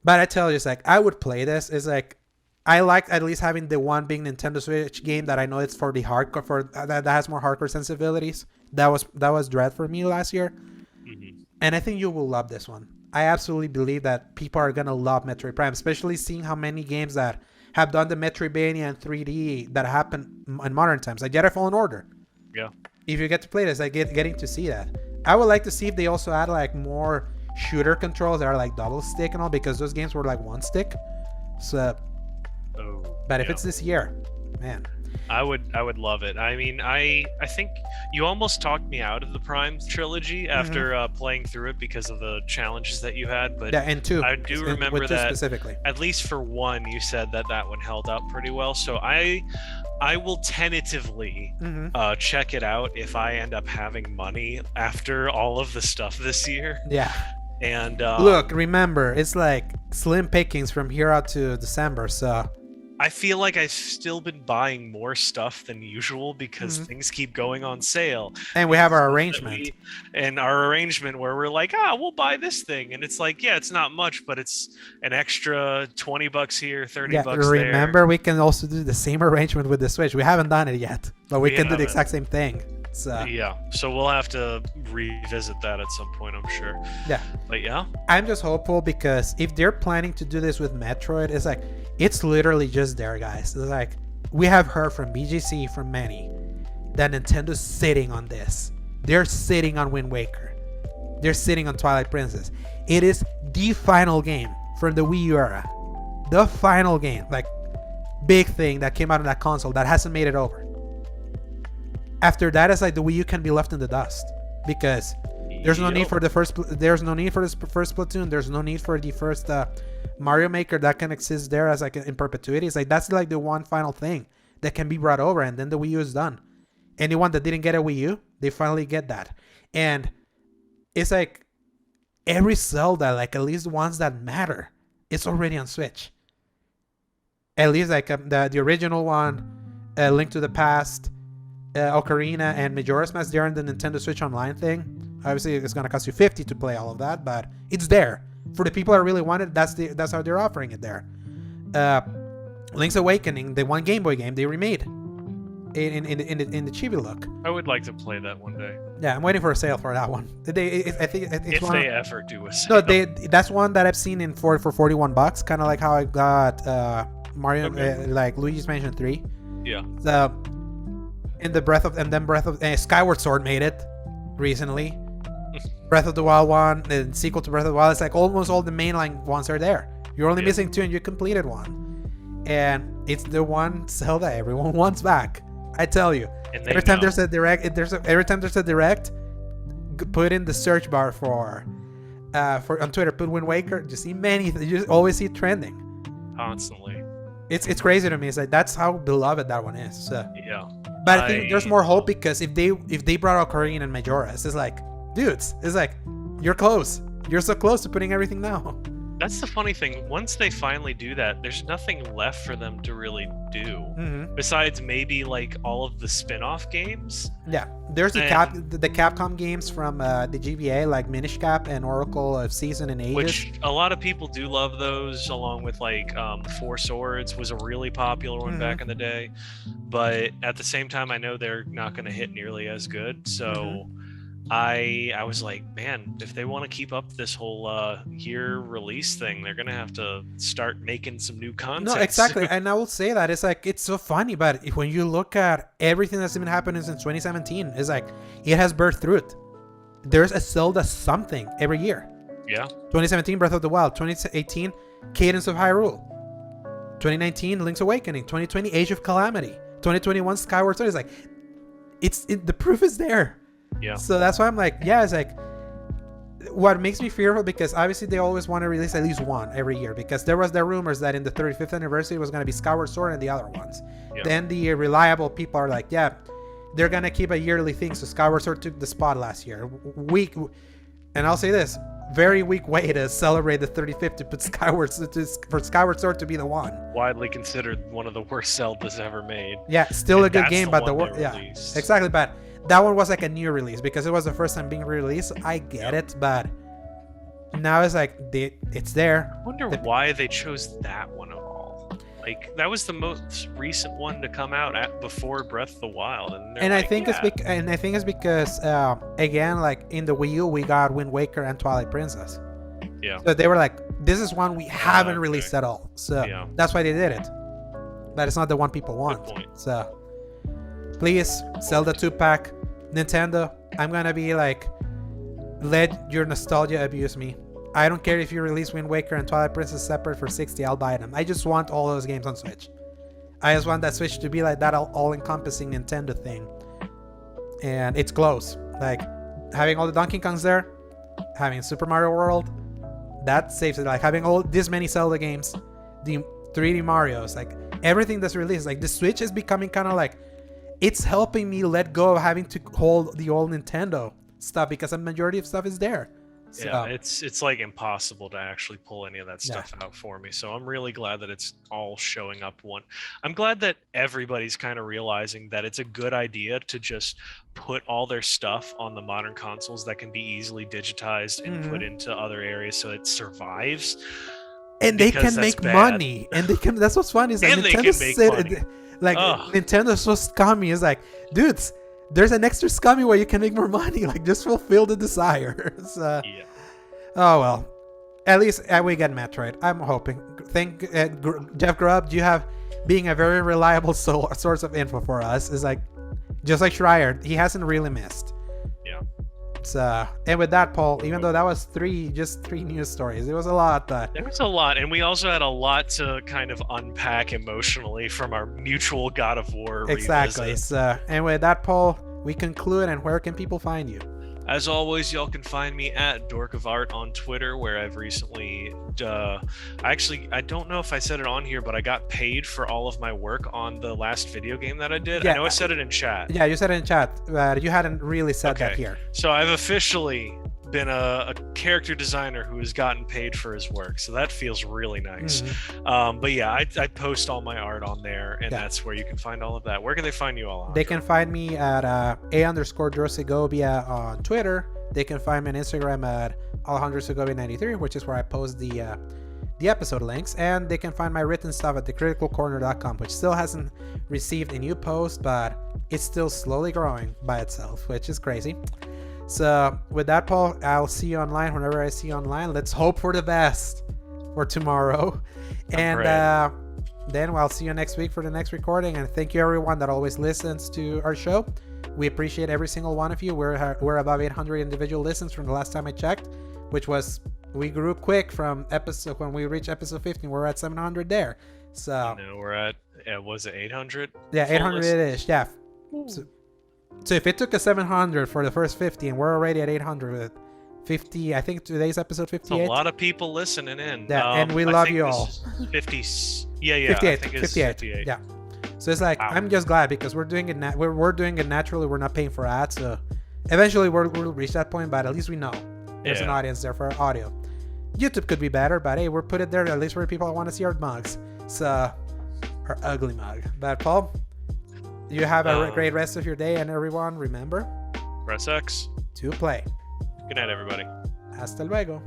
But I tell you, it's like I would play this. It's like I like at least having the one being Nintendo Switch game that I know it's for the hardcore that has more hardcore sensibilities. That was Dread for me last year. And I think you will love this one. I absolutely believe that people are gonna love Metroid Prime, especially seeing how many games that have done the Metroidvania in 3D that happen in modern times, like Jedi Fallen Order. Yeah. If you get to play this, like getting to see that. I would like to see if they also add like more shooter controls that are like double stick and all, because those games were like one stick. So, but if it's this year, man, I would love it. I mean, I think you almost talked me out of the Prime trilogy after playing through it because of the challenges that you had. But yeah, and two, I do remember with two that specifically. At least for one, you said that one held up pretty well. So I will tentatively check it out if I end up having money after all of the stuff this year. Yeah. And look, remember, it's like slim pickings from here out to December, so I feel like I've still been buying more stuff than usual because things keep going on sale. And we have our arrangement. Where we're like, we'll buy this thing. And it's like, yeah, it's not much, but it's an extra $20 here, $30 there. Remember, we can also do the same arrangement with the Switch. We haven't done it yet, but we can do the exact same thing. So yeah, so we'll have to revisit that at some point, I'm sure. Yeah. But yeah. I'm just hopeful because if they're planning to do this with Metroid, it's like, it's literally just there, guys. It's like, we have heard from BGC, from many, that Nintendo's sitting on this. They're sitting on Wind Waker. They're sitting on Twilight Princess. It is the final game from the Wii U era. The final game, like, big thing that came out on that console that hasn't made it over. After that, it's like the Wii U can be left in the dust because there's no need for the first. There's no need for this first Splatoon. There's no need for the first Mario Maker that can exist there as like in perpetuity. It's like that's like the one final thing that can be brought over, and then the Wii U is done. Anyone that didn't get a Wii U, they finally get that, and it's like every Zelda, like at least the ones that matter, it's already on Switch. At least like the original one, Link to the Past. Ocarina and Majora's Mask, they're in the Nintendo Switch Online thing. Obviously, it's gonna cost you $50 to play all of that, but it's there for the people that really want it. That's how they're offering it there. Link's Awakening, the one Game Boy game they remade in the chibi look. I would like to play that one day. Yeah, I'm waiting for a sale for that one. I think it's if one they ever do a sale. No, that's one that I've seen for $41, kind of like how I got Mario, like Luigi's Mansion 3. Yeah. So. In the Breath of Skyward Sword made it recently. Breath of the Wild one, the sequel to Breath of the Wild. It's like almost all the mainline ones are there. You're only missing two, and you completed one. And it's the one Zelda everyone wants back. I tell you. Every time there's a direct, put in the search bar for on Twitter. Put Wind Waker. You see you always see it trending constantly. It's crazy to me. It's like that's how beloved that one is. So. Yeah. But I think there's more hope because if they brought out Ocarina and Majora's, it's like, dudes, it's like, you're close. You're so close to putting everything now. That's the funny thing. Once they finally do that, there's nothing left for them to really do besides maybe like all of the spin-off games. Yeah, there's the Capcom games from the GBA, like Minish Cap and Oracle of Season and Ages. Which a lot of people do love those, along with like Four Swords was a really popular one back in the day. But at the same time, I know they're not going to hit nearly as good. So I was like, man, if they want to keep up this whole year release thing, they're gonna have to start making some new content. No, exactly. And I will say that it's like, it's so funny, but when you look at everything that's been happening since 2017, it's like it has birthed fruit. There's a Zelda something every year. Yeah. 2017 Breath of the Wild, 2018 Cadence of Hyrule, 2019 Link's Awakening, 2020 Age of Calamity, 2021 Skyward Sword. It's like the proof is there. Yeah. So that's why I'm like, yeah, it's like what makes me fearful, because obviously they always want to release at least one every year, because there was the rumors that in the 35th anniversary was going to be Skyward Sword and the other ones. Yeah. Then the reliable people are like, yeah, they're going to keep a yearly thing. So Skyward Sword took the spot last year. And I'll say this, very weak way to celebrate the 35th to put for Skyward Sword to be the one. Widely considered one of the worst Zeldas ever made. Yeah, still a good game, but yeah, exactly. But that one was like a new release because it was the first time being released. I get it, but now it's like it's there. I wonder why they chose that one of all. Like that was the most recent one to come out before Breath of the Wild, and I think it's because again, like in the Wii U, we got Wind Waker and Twilight Princess. Yeah. So they were like, this is one we haven't released at all. So that's why they did it. But it's not the one people want. Good point. So please, Zelda 2-pack, Nintendo. I'm gonna be like, let your nostalgia abuse me. I don't care if you release Wind Waker and Twilight Princess separate for $60, I'll buy them. I just want all those games on Switch. I just want that Switch to be like that all-encompassing Nintendo thing. And it's close. Like, having all the Donkey Kongs there, having Super Mario World, that saves it. Like, having all this many Zelda games, the 3D Marios, like, everything that's released. Like, the Switch is becoming kind of like, it's helping me let go of having to hold the old Nintendo stuff because the majority of stuff is there. So, yeah, it's like impossible to actually pull any of that stuff out for me. So I'm really glad that it's all showing up. I'm glad that everybody's kind of realizing that it's a good idea to just put all their stuff on the modern consoles that can be easily digitized and put into other areas so it survives. And they can make money. And they can. That's what's funny is that Nintendo's so scummy. It's like, dudes, there's an extra scummy way you can make more money. Like, just fulfill the desires. Oh well, at least we get Metroid. I'm hoping. Thank Jeff Grubb. You have being a very reliable source of info for us. Is like, just like Schreier, he hasn't really missed. Yeah. So, and with that, Paul, even though that was just three news stories, it was a lot. There was a lot, and we also had a lot to kind of unpack emotionally from our mutual God of War. Exactly. Revisit. So, and with that, Paul, we conclude. And where can people find you? As always, y'all can find me at Dork of Art on Twitter, where I've recently, I don't know if I said it on here, but I got paid for all of my work on the last video game that I did. Yeah, I know I said it in chat. Yeah, you said it in chat, but you hadn't really said that here. So I've officially been a character designer who has gotten paid for his work, so that feels really nice. But yeah, I post all my art on there, and that's where you can find all of that. Where can they find you all? They can find me at A_Drosegovia on Twitter. They can find me on Instagram at AlejandroSegovia93, which is where I post the episode links, and they can find my written stuff at thecriticalcorner.com, which still hasn't received a new post, but it's still slowly growing by itself, which is crazy. So with that, Paul, I'll see you online whenever I see you online. Let's hope for the best for tomorrow. And then I'll see you next week for the next recording. And thank you everyone that always listens to our show. We appreciate every single one of you. We're above 800 individual listens from the last time I checked, which was, we grew quick from episode, when we reached episode 15, we're at 700 there. So we're at, was it 800? Yeah, 800-ish. Yeah. So if it took us 700 for the first 50 and we're already at 800 with 50, I think today's episode 58. It's a lot of people listening in. Yeah, and we love you all. 50. Yeah. 58. I think it's 58. Yeah. So it's like, I'm just glad because we're doing it. We're doing it naturally. We're not paying for ads. So eventually we'll reach that point, but at least we know there's an audience there for our audio. YouTube could be better, but hey, we're put it there at least for people that want to see our mugs. So our ugly mug. But Paul, you have a great rest of your day, and everyone, remember, press X to play. Good night, everybody. Hasta luego.